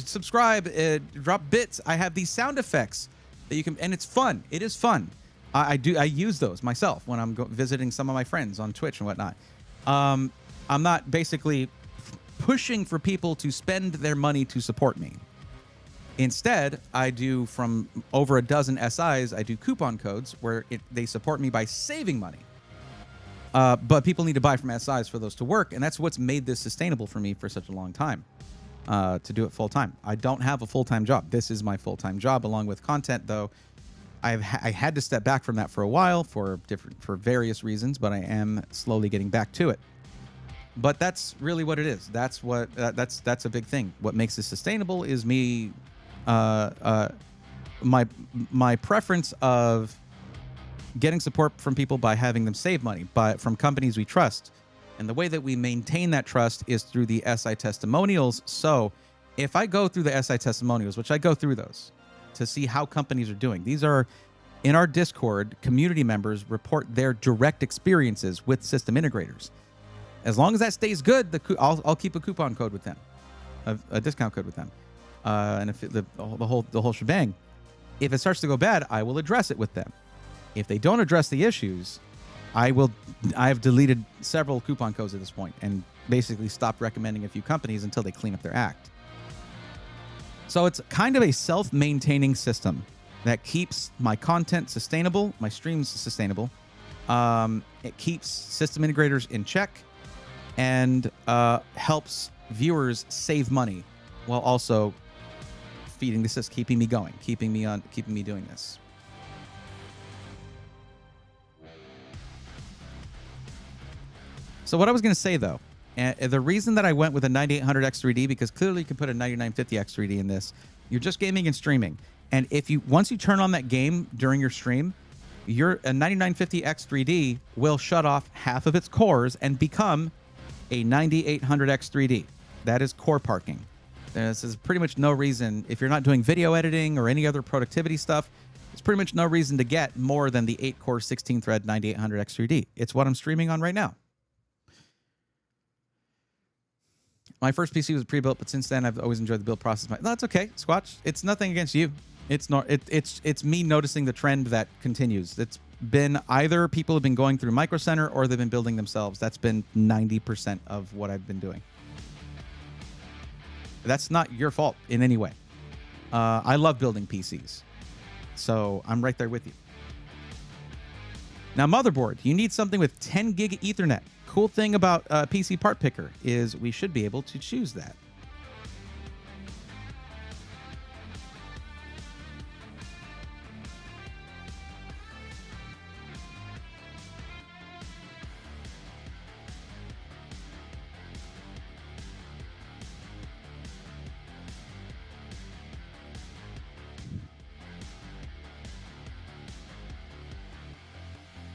subscribe, drop bits. I have these sound effects that you can, and it's fun. It is fun. I use those myself when I'm visiting some of my friends on Twitch and whatnot. I'm not basically pushing for people to spend their money to support me. Instead, I do, from over a dozen SIs, I do coupon codes where they support me by saving money. But people need to buy from SIs for those to work, and that's what's made this sustainable for me for such a long time, to do it full-time. I don't have a full-time job. This is my full-time job, along with content, though. I had to step back from that for a while for various reasons, but I am slowly getting back to it. But that's really what it is. That's what that's a big thing. What makes this sustainable is me, my preference of getting support from people by having them save money, from companies we trust. And the way that we maintain that trust is through the SI testimonials. So if I go through the SI testimonials, which I go through those to see how companies are doing, these are in our Discord, community members report their direct experiences with system integrators. As long as that stays good, I'll keep a coupon code with them, a discount code with them, and if the whole shebang. If it starts to go bad, I will address it with them. If they don't address the issues, I have deleted several coupon codes at this point and basically stopped recommending a few companies until they clean up their act. So it's kind of a self-maintaining system that keeps my content sustainable, my streams sustainable. It keeps system integrators in check and helps viewers save money while also feeding the system, keeping me going, keeping me doing this. So what I was going to say, though, the reason that I went with a 9800 X3D, because clearly you can put a 9950 X3D in this. You're just gaming and streaming. And once you turn on that game during your stream, a 9950 X3D will shut off half of its cores and become a 9800 X3D. That is core parking. This is pretty much no reason, if you're not doing video editing or any other productivity stuff, there's pretty much no reason to get more than the 8-core, 16-thread 9800 X3D. It's what I'm streaming on right now. My first PC was pre-built, but since then I've always enjoyed the build process. No, that's okay, Squatch. It's nothing against you. It's me noticing the trend that continues. It's been either people have been going through Micro Center or they've been building themselves. That's been 90% of what I've been doing. That's not your fault in any way. I love building PCs, so I'm right there with you. Now, Motherboard, you need something with 10 gig Ethernet. Cool thing about PC Part Picker is we should be able to choose that.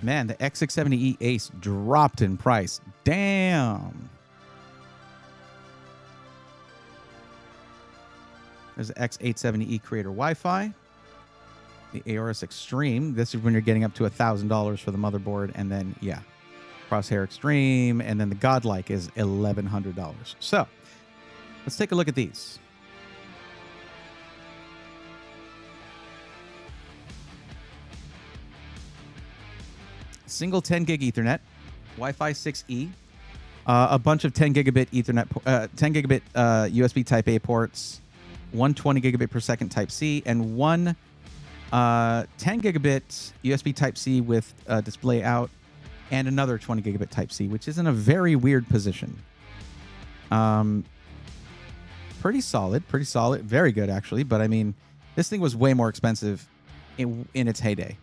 Man, the X670E Ace dropped in price. Damn. There's the X870E Creator Wi-Fi. The ARS Extreme. This is when you're getting up to $1,000 for the motherboard. And then, yeah, Crosshair Extreme. And then the Godlike is $1,100. So, let's take a look at these. Single 10 gig Ethernet, Wi-Fi 6E, a bunch of 10 gigabit Ethernet, 10 gigabit USB Type A ports, 120 gigabit per second Type C, and one 10 gigabit USB Type C with display out, and another 20 gigabit Type C, which is in a very weird position. Pretty solid, very good actually. But I mean, this thing was way more expensive in its heyday.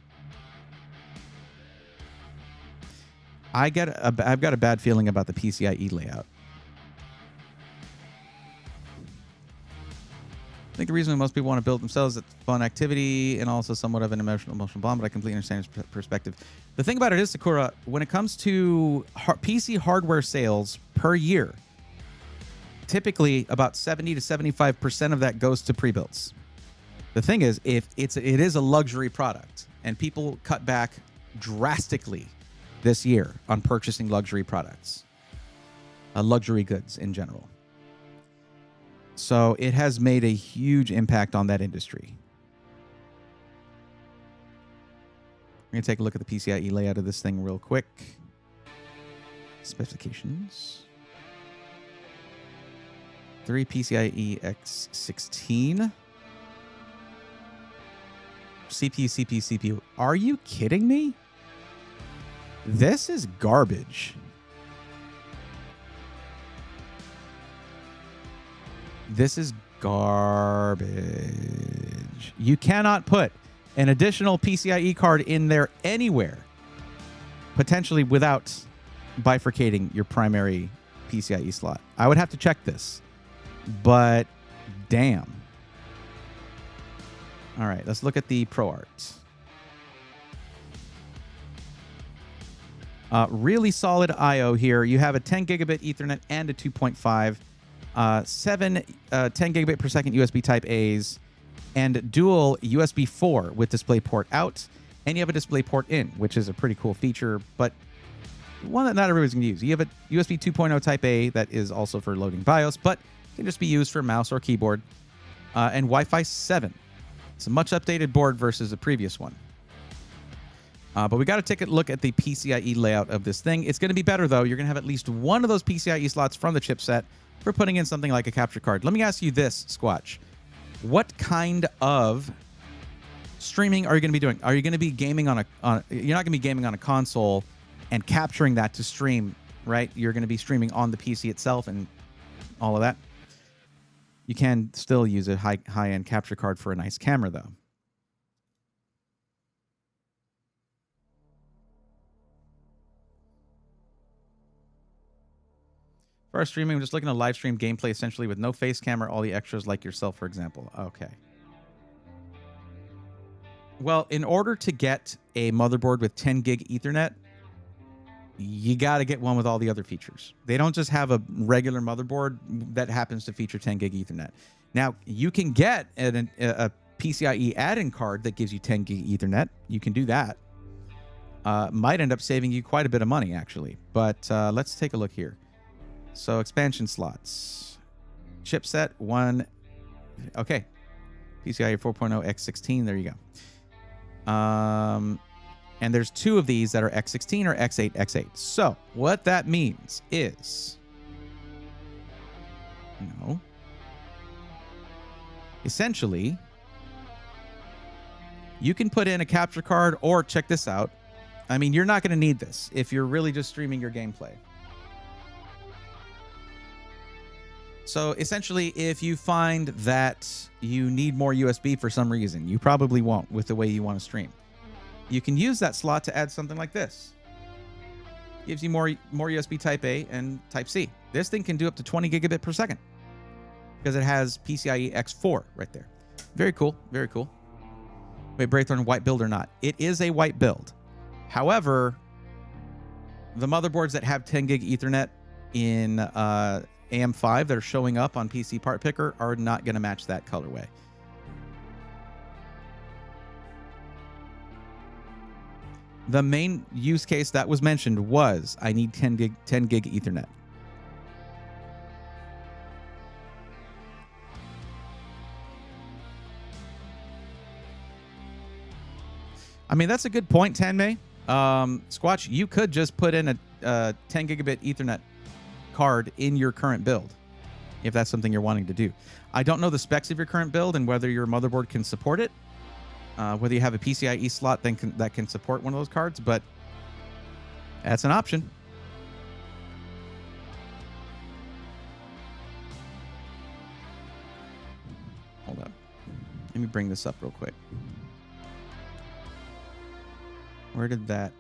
I've got a bad feeling about the PCIe layout. I think the reason most people want to build themselves is fun activity and also somewhat of an emotional bond, but I completely understand his perspective. The thing about it is, Sakura, when it comes to PC hardware sales per year, typically about 70 to 75% of that goes to pre-builds. The thing is, if it is a luxury product, and people cut back drastically this year on purchasing luxury products, luxury goods in general. So it has made a huge impact on that industry. We're going to take a look at the PCIe layout of this thing real quick. Specifications. 3 PCIe X16. CPU. Are you kidding me? This is garbage. This is garbage. You cannot put an additional PCIe card in there anywhere, potentially without bifurcating your primary PCIe slot. I would have to check this, but damn. All right, let's look at the ProArt. Really solid I/O here. You have a 10 gigabit Ethernet and a 2.5, 10 gigabit per second USB Type A's, and dual USB 4 with DisplayPort out, and you have a DisplayPort in, which is a pretty cool feature, but one that not everybody's going to use. You have a USB 2.0 Type A that is also for loading BIOS, but can just be used for mouse or keyboard, and Wi-Fi 7. It's a much updated board versus the previous one. But we got to take a look at the PCIe layout of this thing. It's going to be better, though. You're going to have at least one of those PCIe slots from the chipset for putting in something like a capture card. Let me ask you this, Squatch. What kind of streaming are you going to be doing? Are you going to be gaming on a... you're not going to be gaming on a console and capturing that to stream, right? You're going to be streaming on the PC itself and all of that. You can still use a high-end capture card for a nice camera, though. For our streaming, I'm just looking to live stream gameplay essentially with no face camera, all the extras like yourself, for example. Okay. Well, in order to get a motherboard with 10 gig Ethernet, you got to get one with all the other features. They don't just have a regular motherboard that happens to feature 10 gig Ethernet. Now, you can get a PCIe add-in card that gives you 10 gig Ethernet. You can do that. Might end up saving you quite a bit of money, actually. But let's take a look here. So expansion slots, chipset 1, okay, PCIe 4.0 X16, there you go. And there's 2 of these that are X16 or X8, X8. So what that means is, essentially, you can put in a capture card, or check this out. I mean, you're not going to need this if you're really just streaming your gameplay. So essentially, if you find that you need more USB for some reason, you probably won't with the way you want to stream. You can use that slot to add something like this. Gives you more USB Type A and Type C. This thing can do up to 20 gigabit per second because it has PCIe X4 right there. Very cool. Very cool. Wait, Braithorn, white build or not? It is a white build. However, the motherboards that have 10 gig Ethernet in AM5 that are showing up on PC Part Picker are not going to match that colorway. The main use case that was mentioned was I need 10 gig Ethernet. I mean, that's a good point, Tanmay. Squatch, you could just put in a 10 gigabit Ethernet card in your current build if that's something you're wanting to do. I don't know the specs of your current build and whether your motherboard can support it, whether you have a PCIe slot that can support one of those cards, but that's an option. Hold up. Let me bring this up real quick. Where did that...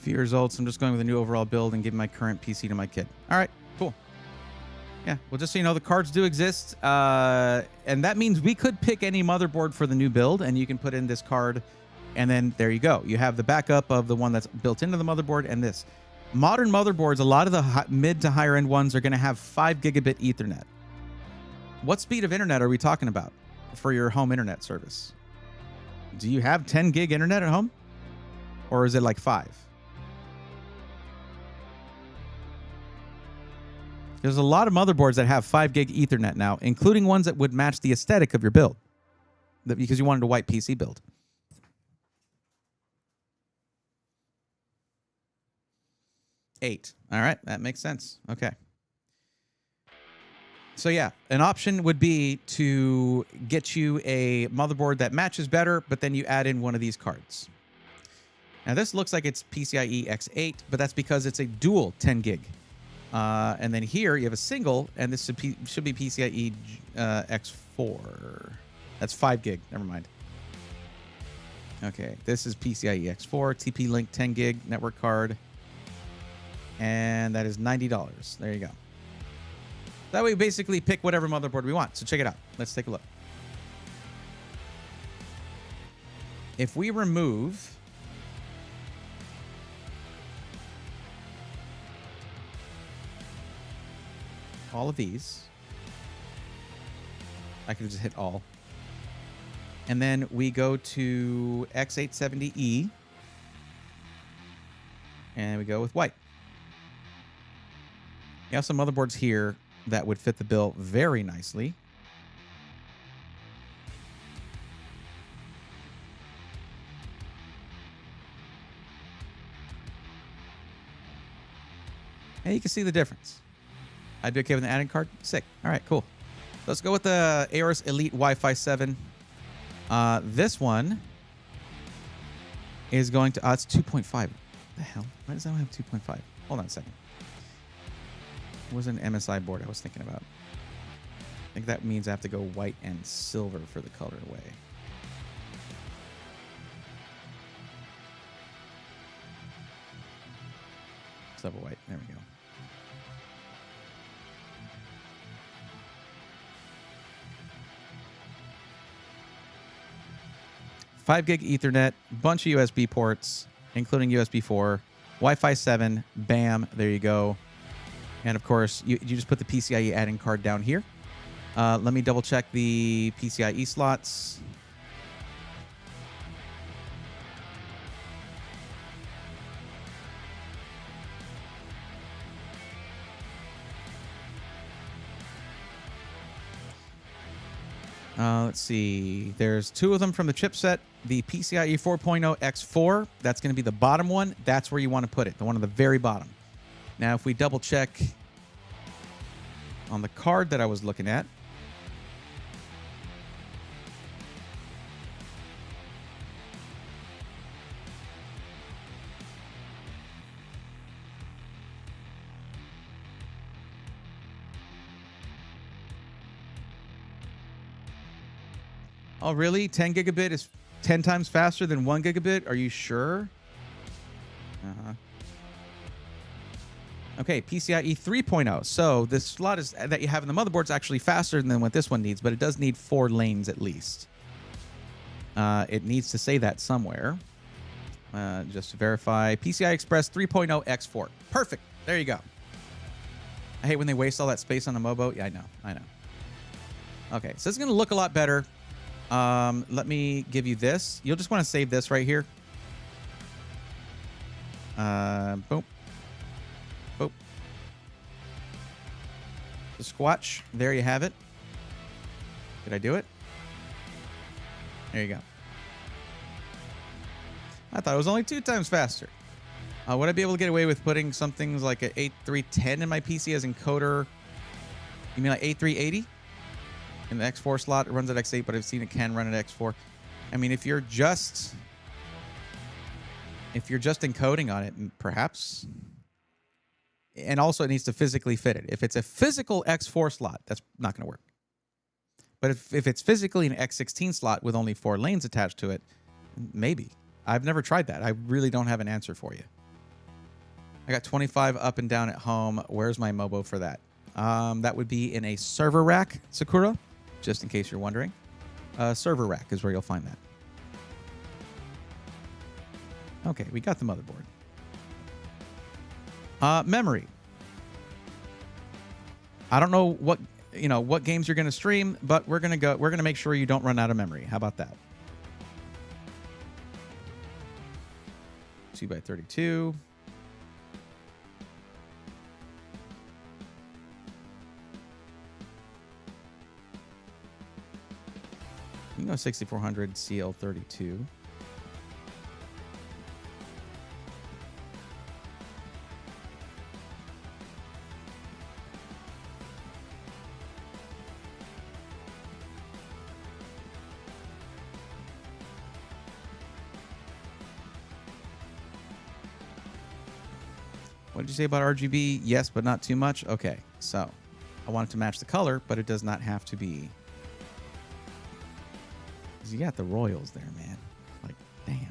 Few results. I'm just going with a new overall build and giving my current PC to my kid. All right, cool. Yeah, well, just so you know, the cards do exist. And that means we could pick any motherboard for the new build, and you can put in this card, and then there you go. You have the backup of the one that's built into the motherboard and this. Modern motherboards, a lot of the mid to higher end ones are going to have 5 gigabit Ethernet. What speed of internet are we talking about for your home internet service? Do you have 10 gig internet at home? Or is it like 5? There's a lot of motherboards that have 5 gig Ethernet now, including ones that would match the aesthetic of your build, because you wanted a white PC build. Eight. All right, that makes sense. Okay. So yeah, an option would be to get you a motherboard that matches better, but then you add in one of these cards. Now this looks like it's PCIe X8, but that's because it's a dual 10 gig. And then here you have a single, and this should be PCIe X4. That's 5 gig. Never mind. Okay, this is PCIe X4, TP-Link 10 gig network card. And that is $90. There you go. That way we basically pick whatever motherboard we want. So check it out. Let's take a look. If we remove all of these, I can just hit all. And then we go to X870E. And we go with white. You have some motherboards here that would fit the bill very nicely. And you can see the difference. I'd be okay with an add-in card. Sick. All right, cool. Let's go with the Aorus Elite Wi-Fi 7. This one is going to... it's 2.5. What the hell? Why does that one have 2.5? Hold on a second. It was an MSI board I was thinking about. I think that means I have to go white and silver for the colorway. Silver white. There we go. Five gig Ethernet, bunch of USB ports, including USB 4, Wi-Fi 7, bam, there you go. And of course, you just put the PCIe add-in card down here. Let me double check the PCIe slots. Let's see. There's 2 of them from the chipset. The PCIe 4.0 X4, that's going to be the bottom one. That's where you want to put it, the one on the very bottom. Now, if we double check on the card that I was looking at, oh, really? 10 gigabit is 10 times faster than 1 gigabit? Are you sure? Uh-huh. Okay, PCIe 3.0. So this slot is that you have in the motherboard is actually faster than what this one needs, but it does need 4 lanes at least. It needs to say that somewhere. Just to verify. PCI Express 3.0 X4. Perfect. There you go. I hate when they waste all that space on a Mobo. Yeah, I know. Okay, so it's going to look a lot better. Let me give you this. You'll just want to save this right here. Boom. Boom. The squatch. There you have it. Did I do it? There you go. I thought it was only 2 times faster. Would I be able to get away with putting some things like an 8310 in my PC as encoder? You mean like 8380? In the X4 slot, it runs at X8, but I've seen it can run at X4. I mean, if you're just encoding on it, perhaps. And also, it needs to physically fit it. If it's a physical X4 slot, that's not going to work. But if it's physically an X16 slot with only 4 lanes attached to it, maybe. I've never tried that. I really don't have an answer for you. I got 25 up and down at home. Where's my Mobo for that? That would be in a server rack, Sakura, just in case you're wondering. Server rack is where you'll find that. Okay, we got the motherboard. Memory. I don't know what games you're going to stream, but we're going to make sure you don't run out of memory. How about that? 2x32. You can go 6400 CL32. What did you say about RGB? Yes, but not too much. Okay, so I want it to match the color, but it does not have to be. Because you got the Royals there, man. Like, damn.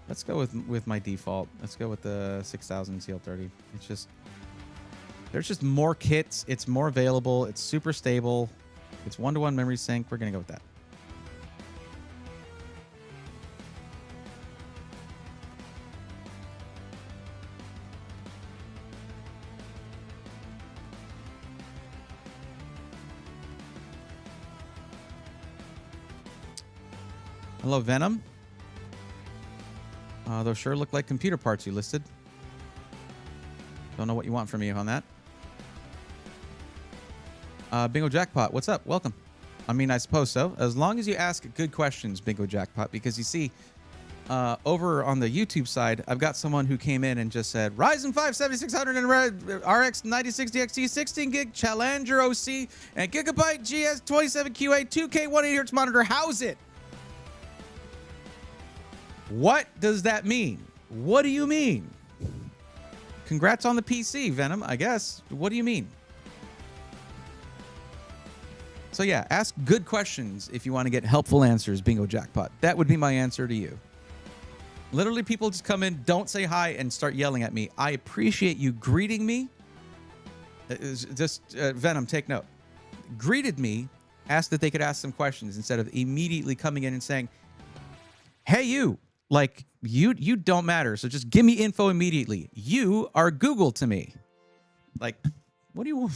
Let's go with my default. Let's go with the 6000 CL30. It's just, there's just more kits. It's more available. It's super stable. It's one-to-one memory sync. We're going to go with that. Hello, Venom. Those sure look like computer parts you listed. Don't know what you want from me on that. Bingo Jackpot, what's up? Welcome. I mean, I suppose so. As long as you ask good questions, Bingo Jackpot, because you see, over on the YouTube side, I've got someone who came in and just said, Ryzen 5 7600 and RX 9060 XT 16 gig Challenger OC and Gigabyte GS 27QA 2K 180Hz monitor. How's it? What does that mean? What do you mean? Congrats on the PC, Venom, I guess. What do you mean? So yeah, ask good questions if you want to get helpful answers, Bingo Jackpot. That would be my answer to you. Literally, people just come in, don't say hi, and start yelling at me. I appreciate you greeting me. Venom, take note. Greeted me, asked that they could ask some questions instead of immediately coming in and saying, hey, you. Like, you don't matter, so just give me info immediately. You are Google to me. Like, what do you want?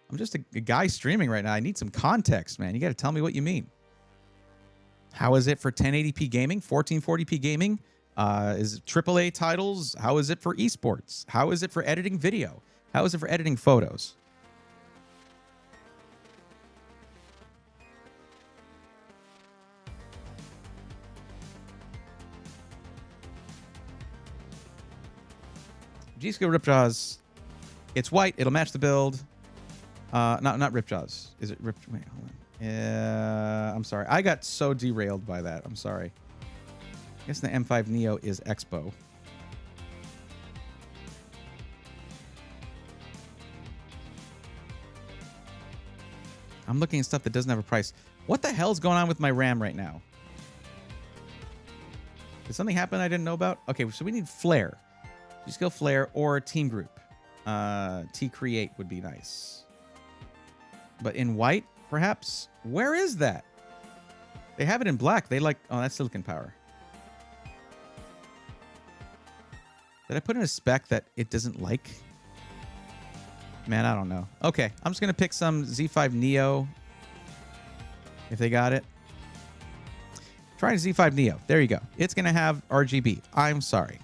I'm just a guy streaming right now. I need some context, man. You got to tell me what you mean. How is it for 1080p gaming, 1440p gaming? Is it AAA titles? How is it for esports? How is it for editing video? How is it for editing photos? G-Skill Ripjaws. It's white. It'll match the build. Not Ripjaws. Is it Rip? Wait, hold on. I'm sorry. I got so derailed by that. I'm sorry. I guess the M5 Neo is Expo. I'm looking at stuff that doesn't have a price. What the hell's going on with my RAM right now? Did something happen I didn't know about? Okay, so we need Flare. G-Skill Flare or Team Group. T-Create would be nice. But in white, perhaps? Where is that? They have it in black. They like... Oh, that's Silicon Power. Did I put in a spec that it doesn't like? Man, I don't know. Okay, I'm just going to pick some Z5 Neo. If they got it. Try Z5 Neo. There you go. It's going to have RGB. I'm sorry.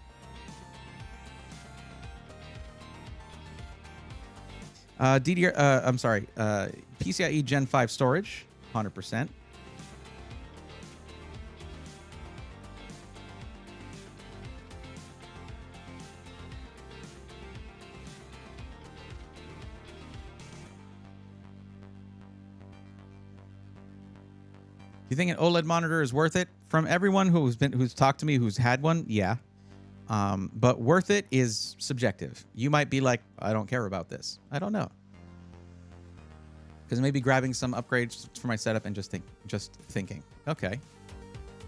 PCIe Gen 5 storage, 100%. you think an OLED monitor is worth it? From everyone who's talked to me who's had one, yeah. But worth it is subjective. You might be like, I don't care about this. I don't know. Because maybe grabbing some upgrades for my setup and just thinking, okay,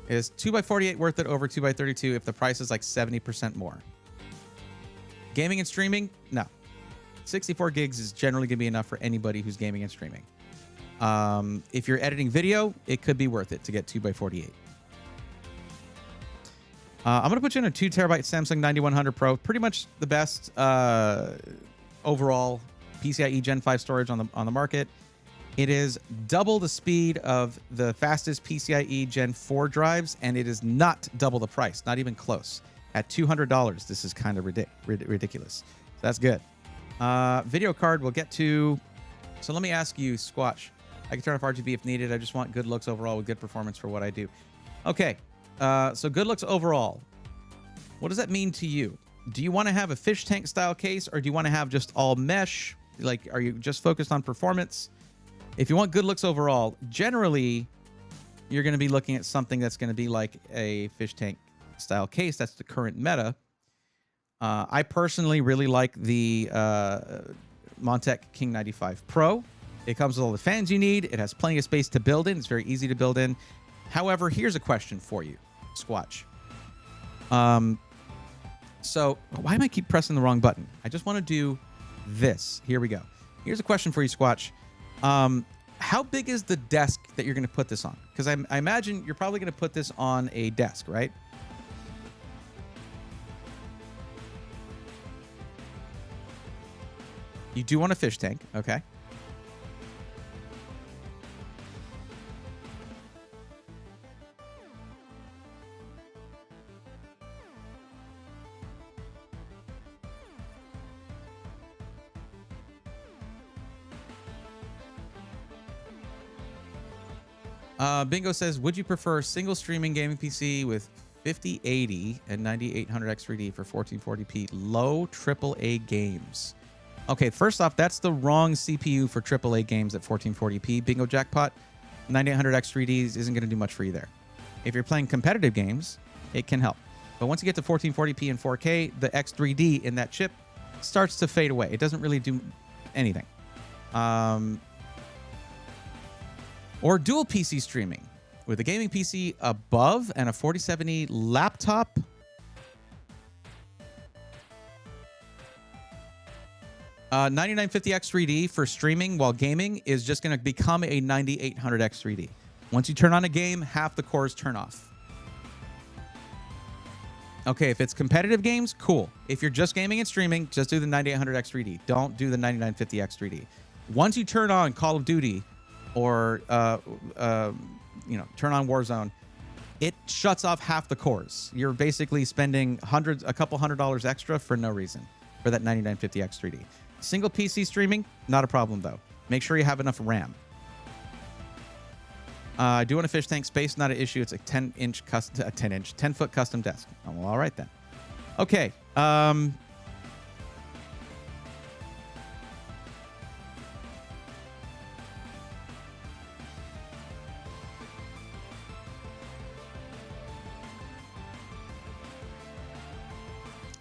is 2x48 worth it over 2x32 if the price is like 70% more? Gaming and streaming, no. 64 gigs is generally gonna be enough for anybody who's gaming and streaming. If you're editing video, it could be worth it to get 2x48. I'm gonna put you in a 2 terabyte Samsung 9100 Pro, pretty much the best overall PCIe Gen 5 storage on the market. It is double the speed of the fastest PCIe Gen 4 drives, and it is not double the price, not even close. At $200, this is kind of ridiculous. So that's good. Video card we'll get to. So let me ask you, Squatch. I can turn off RGB if needed. I just want good looks overall with good performance for what I do. Okay, so good looks overall. What does that mean to you? Do you want to have a fish tank style case, or do you want to have just all mesh? Like, are you just focused on performance? If you want good looks overall, generally, you're going to be looking at something that's going to be like a fish tank style case. That's the current meta. I personally really like the Montech King 95 Pro. It comes with all the fans you need. It has plenty of space to build in. It's very easy to build in. However, here's a question for you, Squatch. So why am I keep pressing the wrong button? I just want to do this. Here we go. Here's a question for you, Squatch. How big is the desk that you're going to put this on? Because I imagine you're probably going to put this on a desk, right? You do want a fish tank, okay? Bingo says, would you prefer single streaming gaming PC with 5080 and 9800X3D for 1440p low AAA games? Okay, first off, that's the wrong CPU for AAA games at 1440p. Bingo jackpot. 9800X3D isn't going to do much for you there. If you're playing competitive games, it can help. But once you get to 1440p and 4K, the X3D in that chip starts to fade away. It doesn't really do anything. Or dual PC streaming with a gaming PC above and a 4070 laptop. Uh, 9950X3D for streaming while gaming is just going to become a 9800X3D. Once you turn on a game, half the cores turn off. Okay, if it's competitive games, cool. If you're just gaming and streaming, just do the 9800X3D. Don't do the 9950X3D. Once you turn on Call of Duty or turn on Warzone, it shuts off half the cores. You're basically spending a couple $100 extra for no reason for that 9950X3D. Single PC streaming, not a problem though. Make sure you have enough RAM. I do want a fish tank space, not an issue. It's a 10-foot custom desk. Oh, well, all right then. Okay.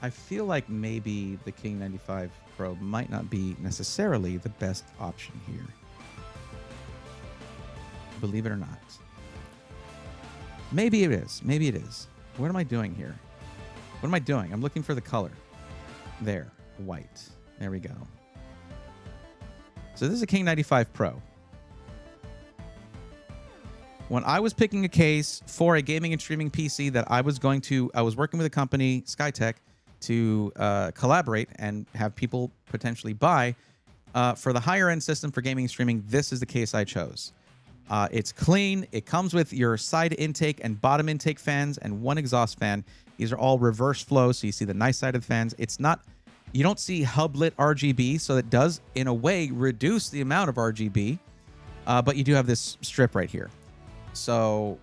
I feel like maybe the King 95 Pro might not be necessarily the best option here. Believe it or not. Maybe it is. Maybe it is. What am I doing here? What am I doing? I'm looking for the color. There. White. There we go. So this is a King 95 Pro. When I was picking a case for a gaming and streaming PC that I was working with a company, Skytech, to collaborate and have people potentially buy. For the higher end system for gaming and streaming, this is the case I chose. It's clean. It comes with your side intake and bottom intake fans and one exhaust fan. These are all reverse flow, so you see the nice side of the fans. You don't see hub lit RGB, so it does, in a way, reduce the amount of RGB, but you do have this strip right here. So...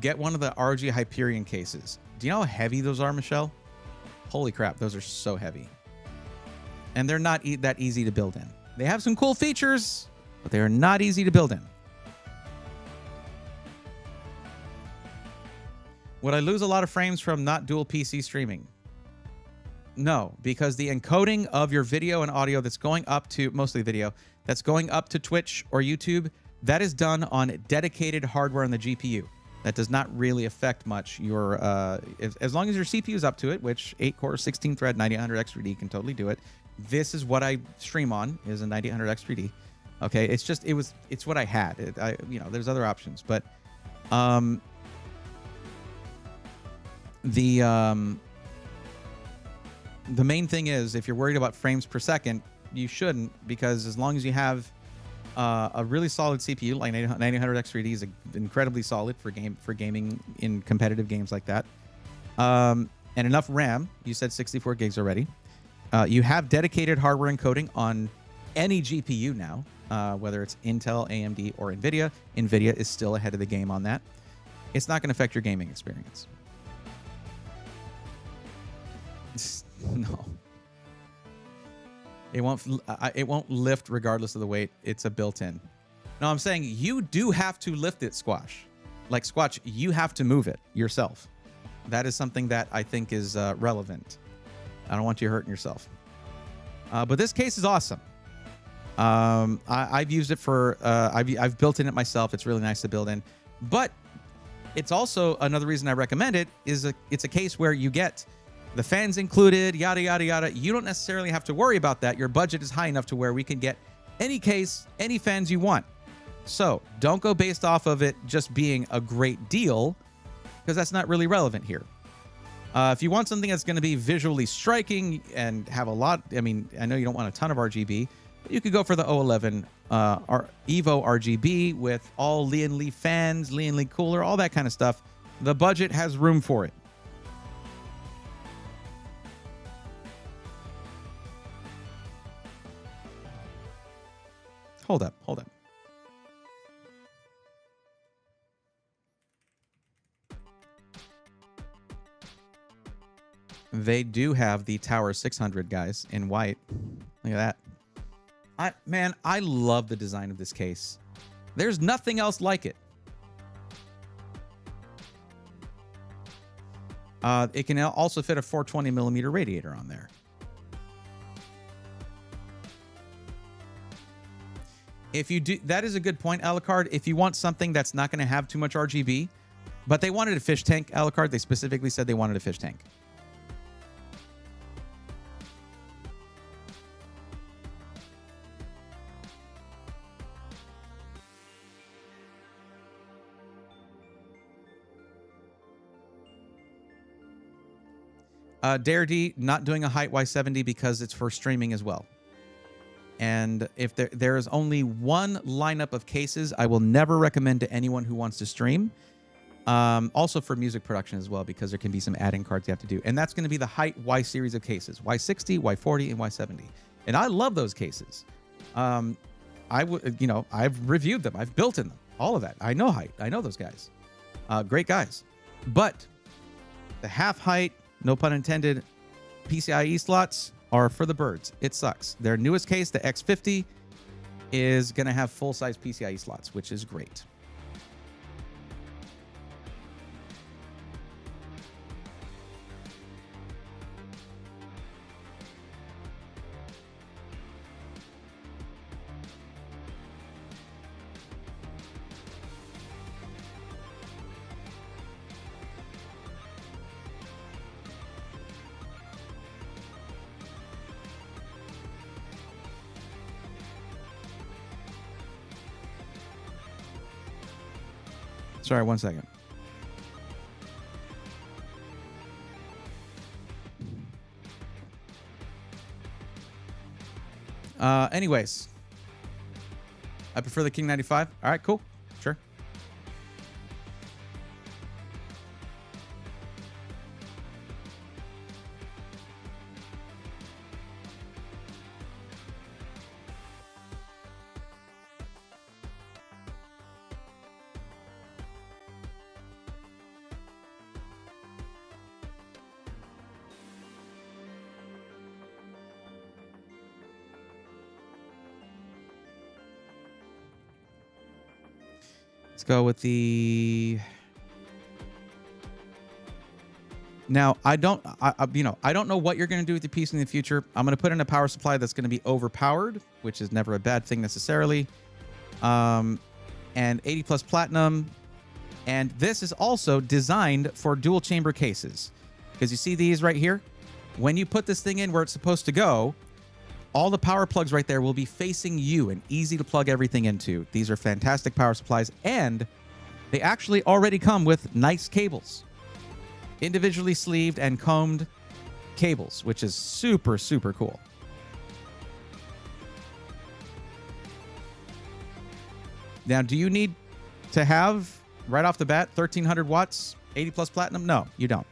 get one of the RG Hyperion cases. Do you know how heavy those are, Michelle? Holy crap, those are so heavy. And they're not that easy to build in. They have some cool features, but they are not easy to build in. Would I lose a lot of frames from not dual PC streaming? No, because the encoding of your video and audio that's going up to, mostly video, that's going up to Twitch or YouTube, that is done on dedicated hardware on the GPU. That does not really affect much your, as long as your CPU is up to it, which 8-core, 16-thread, 9800 X3D can totally do it. This is what I stream on, is a 9800 X3D. Okay, it's just, it's what I had. You know, there's other options, but the main thing is, if you're worried about frames per second, you shouldn't, because as long as you have a really solid CPU, like 9800 X3D is incredibly solid for gaming in competitive games like that, and enough RAM. You said 64 gigs already. You have dedicated hardware encoding on any GPU now, whether it's Intel, AMD, or NVIDIA. NVIDIA is still ahead of the game on that. It's not going to affect your gaming experience. No. It won't lift regardless of the weight. It's a built-in. No, I'm saying you do have to lift it, Squash. Like, Squash, you have to move it yourself. That is something that I think is relevant. I don't want you hurting yourself. But this case is awesome. I've used it for... I've built in it myself. It's really nice to build in. But it's also another reason I recommend it is it's a case where you get the fans included, yada, yada, yada. You don't necessarily have to worry about that. Your budget is high enough to where we can get any case, any fans you want. So don't go based off of it just being a great deal, because that's not really relevant here. If you want something that's going to be visually striking and have a lot, I mean, I know you don't want a ton of RGB, but you could go for the 011 Evo RGB with all Lian Li fans, Lian Li cooler, all that kind of stuff. The budget has room for it. Hold up. They do have the Tower 600, guys, in white. Look at that. Man, I love the design of this case. There's nothing else like it. It can also fit a 420 millimeter radiator on there. If you do, that is a good point, Alucard. If you want something that's not going to have too much RGB, but they wanted a fish tank, Alucard. They specifically said they wanted a fish tank. Dare D not doing a height Y70 because it's for streaming as well. And if there is only one lineup of cases I will never recommend to anyone who wants to stream. Also for music production as well, because there can be some add-in cards you have to do. And that's going to be the height Y series of cases. Y60, Y40, and Y70. And I love those cases. I've reviewed them. I've built in them. All of that. I know height. I know those guys. Great guys. But the half height, no pun intended, PCIe slots are for the birds. It sucks. Their newest case, the X50, is going to have full-size PCIe slots, which is great. Sorry, 1 second. Anyways, I prefer the King 95. All right, cool. Sure. Let's go with the... Now, I don't know what you're going to do with your PC in the future. I'm going to put in a power supply that's going to be overpowered, which is never a bad thing necessarily. And 80 plus platinum. And this is also designed for dual chamber cases. Because you see these right here? When you put this thing in where it's supposed to go, all the power plugs right there will be facing you and easy to plug everything into. These are fantastic power supplies, and they actually already come with nice cables. Individually sleeved and combed cables, which is super, super cool. Now, do you need to have, right off the bat, 1300 watts, 80 plus platinum? No, you don't.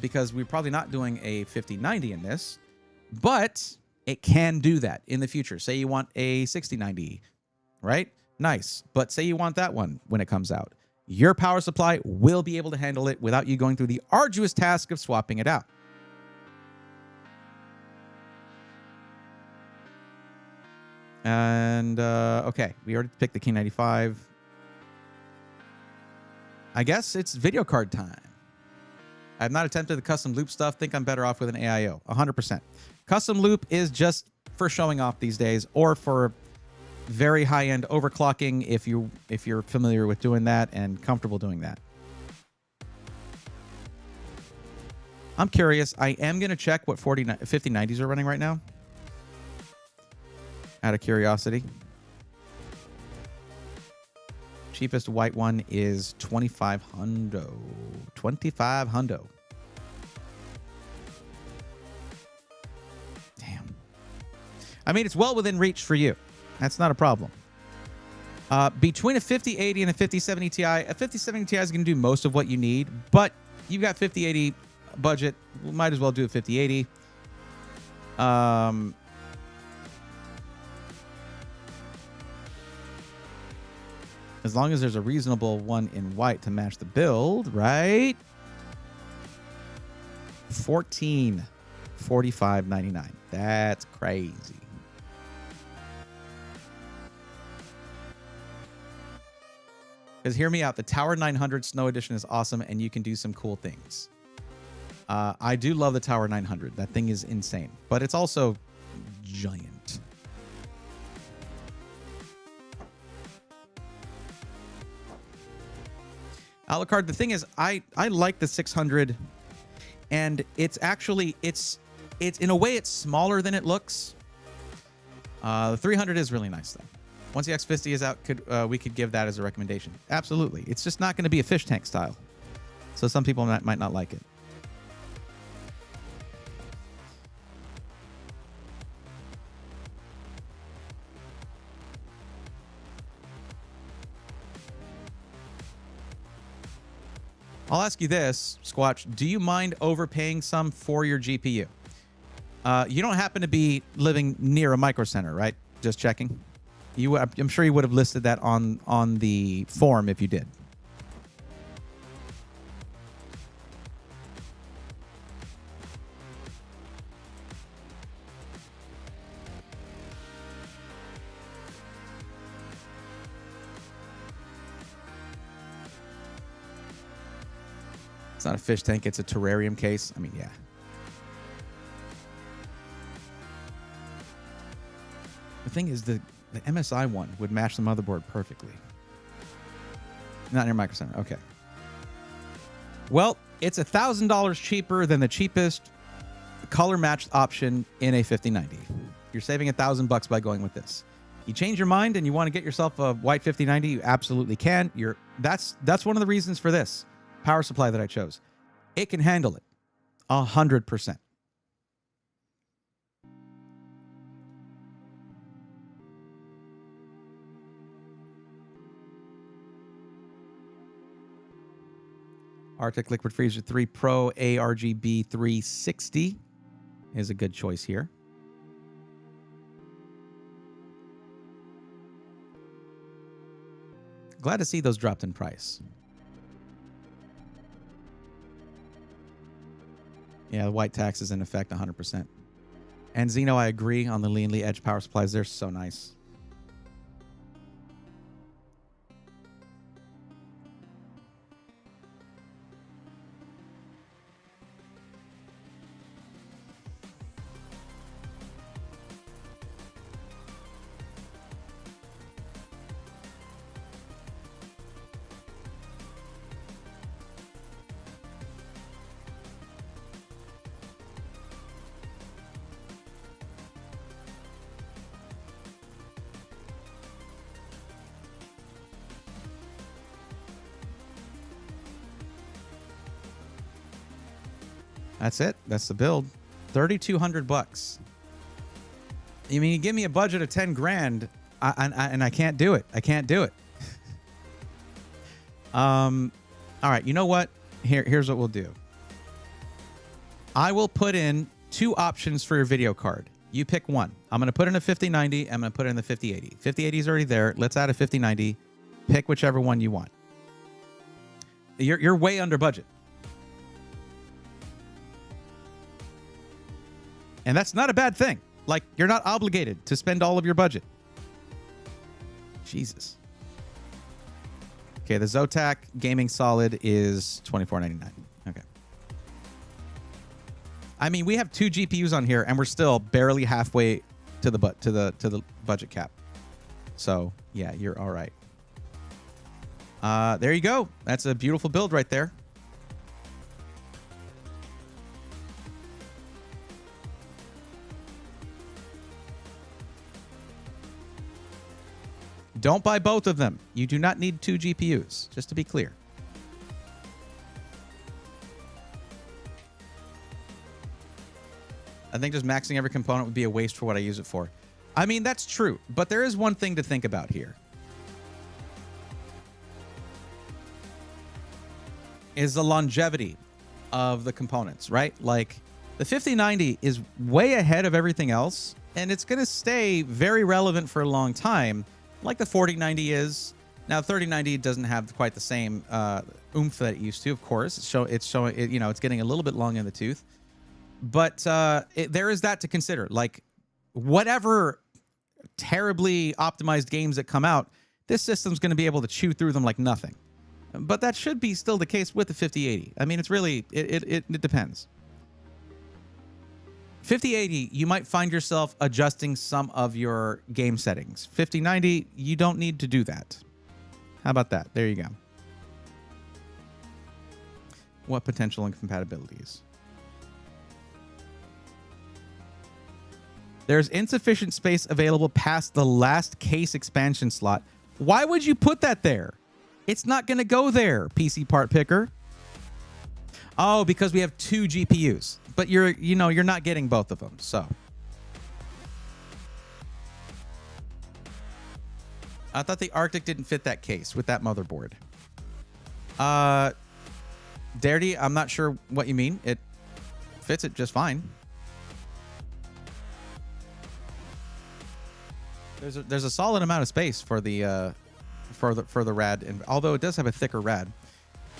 Because we're probably not doing a 5090 in this, but it can do that in the future. Say you want a 6090, right? Nice. But say you want that one when it comes out. Your power supply will be able to handle it without you going through the arduous task of swapping it out. And, okay, we already picked the King 95. I guess it's video card time. I have not attempted the custom loop stuff. Think I'm better off with an AIO. 100%. Custom loop is just for showing off these days, or for very high-end overclocking if you're familiar with doing that and comfortable doing that. I'm curious. I am going to check what 5090s are running right now. Out of curiosity. Cheapest white one is 2500. 2500. Damn. I mean, it's well within reach for you. That's not a problem. Between a 5080 and a 5070 Ti, a 5070 Ti is going to do most of what you need, but you've got 5080 budget. We might as well do a 5080. As long as there's a reasonable one in white to match the build, right? 1445.99. That's crazy. Because hear me out, the Tower 900 Snow Edition is awesome, and you can do some cool things. I do love the Tower 900. That thing is insane, but it's also giant. Alucard, the thing is, I like the 600, and it's actually, it's in a way, it's smaller than it looks. The 300 is really nice, though. Once the X50 is out, we could give that as a recommendation. Absolutely. It's just not going to be a fish tank style. So some people might not like it. I'll ask you this, Squatch. Do you mind overpaying some for your GPU? You don't happen to be living near a micro center, right? Just checking. I'm sure you would have listed that on the form if you did. It's not a fish tank, it's a terrarium case. I mean, yeah. The thing is, the MSI one would match the motherboard perfectly. Not near Micro Center. Okay. Well, it's $1,000 cheaper than the cheapest color matched option in a 5090. You're saving $1,000 by going with this. You change your mind and you want to get yourself a white 5090, you absolutely can. That's one of the reasons for this power supply that I chose. It can handle it 100%. Arctic Liquid Freezer 3 Pro ARGB 360 is a good choice here. Glad to see those dropped in price. Yeah, the white tax is in effect 100%. And Zeno, I agree on the Lean Lee Edge power supplies. They're so nice. That's it. That's the build. 3,200 bucks. You mean you give me a budget of 10 grand and I can't do it. I can't do it. All right. You know what? Here's what we'll do. I will put in 2 options for your video card. You pick one. I'm going to put in a 5090. I'm going to put in the 5080. 5080 is already there. Let's add a 5090. Pick whichever one you want. You're way under budget. And that's not a bad thing. Like, you're not obligated to spend all of your budget. Jesus. Okay, the Zotac Gaming Solid is $24.99. Okay. I mean, we have 2 GPUs on here, and we're still barely halfway to the budget cap. So yeah, you're all right. There you go. That's a beautiful build right there. Don't buy both of them. You do not need 2 GPUs, just to be clear. I think just maxing every component would be a waste for what I use it for. I mean, that's true, but there is one thing to think about here. Is the longevity of the components, right? Like, the 5090 is way ahead of everything else, and it's going to stay very relevant for a long time, like the 4090 is. Now, 3090 doesn't have quite the same oomph that it used to, of course. It's showing, you know, it's getting a little bit long in the tooth. But there is that to consider. Like, whatever terribly optimized games that come out, this system's going to be able to chew through them like nothing. But that should be still the case with the 5080. I mean, it's really, it depends. 5080, you might find yourself adjusting some of your game settings. 5090, you don't need to do that. How about that? There you go. What potential incompatibilities? There's insufficient space available past the last case expansion slot. Why would you put that there? It's not going to go there, PC Part Picker. Oh, because we have 2 GPUs. But you're not getting both of them, so. I thought the Arctic didn't fit that case with that motherboard. Daredy, I'm not sure what you mean. It fits it just fine. There's a solid amount of space for the rad, and although it does have a thicker rad.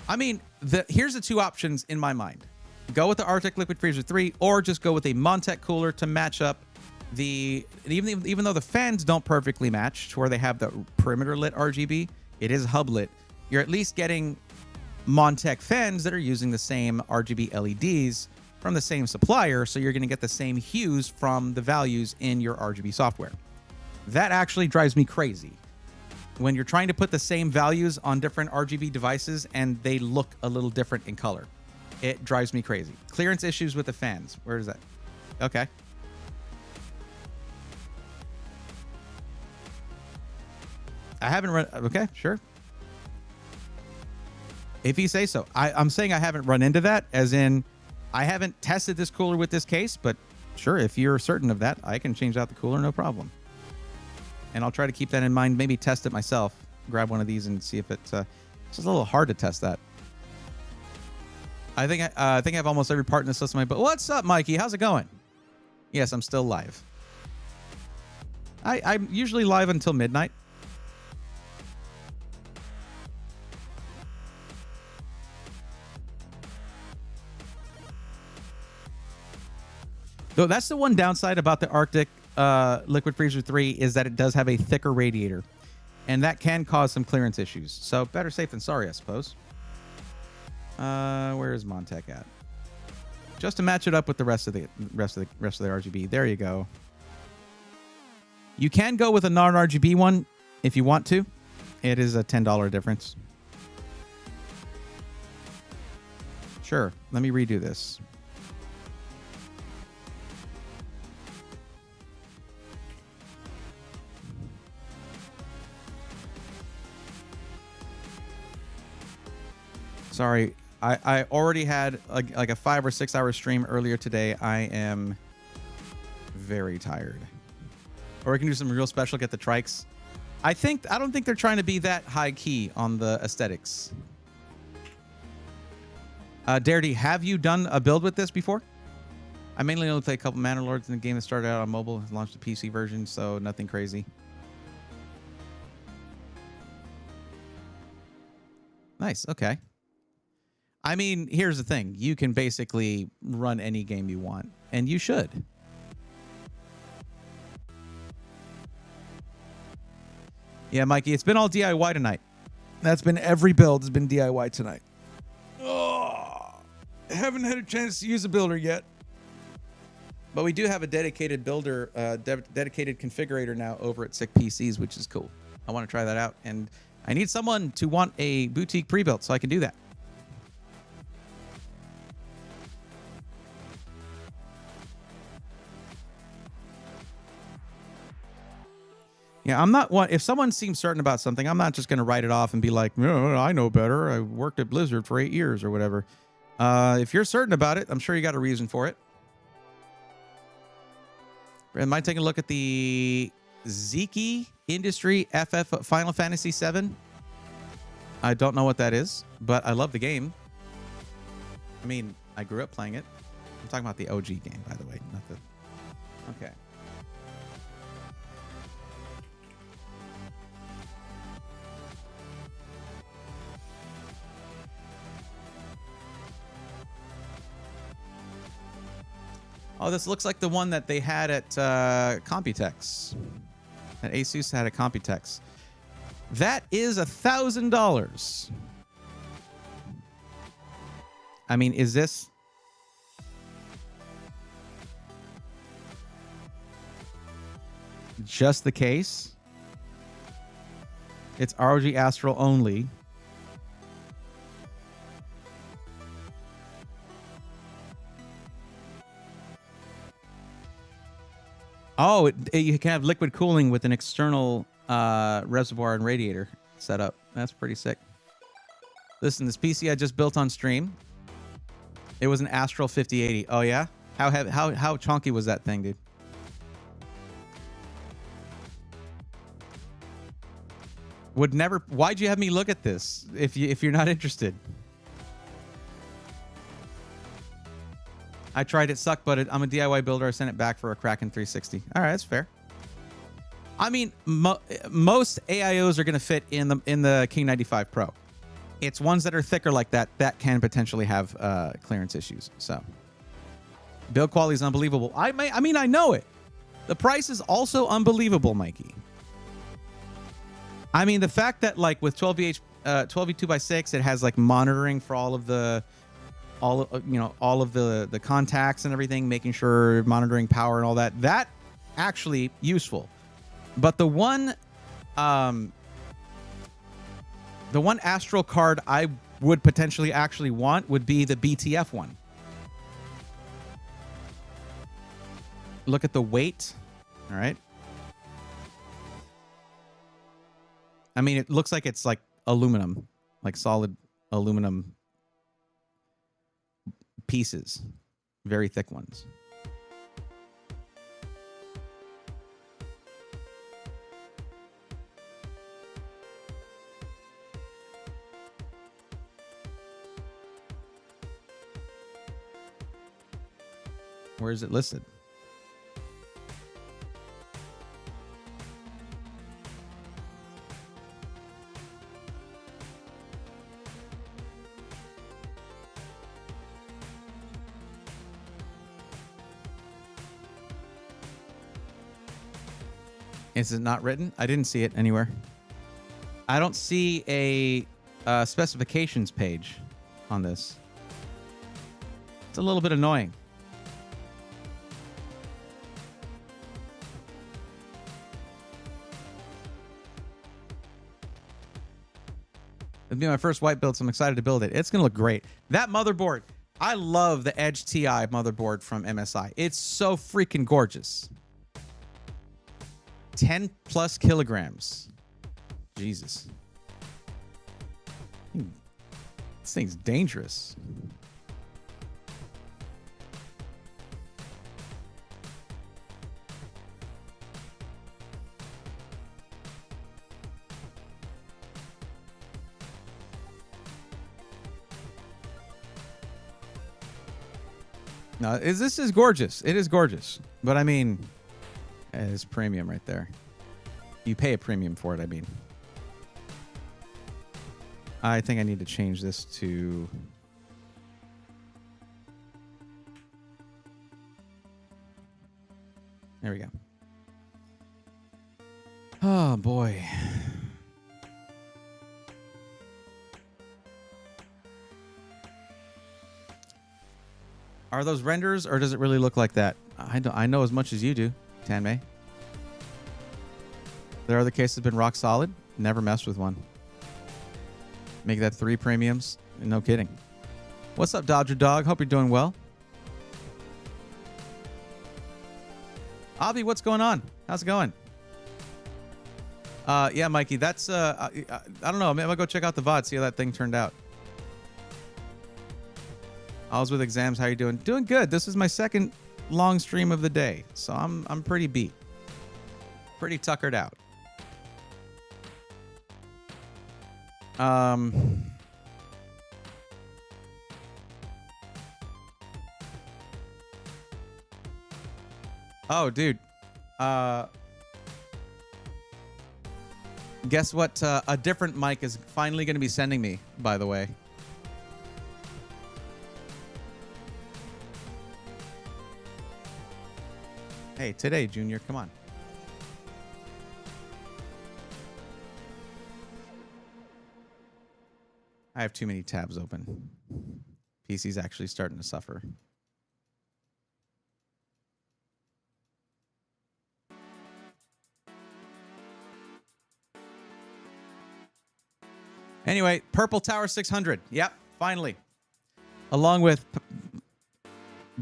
I mean, here's the 2 options in my mind. Go with the Arctic Liquid Freezer 3, or just go with a Montech cooler to match up even though the fans don't perfectly match to where they have the perimeter lit RGB, it is hub lit. You're at least getting Montech fans that are using the same RGB LEDs from the same supplier, so you're going to get the same hues from the values in your RGB software. That actually drives me crazy. When you're trying to put the same values on different RGB devices and they look a little different in color. It drives me crazy. Clearance issues with the fans. Where is that? Okay. I haven't run... Okay, sure. If you say so. I'm saying I haven't run into that, as in I haven't tested this cooler with this case, but sure, if you're certain of that, I can change out the cooler, no problem. And I'll try to keep that in mind. Maybe test it myself. Grab one of these and see if it's just a little hard to test that. I think I have almost every part in the system. But what's up, Mikey? How's it going? Yes, I'm still live. I'm usually live until midnight. So that's the one downside about the Arctic Liquid Freezer 3 is that it does have a thicker radiator, and that can cause some clearance issues. So better safe than sorry, I suppose. Where is Montech at? Just to match it up with the rest of the RGB. There you go. You can go with a non-RGB one if you want to. It is a $10 difference. Sure. Let me redo this. Sorry, I already had like a 5 or 6 hour stream earlier today. I am very tired. Or we can do some real special, get the trikes. I don't think they're trying to be that high key on the aesthetics. Daredy, have you done a build with this before? I mainly only play a couple Manor Lords in the game that started out on mobile, launched a PC version, so nothing crazy. Nice, okay. I mean, here's the thing. You can basically run any game you want, and you should. Yeah, Mikey, it's been all DIY tonight. That's been every build has been DIY tonight. Oh, I haven't had a chance to use a builder yet. But we do have a dedicated builder, dedicated configurator now over at Sick PCs, which is cool. I want to try that out. And I need someone to want a boutique pre-built so I can do that. Yeah, I'm not one. If someone seems certain about something, I'm not just going to write it off and be like, no, I know better. I worked at Blizzard for 8 years or whatever. If you're certain about it, I'm sure you got a reason for it. Am I taking a look at the Zeki Industry FF Final Fantasy VII? I don't know what that is, but I love the game. I mean, I grew up playing it. I'm talking about the OG game, by the way, not the... Okay. Oh, this looks like the one that they had at Computex. That Asus had at Computex. That is $1,000. I mean, is this... just the case? It's ROG Astral only. Oh, you can have liquid cooling with an external reservoir and radiator set up. That's pretty sick. Listen, this PC I just built on stream, it was an Astral 5080. Oh, yeah? How chunky was that thing, dude? Would never... Why'd you have me look at this if you're not interested? I tried it, sucked, but I'm a DIY builder. I sent it back for a Kraken 360. All right, that's fair. I mean, most AIOs are going to fit in the King 95 Pro. It's ones that are thicker like that can potentially have clearance issues. So, build quality is unbelievable. I mean, I know it. The price is also unbelievable, Mikey. I mean, the fact that like with 12V 2x6, it has like monitoring for all of the contacts and everything, making sure monitoring power and all that. That actually useful. But the one Astral card I would potentially actually want would be the BTF one. Look at the weight. All right. I mean, it looks like it's like aluminum, like solid aluminum pieces, very thick ones. Where is it listed? Is it not written? I didn't see it anywhere. I don't see a specifications page on this. It's a little bit annoying. It'll be my first white build, so I'm excited to build it. It's going to look great. That motherboard, I love the Edge TI motherboard from MSI. It's so freaking gorgeous. 10 plus kilograms. Jesus. This thing's dangerous. No, this is gorgeous. It is gorgeous. But I mean, it's premium right there. You pay a premium for it, I mean. I think I need to change this to... There we go. Oh, boy. Are those renders, or does it really look like that? I know as much as you do, Tanmay. There are other cases been rock solid. Never messed with one. Make that 3 premiums. No kidding. What's up, Dodger Dog? Hope you're doing well. Avi, what's going on? How's it going? Yeah, Mikey, that's... I don't know. Maybe I'll go check out the VOD, see how that thing turned out. I was with exams. How you doing? Doing good. This is my second long stream of the day, so I'm pretty beat. Pretty tuckered out. Oh, dude. Guess what? A different mic is finally going to be sending me, by the way. Hey, today, Junior, come on. I have too many tabs open. PC's actually starting to suffer. Anyway, Purple Tower 600. Yep, finally. Along with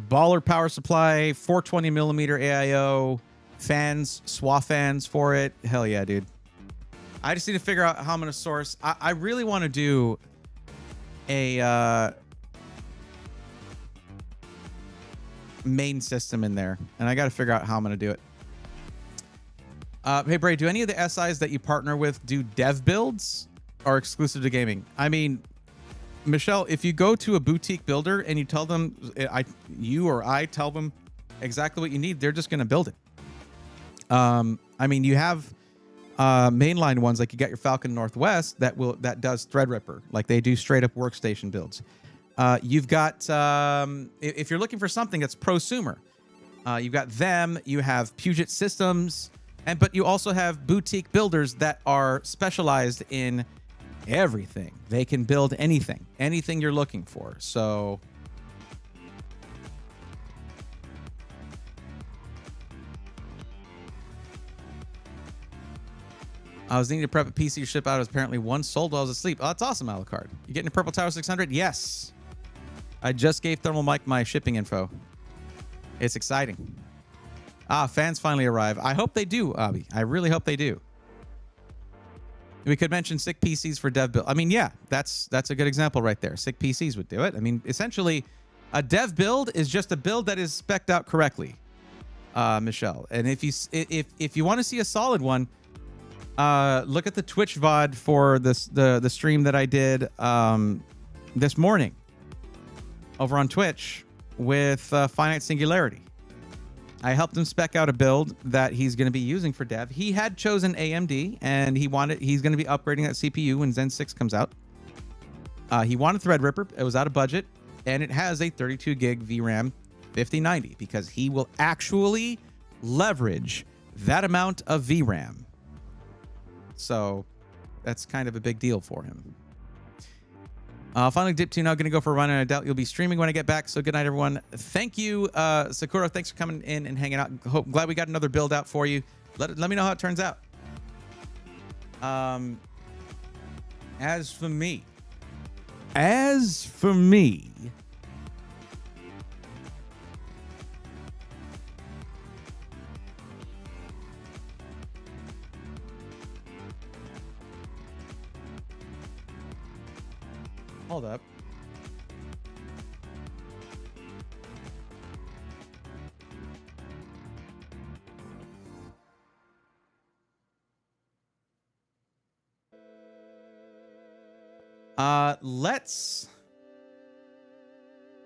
baller power supply, 420 millimeter AIO, fans, SWA fans for it. Hell yeah, dude. I just need to figure out how I'm going to source. I really want to do a main system in there, and I got to figure out how I'm going to do it. Hey, Bray, do any of the SIs that you partner with do dev builds or exclusive to gaming? I mean, Michelle, if you go to a boutique builder and you tell them, you or I tell them exactly what you need, they're just going to build it. I mean, you have mainline ones, like you got your Falcon Northwest that does Threadripper, like they do straight up workstation builds. You've got if you're looking for something that's prosumer, you've got them. You have Puget Systems, but you also have boutique builders that are specialized in everything. They can build anything you're looking for. So I was needing to prep a PC to ship out. It was apparently one sold while I was asleep. Oh, that's awesome, Alucard. You getting a Purple Tower 600? Yes. I just gave Thermal Mike my shipping info. It's exciting. Fans finally arrive. I hope they do, Abby. I really hope they do. We could mention sick PCs for dev build. I mean, yeah, that's a good example right there. Sick PCs would do it. I mean, essentially, a dev build is just a build that is spec'd out correctly, Michelle. And if you want to see a solid one, look at the Twitch VOD for the stream that I did this morning over on Twitch with Finite Singularity. I helped him spec out a build that he's going to be using for dev. He had chosen AMD, and he's going to be upgrading that CPU when Zen 6 comes out. He wanted Threadripper. It was out of budget, and it has a 32 gig VRAM 5090 because he will actually leverage that amount of VRAM. So that's kind of a big deal for him. Finally dipped to now. Going to go for a run, and I doubt you'll be streaming when I get back. So good night, everyone. Thank you, Sakura. Thanks for coming in and hanging out. Glad we got another build out for you. Let me know how it turns out. As for me, hold up. Let's.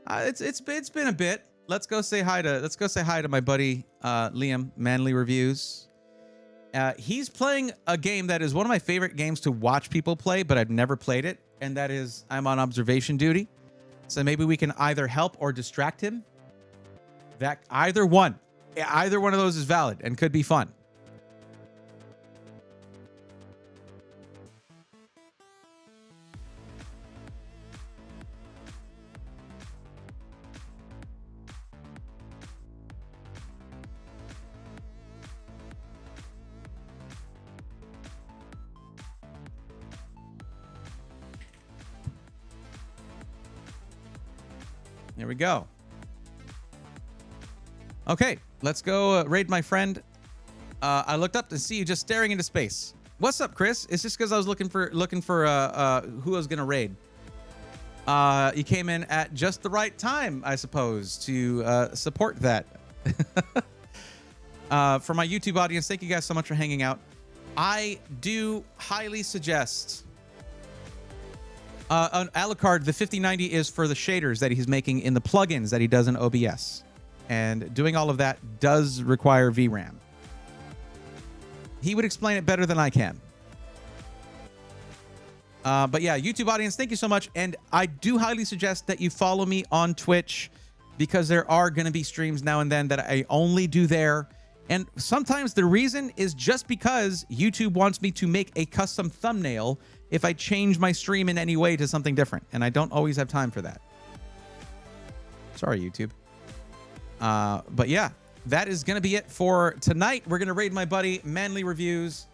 It's been a bit. Let's go say hi to my buddy Liam, Manly Reviews. He's playing a game that is one of my favorite games to watch people play, but I've never played it, and that is I'm on observation duty. So maybe we can either help or distract him. That either one of those is valid and could be fun. There we go. Okay, let's go raid my friend. I looked up to see you just staring into space. What's up, Chris? It's just because I was looking for who I was gonna raid. You came in at just the right time, I suppose, to support that. For my YouTube audience, thank you guys so much for hanging out. I do highly suggest. On Alucard, the 5090 is for the shaders that he's making in the plugins that he does in OBS. And doing all of that does require VRAM. He would explain it better than I can. But yeah, YouTube audience, thank you so much. And I do highly suggest that you follow me on Twitch, because there are going to be streams now and then that I only do there. And sometimes the reason is just because YouTube wants me to make a custom thumbnail if I change my stream in any way to something different. And I don't always have time for that. Sorry, YouTube. But yeah, that is going to be it for tonight. We're going to raid my buddy Manly Reviews,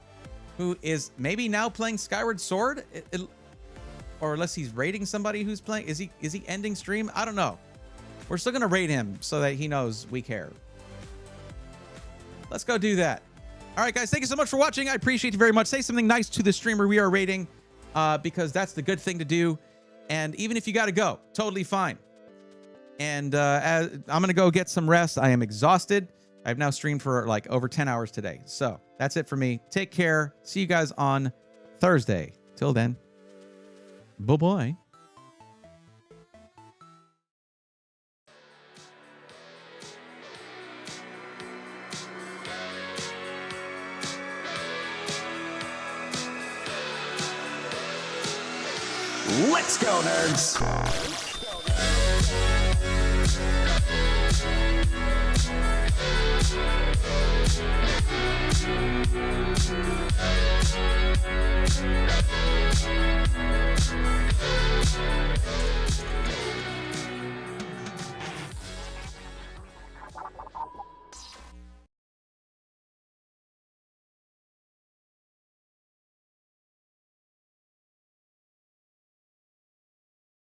who is maybe now playing Skyward Sword, or unless he's raiding somebody who's playing. Is he ending stream? I don't know. We're still going to raid him so that he knows we care. Let's go do that. All right, guys, thank you so much for watching. I appreciate you very much. Say something nice to the streamer we are raiding, because that's the good thing to do. And even if you got to go, totally fine. And I'm going to go get some rest. I am exhausted. I've now streamed for like over 10 hours today. So that's it for me. Take care. See you guys on Thursday. Till then, bye-bye. Let's go, nerds!